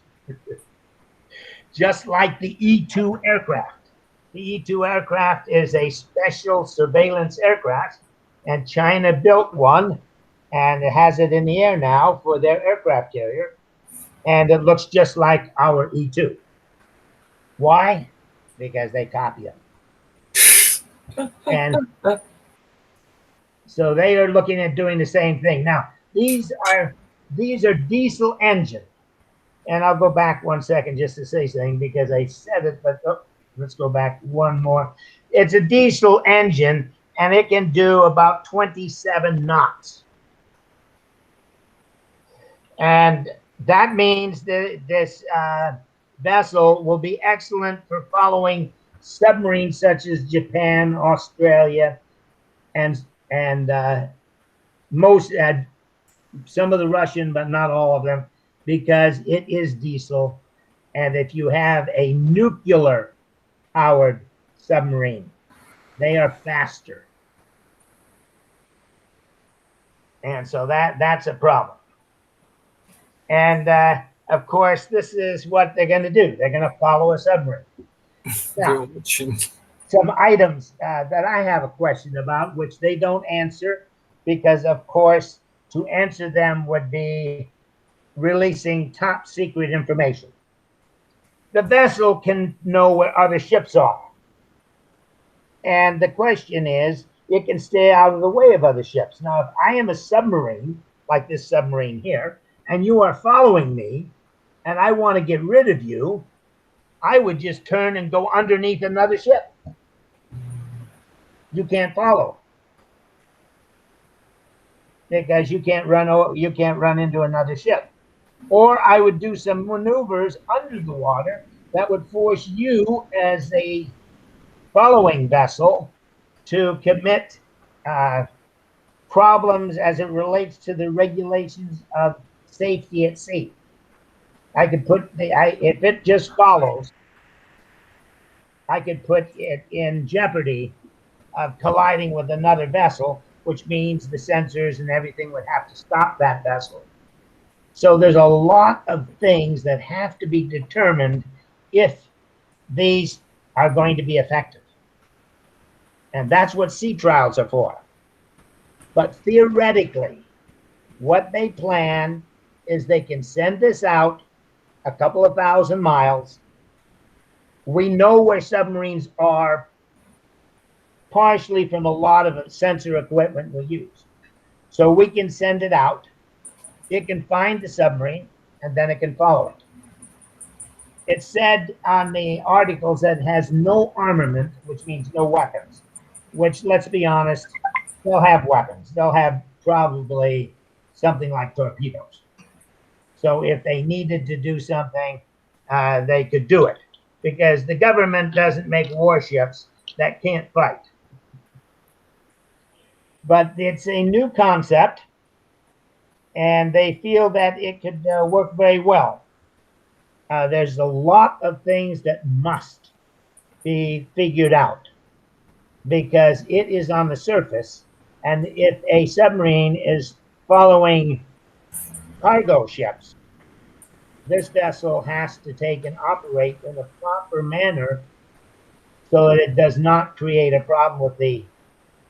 Just like the E-2 aircraft. The E-2 aircraft is a special surveillance aircraft, and China built one, and it has it in the air now for their aircraft carrier, and it looks just like our E-2. Why? Because they copy it. And so they are looking at doing the same thing. Now, these are diesel engine. And I'll go back 1 second just to say something because I said it, but let's go back one more. It's a diesel engine, and it can do about 27 knots. And that means that this vessel will be excellent for following submarines such as Japan, Australia, and most some of the Russian, but not all of them, because it is diesel. And if you have a nuclear powered submarine, they are faster. And so that's a problem. And of course, this is what they're going to do. They're going to follow a submarine. Now, some items that I have a question about, which they don't answer, because of course, to answer them would be releasing top secret information. The vessel can know where other ships are. And the question is, it can stay out of the way of other ships. Now, if I am a submarine, like this submarine here, and you are following me, and I want to get rid of you, I would just turn and go underneath another ship. You can't follow. Because you can't run into another ship. Or I would do some maneuvers under the water that would force you as a following vessel to commit problems as it relates to the regulations of safety at sea. I could put if it just follows, I could put it in jeopardy of colliding with another vessel, which means the sensors and everything would have to stop that vessel. So there's a lot of things that have to be determined if these are going to be effective. And that's what sea trials are for. But theoretically, what they plan is they can send this out a couple of 1,000 miles. We know where submarines are, partially from a lot of sensor equipment we use. So we can send it out. It can find the submarine, and then it can follow it. It said on the articles that it has no armament, which means no weapons, which, let's be honest, they'll have weapons. They'll have probably something like torpedoes. So if they needed to do something, they could do it, because the government doesn't make warships that can't fight. but it's a new concept, and they feel that it could work very well. There's a lot of things that must be figured out because it is on the surface, and if a submarine is following cargo ships, this vessel has to take and operate in a proper manner so that it does not create a problem with the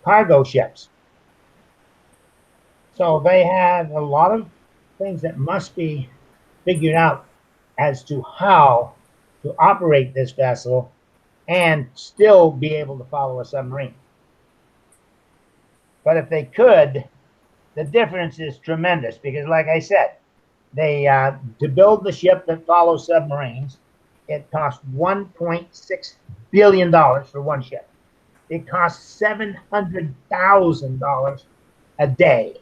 cargo ships. So they have a lot of things that must be figured out as to how to operate this vessel and still be able to follow a submarine. But if they could, the difference is tremendous because, like I said, they to build the ship that follows submarines, it costs $1.6 billion for one ship. It costs $700,000 a day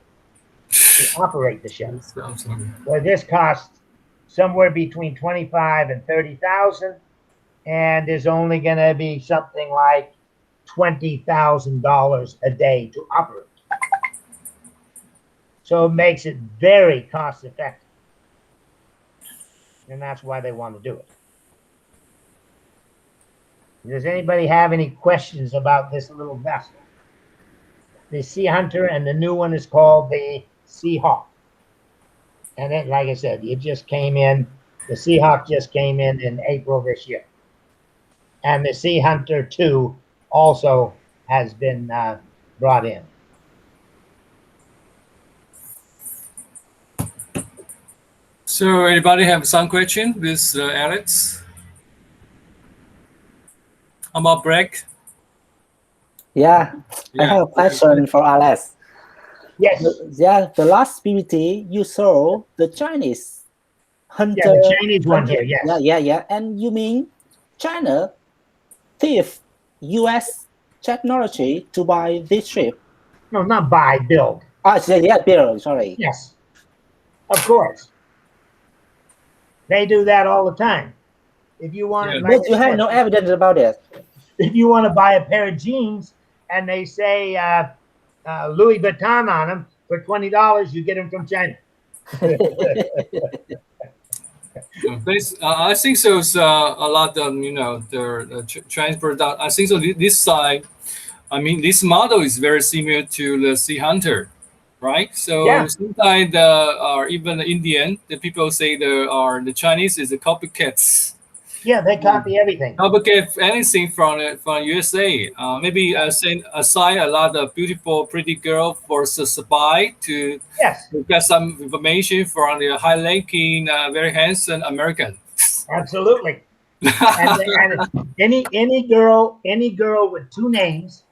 to operate the ship. Where this costs somewhere between 25 and 30,000, and is only going to be something like $20,000 a day to operate. So it makes it very cost effective, and that's why they want to do it. Does anybody have any questions about this little vessel? The Sea Hunter, and the new one is called the Seahawk. And it, like I said, it just came in. The Seahawk just came in April this year. And the Sea Hunter 2 also has been brought in. So anybody have some question with Alex? About break? Yeah, I have a question for Alex. Yes. The last PPT you saw the Chinese hunter. Yeah, the Chinese one here, yes. Yeah. And you mean China thief US technology to buy this ship? No, not buy, build. Build, sorry. Yes, of course. They do that all the time. If you want, but you have no evidence about it. If you want to buy a pair of jeans and they say Louis Vuitton on them for $20, you get them from China. I think so. A lot of the Chinese product. I think so. This side, I mean, this model is very similar to the Sea Hunter, right? So sometimes or even the Indian, the people say the Chinese is the copycats. Yeah, they copy everything. Copycat anything from USA. Maybe assign a lot of beautiful, pretty girl for the spy to get some information from the high-ranking, very handsome American. Absolutely. and any girl with two names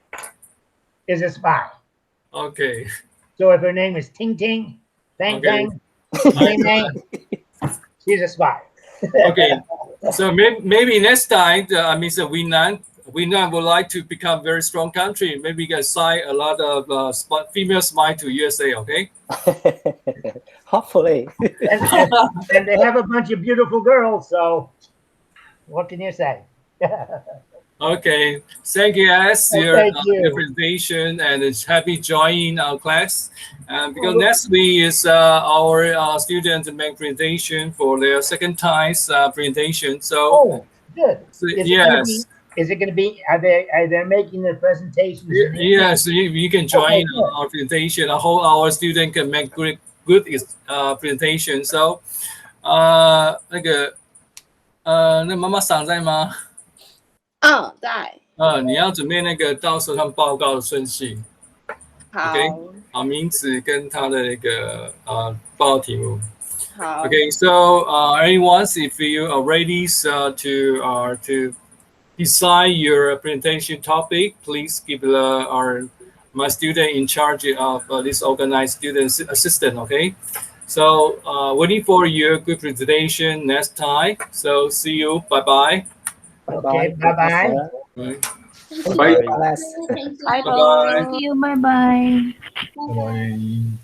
is a spy. Okay. So if her name is Ting Ting, Tang Tang, Tang Tang, she's a spy. Okay. So maybe next time, so Vietnam would like to become a very strong country. Maybe we can sign a lot of female spy to USA. Okay. Hopefully. and they have a bunch of beautiful girls. So what can you say? Okay. Thank you, Alex, your presentation, and it's happy joining our class. Because next week is our students make presentation for their second time presentation. So good. So, yes. Is it going to be? Are they making their presentations? Yes, you can join our presentation. A whole hour student can make good presentation. So, 那妈妈桑在吗？在。你要准备那个到时候他们报告的顺序。好。Okay? 好，名字跟他的那个报告题目。好。Okay, so anyone, if you are ready to decide your presentation topic, please give my student in charge of this organized student assistant. Okay. So waiting for your good presentation next time. So see you. Bye bye. Okay. Bye bye. Bye. Bye bye. Thank you. Bye bye. Bye.